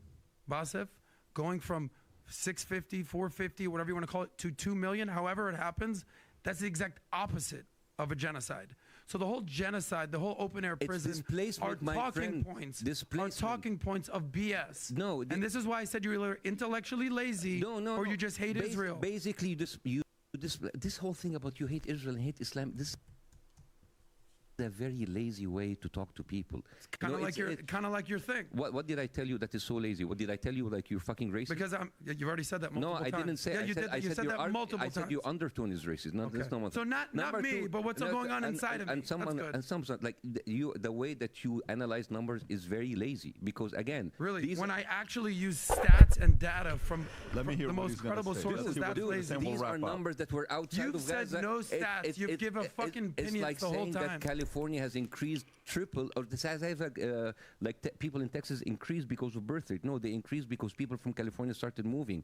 Bassem, going from 650, 450, whatever you want to call it, to 2 million, however it happens, that's the exact opposite of a genocide. So the whole genocide, the whole open air prison are talking points. Are talking points of BS. No, and this is why I said you were intellectually lazy, or you just hate Israel. Basically, this whole thing about you hate Israel and hate Islam, this is a very lazy way to talk to people. It's kind of like your thing. What did I tell you that is so lazy? What did I tell you, like you're fucking racist? Because you've already said that multiple times. No, I didn't say. Yeah, you said that multiple times. I said your undertone is racist. No, that's not what. So not me, but what's going on inside of me. And someone like the way that you analyze numbers is very lazy, because again, really, when I actually use stats and data from the most credible sources, that's lazy. These are numbers that were outside of Gaza. You've said no stats. You've given fucking opinions the whole time. California has increased triple, or this has people in Texas increased because of birth rate. No, they increased because people from California started moving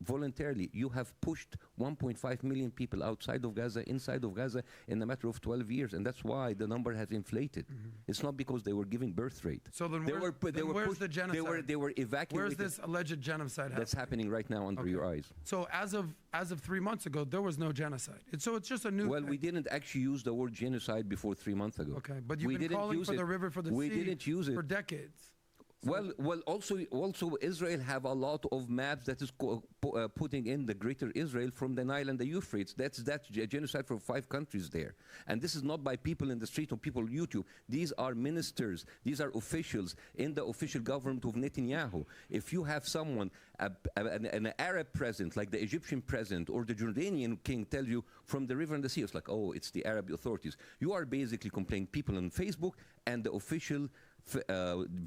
voluntarily. You have pushed 1.5 million people outside of Gaza, inside of Gaza in a matter of 12 years, and that's why the number has inflated. It's not because they were giving birth rate. So then where's the genocide? They were evacuated. Where's this alleged genocide That's happening right now under your eyes. So as of 3 months ago, there was no genocide. So it's just a new Well, thing. we didn't actually use the word genocide before 3 months ago. Okay, but you've been calling for the river for the sea didn't use it for decades. Well, also Israel have a lot of maps that is putting in the greater Israel from the Nile and the Euphrates. That's genocide for 5 countries there. And this is not by people in the street or people on YouTube. These are ministers. These are officials in the official government of Netanyahu. If you have someone, an Arab president, like the Egyptian president or the Jordanian king, tell you from the river and the sea, it's like, oh, it's the Arab authorities. You are basically complaining people on Facebook and the official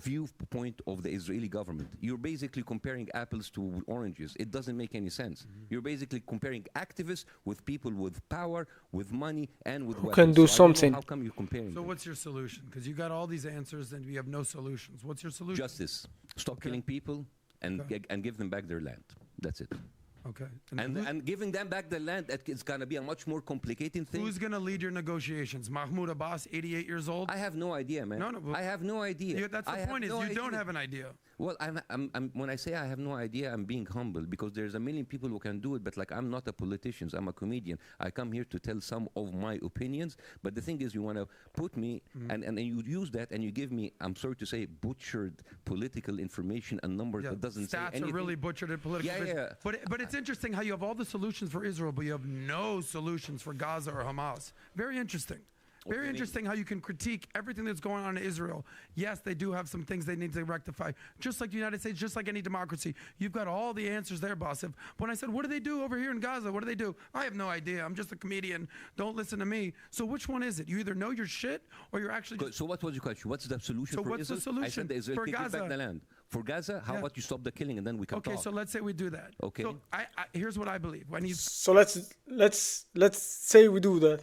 viewpoint of the Israeli government. You're basically comparing apples to oranges. It doesn't make any sense. You're basically comparing activists with people with power, with money, and with weapons. Can do something. How come you're comparing? So what's your solution? Because you got all these answers and we have no solutions. What's your solution? Justice. Stop killing people and give them back their land. That's it. Okay. And giving them back the land, it's going to be a much more complicated thing. Who's going to lead your negotiations? Mahmoud Abbas, 88 years old? I have no idea, man. No, I have no idea. That's the point, is you don't have an idea. Well, when I say I have no idea, I'm being humble, because there's a million people who can do it, but like, I'm not a politician, I'm a comedian. I come here to tell some of my opinions, but the thing is, you want to put me, and you use that, and you give me, I'm sorry to say, butchered political information and numbers that doesn't say anything. Stats are really butchered and political. Yeah. But it's interesting how you have all the solutions for Israel, but you have no solutions for Gaza or Hamas. Very interesting. Very interesting how you can critique everything that's going on in Israel. Yes, they do have some things they need to rectify. Just like the United States, just like any democracy. You've got all the answers there, Bassem. When I said, what do they do over here in Gaza? What do they do? I have no idea. I'm just a comedian. Don't listen to me. So which one is it? You either know your shit or you're actually just... So what was your question? What's the solution for Israel? So what's the solution I said the Israel for take Gaza? Back the land. For Gaza, how about you stop the killing and then we can talk? Okay, so let's say we do that. Okay. So here's what I believe. So let's say we do that.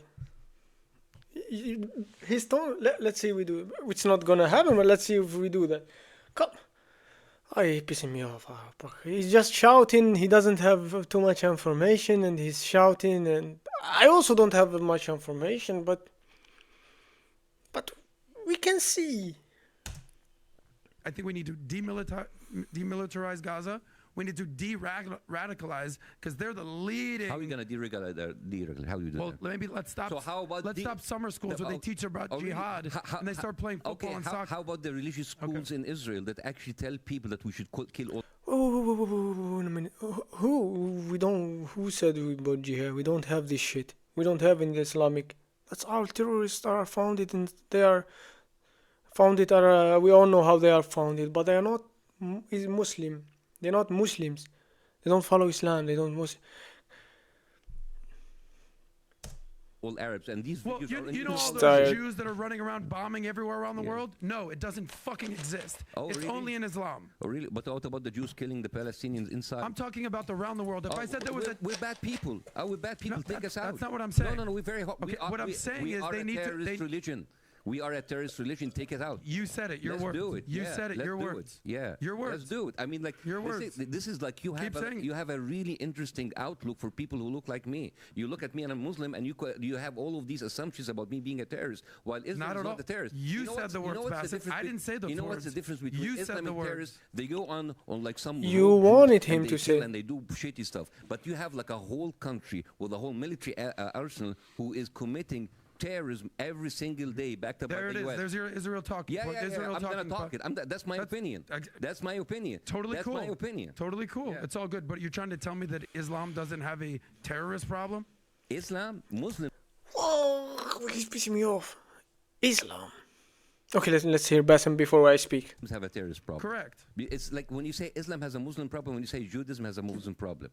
Let's say we do it. It's not gonna happen, but let's see if we do that. Come. He's pissing me off. He's just shouting. He doesn't have too much information, and he's shouting. And I also don't have much information, but we can see. I think we need to demilitarize Gaza. We need to de-radicalize, because they're the leading. How are you going to de-radicalize? How do you do that? Well, maybe let's stop. So how about stop summer schools where they teach about jihad and they start playing football and soccer. How about the religious schools in Israel that actually tell people that we should kill all? Wait a minute. Who said about jihad? We don't have this shit. We don't have in the Islamic. That's all terrorists are founded, and they are founded. We all know how they are founded, but they are not Muslim. They're not Muslims. They don't follow Islam. They don't Muslim. All Arabs, and these videos are you know all those Jews that are running around bombing everywhere around the world? No, it doesn't fucking exist. It's really? only in Islam. Oh, really? But what about the Jews killing the Palestinians inside? I'm talking about around the world. If I said there was we're bad people. We're bad people. Take us out. That's not what I'm saying. No, we're very hot. Okay, what I'm saying is they need to. Religion. We are a terrorist religion. Take it out. You said it. Your Let's words. do it. You said it. Your words. Yeah. Your words. Let's do it. I mean, like, your words. This is like you have a really interesting outlook for people who look like me. You look at me and I'm Muslim, and you have all of these assumptions about me being a terrorist, while Islam is not a terrorist. You said the words, Bassem. I didn't say those words. You know what's the difference between Islam and terrorists? They go on like some. You wanted him to say. And they do shitty stuff. But you have like a whole country with a whole military arsenal who is committing terrorism every single day, backed up by There it the is. US. There's your Israel talking. Yeah, point. yeah, yeah. Israel I'm gonna talking talk point. it. That's my opinion. That's my opinion. Totally That's cool. my opinion. Totally cool. Yeah. It's all good. But you're trying to tell me that Islam doesn't have a terrorist problem? Islam, Muslims Oh, he's pissing me off. Islam. Okay, let's hear Bassem before I speak. have a terrorist problem. Correct. It's like when you say Islam has a Muslim problem, when you say Judaism has a Muslim problem.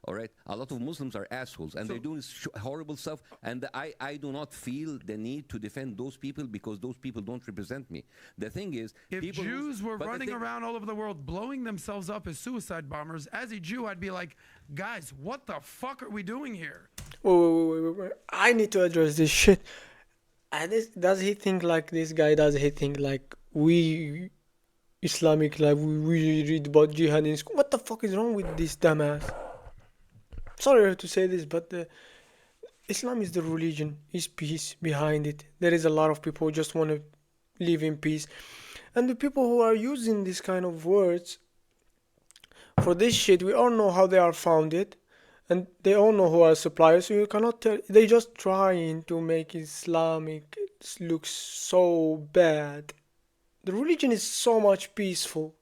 All right, a lot of Muslims are assholes, and they're doing horrible stuff. And I do not feel the need to defend those people because those people don't represent me. The thing is, If people Jews were but the running thing- around all over the world blowing themselves up as suicide bombers, as a Jew, I'd be like, guys, what the fuck are we doing here? Wait. I need to address this shit. And does he think like this guy? Does he think like we Islamic, like we read about jihad in school? What the fuck is wrong with this dumbass? Sorry to say this, but Islam is the religion, is peace behind it. There is a lot of people who just want to live in peace. And the people who are using this kind of words for this shit, we all know how they are founded. And they all know who are suppliers, so you cannot tell. They just trying to make Islamic look so bad. The religion is so much peaceful.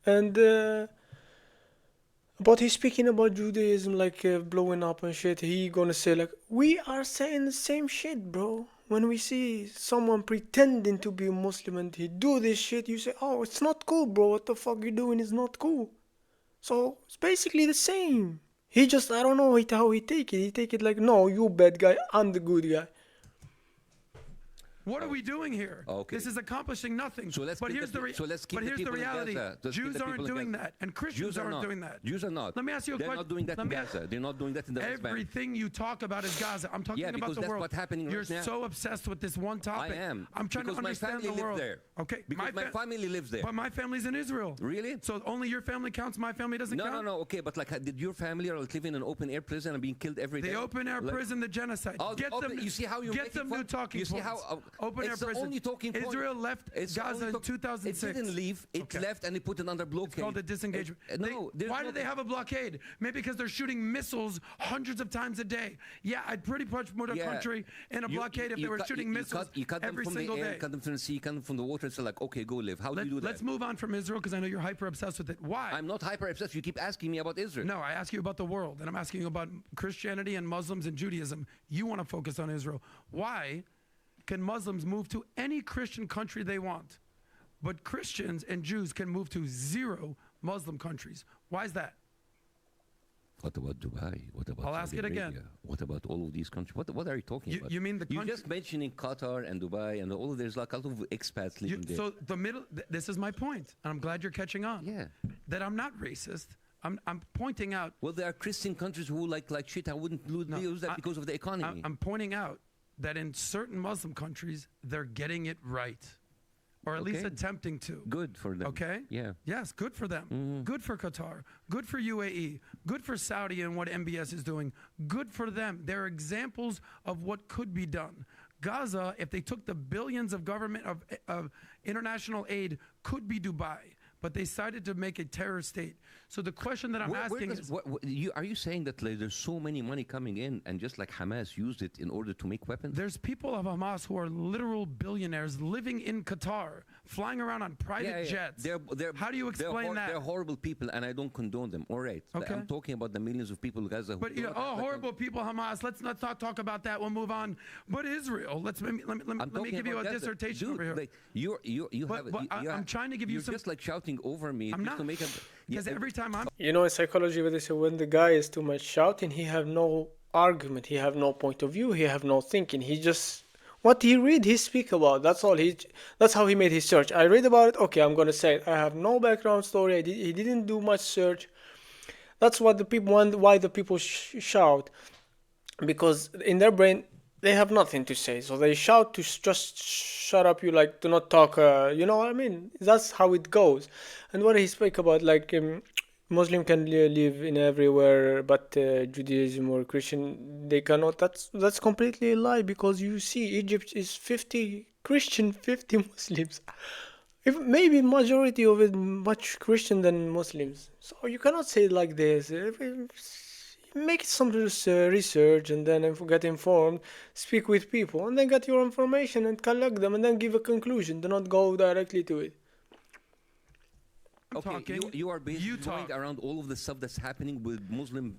And but he's speaking about Judaism like blowing up and shit. He gonna say like, we are saying the same shit, bro. When we see someone pretending to be a Muslim and he do this shit, you say, oh, it's not cool, bro. What the fuck you doing is not cool. So it's basically the same. He just, I don't know how he take it. He take it like, no, you bad guy, I'm the good guy. What are we doing here? Okay. This is accomplishing nothing. So let's but keep here's the the pe- so let's keep but the here's the people in reality. Gaza. Let's keep Jews the aren't people in doing Gaza. that, and Christians Jews are aren't not. doing that. Jews are not. Let me ask you a They're question. not doing that in Gaza. They're not doing that in the West Bank. Everything you talk about is Gaza. I'm talking Yeah, about because the that's world. what's happening You're right now. so obsessed with this one topic. I am. I'm trying because to understand my family the world. lives there. Okay. Because my family lives there. But my family's in Israel. Really? So only your family counts. My family doesn't count. No. Okay, but like, did your family are like living in an open air prison and being killed every day? The open air Like- prison, the genocide. Oh, Get open- them. you see how you're get making them fun? new talking You see points. how open air it's the prison. only talking point. Israel left It's the Gaza only in talk- 2006. It didn't leave. It Okay. left and it put it under blockade. It's called a disengagement. No, there's why no- do they have a blockade? Maybe because they're shooting missiles hundreds of times a day. Yeah, I'd pretty much put a Yeah. country in a blockade if they were shooting missiles you cut them every from single the air, day. cut them from the sea, cut them from the water. It's like, okay, go live. How do you do that? Let's move on from Israel because I know you're hyper obsessed with it. Why? I'm not hyper obsessed. You keep asking me about Israel. No, I ask you about the world, and I'm asking you about Christianity and Muslims and Judaism. You want to focus on Israel. Why can Muslims move to any Christian country they want, but Christians and Jews can move to 0 Muslim countries? Why is that? What about Dubai? What about I'll ask Saudi it again. Arabia? What about all of these countries? What are you talking about? You mean the You're country- just mentioning Qatar and Dubai and all of there's like a lot of expats living there. So the middle. This is my point, and I'm glad you're catching on. Yeah. That I'm not racist. I'm pointing out. Well, there are Christian countries who like shit. I wouldn't use that because of the economy. I'm pointing out that in certain Muslim countries they're getting it right, or at least Okay. attempting to. Good for them. Okay. Yeah. Yes, good for them. Good for Qatar. Good for UAE. Good for Saudi and what MBS is doing. Good for them. They're examples of what could be done. Gaza, if they took the billions of government of international aid, could be Dubai. But they decided to make a terror state. So the question that I'm asking is, are you saying that like, there's so many money coming in and just like Hamas used it in order to make weapons? there's people of Hamas who are literal billionaires living in Qatar, flying around on private jets. How do you explain that? They're horrible people, and I don't condone them. All right. Okay. I'm talking about the millions of people in Gaza. But you know, horrible people, Hamas. Let's not talk about that. We'll move on. But Israel. Let me give you a dissertation over here. Like, I'm trying to give you you're some. just like shouting over me. I'm just not. to make a, Because every time I'm. You know, in psychology, what they say, when the guy is too much shouting, he have no argument, he have no point of view, he have no thinking. He just what he read, he speak about. That's all. That's how he made his search. I read about it. Okay, I'm gonna say it. I have no background story. He didn't do much search. That's what the people want. Why the people shout? Because in their brain they have nothing to say, so they shout to just shut up. You like do not talk. You know what I mean? That's how it goes. And what he spoke about, like Muslim can live in everywhere, but Judaism or Christian they cannot. That's completely a lie, because you see Egypt is 50 Christian, 50 Muslims. If maybe majority of it much Christian than Muslims. So you cannot say it like this. make some research and then get informed, speak with people, and then get your information and collect them and then give a conclusion. Do not go directly to it. Okay, talking, you are basically you going talk. around all of the stuff that's happening with Muslim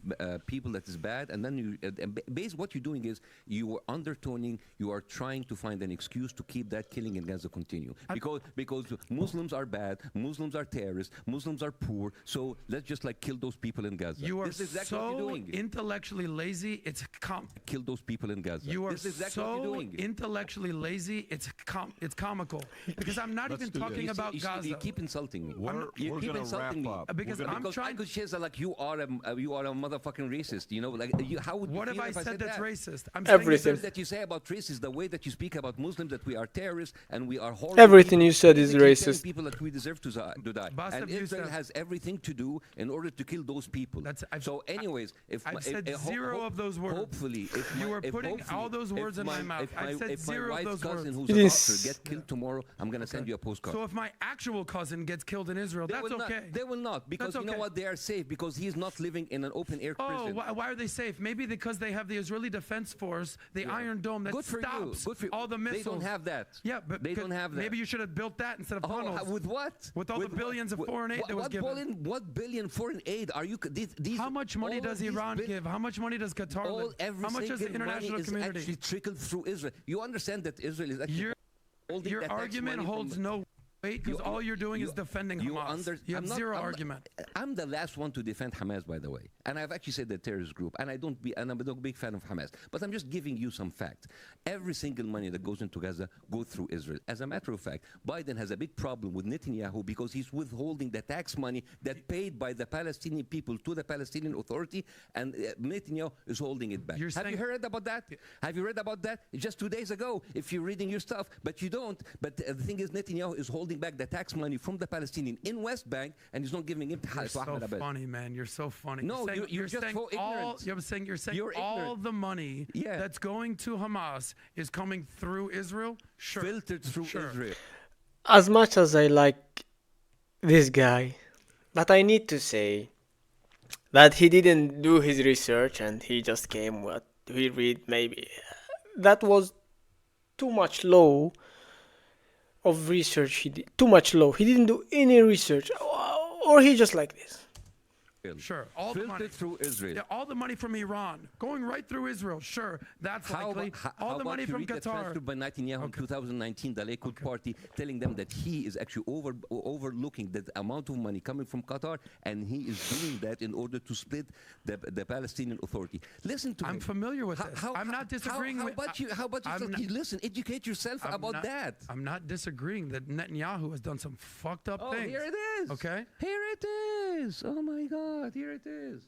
people that is bad, and then basically what you're doing is you are undertoning, you are trying to find an excuse to keep that killing in Gaza continue. Because Muslims are bad, Muslims are terrorists, Muslims are poor, so let's just like kill those people in Gaza. You are this is exactly what so you're doing. intellectually lazy. It's Kill those people in Gaza. You are this is exactly what so you're doing. intellectually lazy. It's comical because I'm not even do talking this. about Gaza. You keep insulting me. We're You keep gonna insulting wrap me. up. Because We're gonna- I'm Because trying. I could say like you are a motherfucking racist. You know, like how would What you have feel I if said that's that? racist? I'm Everything. saying That you say about racists, the way that you speak about Muslims, that we are terrorists and we are horrible. Everything people, you said is basically telling racist. People that we deserve to die. Bassem And Israel Youssef. has everything to do in order to kill those people. Anyways, if I've said zero of those words. Hopefully, if You my- were if putting hopefully- all those if words in my mouth. if I've said if zero my of wife's those cousin words. who's It a is- doctor get killed tomorrow, I'm gonna send you a postcard. So if my actual cousin gets killed in Israel, They that's will okay. Not, they will not, because That's you know okay. what? They are safe because he's not living in an open air Oh, prison. why are they safe? Maybe because they have the Israeli Defense Force, the Iron Dome that Good for you. stops Good for you. all the missiles. They don't have that. Yeah, but they don't have that. Maybe you should have built that instead of tunnels. With what? With all the billions of foreign aid that was given. What billion foreign aid are you? These, How much money all does these Iran give? How much money does Qatar All give? every How much does the single money international is community? actually trickled through Israel. You understand that Israel is actually Your, holding your that tax argument money holds from, no weight because all you're doing is defending Hamas. You have zero argument. I'm the last one to defend Hamas, by the way, and I've actually said the terrorist group, and I'm a big fan of Hamas. But I'm just giving you some facts. Every single money that goes into Gaza goes through Israel. As a matter of fact, Biden has a big problem with Netanyahu because he's withholding the tax money that paid by the Palestinian people to the Palestinian Authority, and Netanyahu is holding it back. Have you heard about that? Have you read about that? Just 2 days ago, if you're reading your stuff, but you don't. But the thing is, Netanyahu is holding back the tax money from the Palestinian in West Bank, and he's not giving it to You're so Ahmed Abed. funny, man. You're so funny. No, you're just saying so all, ignorant. you're saying You're all ignorant. the money that's going to Hamas is coming through Israel? Sure. Filtered through Israel. As much as I like this guy, but I need to say that he didn't do his research and he just came what he read maybe. That was too much low of research he did. Too much low. He didn't do any research. Or he just like this. Sure, all the money Filtered through Israel. Yeah, all the money from Iran going right through Israel. Sure, that's likely. All the money from The transfer Qatar. by Netanyahu in 2019, the Likud party, telling them that he is actually overlooking the amount of money coming from Qatar, and he is doing that in order to split the Palestinian Authority. Listen to I'm him. familiar with this. I'm not disagreeing how with. about you? How about I'm you? not- Listen, educate yourself I'm about not- that. I'm not disagreeing that Netanyahu has done some fucked up Oh, things. here it is. Okay. Here it is. Oh my God, here it is.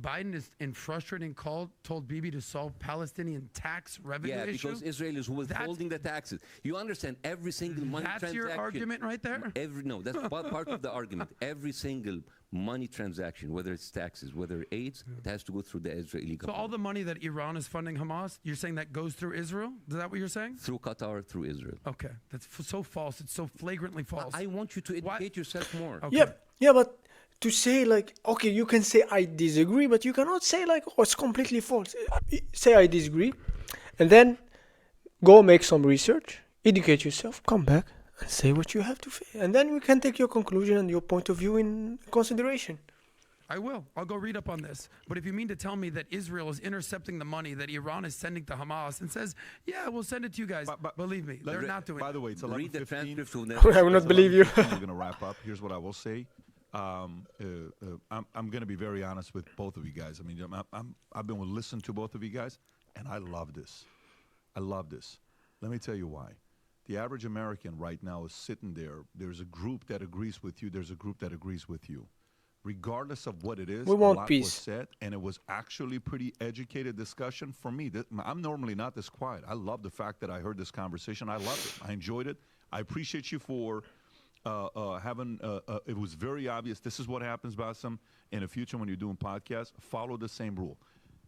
Biden is in frustrating call told Bibi to solve Palestinian tax revenue Yeah, issue. because Israel is withholding the taxes. You understand every single money That's transaction. your argument right there? That's part of the argument. Every single money transaction, whether it's taxes, whether it's it has to go through the Israeli So government. all the money that Iran is funding Hamas, you're saying that goes through Israel? Is that what you're saying? Through Qatar, through Israel. Okay, that's so false. It's so flagrantly false. I want you to Why- educate yourself more. Okay. Yeah, but to say like, okay, you can say I disagree, but you cannot say like, oh, it's completely false. Say I disagree, and then go make some research, educate yourself, come back and say what you have to say, and then we can take your conclusion and your point of view in consideration. I will. I'll go read up on this. But if you mean to tell me that Israel is intercepting the money that Iran is sending to Hamas and says, yeah, we'll send it to you guys, believe me, they're not doing By it. the way, it's Read the 11:15. transcript from I will not believe you. We're going to wrap up. Here's what I will say. I'm going to be very honest with both of you guys. I mean, I've been listening to both of you guys, and I love this. I love this. Let me tell you why. The average American right now is sitting there. There's a group that agrees with you. There's a group that agrees with you. Regardless of what it is, We want a lot peace. was said, and it was actually pretty educated discussion for me. I'm normally not this quiet. I love the fact that I heard this conversation. I loved it. I enjoyed it. I appreciate you for having it was very obvious. This is what happens, Bassem, in the future when you're doing podcasts. Follow the same rule.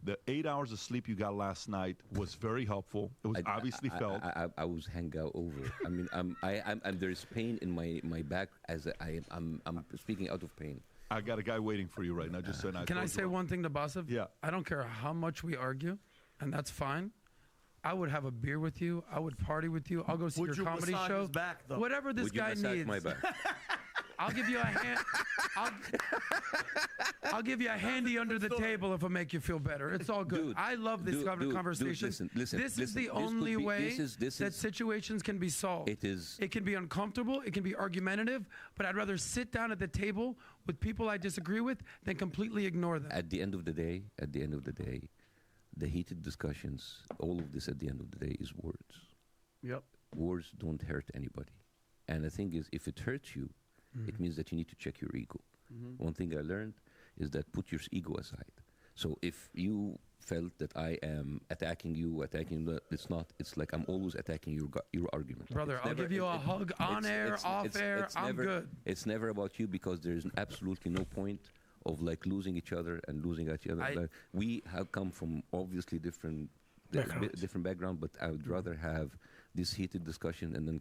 The 8 hours of sleep you got last night was very helpful. It was obviously felt. I was hangover. I mean, I'm there is pain in my back as I'm speaking out of pain. I got a guy waiting for you right now. Just so Can I say one thing to Bassem? Yeah. I don't care how much we argue, and that's fine. I would have a beer with you. I would party with you. I'll go see Would your you comedy massage show. his back, though? Whatever this Would you guy massage needs. my back? I'll give you a hand. I'll give you a handy under the table if I make you feel better. It's all good. Dude, I love this conversation. listen, this is the this could only be- way this that is- situations can be solved. It is. It can be uncomfortable. It can be argumentative. But I'd rather sit down at the table with people I disagree with than completely ignore them. At the end of the day, the heated discussions, all of this at the end of the day is words. Yep. Words don't hurt anybody. And the thing is, if it hurts you, it means that you need to check your ego. One thing I learned is that put your ego aside. So if you felt that I am attacking you, it's not. It's like I'm always attacking your argument. Brother, It's I'll never- give you a hug on air, off air. I'm never, good. It's never about you because there's absolutely no point of like losing each other and losing each other. Like, we have come from obviously different background, but I would rather have this heated discussion and then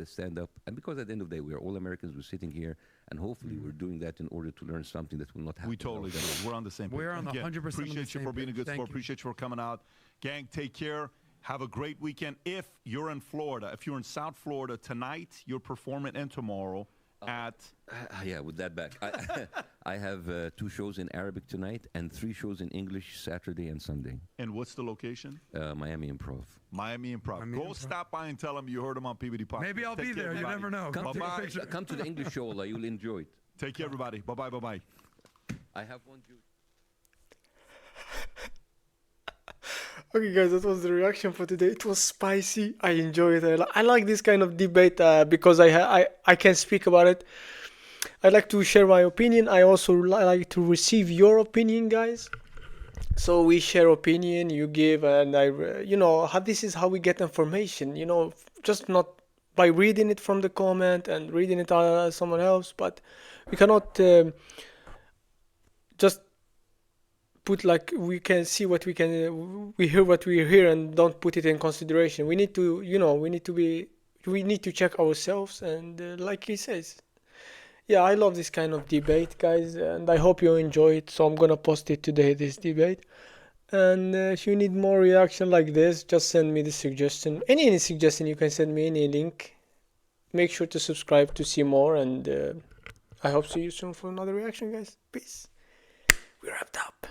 stand up. And because at the end of the day, we are all Americans. We're sitting here, and hopefully we're doing that in order to learn something that will not happen. We totally do. We're on the same page. We're on the Again, 100% on the Appreciate you same for being a page. good Thank sport. you. Appreciate you for coming out. Gang, take care. Have a great weekend. If you're in Florida, if you're in South Florida tonight, you're performing, and tomorrow at... Yeah, with that back. I have 2 shows in Arabic tonight and 3 shows in English Saturday and Sunday. And what's the location? Miami Improv. Miami Improv. Go stop by and tell them you heard them on PBD Podcast. Maybe I'll be there. You never know. Come, Bye-bye. come to the English show, Allah. You'll enjoy it. Take care, everybody. Bye-bye, bye-bye. I have one Jew. Okay, guys, that was the reaction for today. It was spicy. I enjoyed it. I like this kind of debate because I can speak about it. I like to share my opinion. I also like to receive your opinion, guys. So we share opinion, you give, and this is how we get information. Just not by reading it from the comment and reading it someone else, but we cannot just put like we can see what we hear what we hear and don't put it in consideration. We need to we need to check ourselves, and like he says, yeah, I love this kind of debate, guys, and I hope you enjoy it. So I'm gonna post it today, this debate. And if you need more reaction like this, just send me the suggestion. Any suggestion, you can send me any link. Make sure to subscribe to see more, and I hope to see you soon for another reaction, guys. Peace. We wrapped up.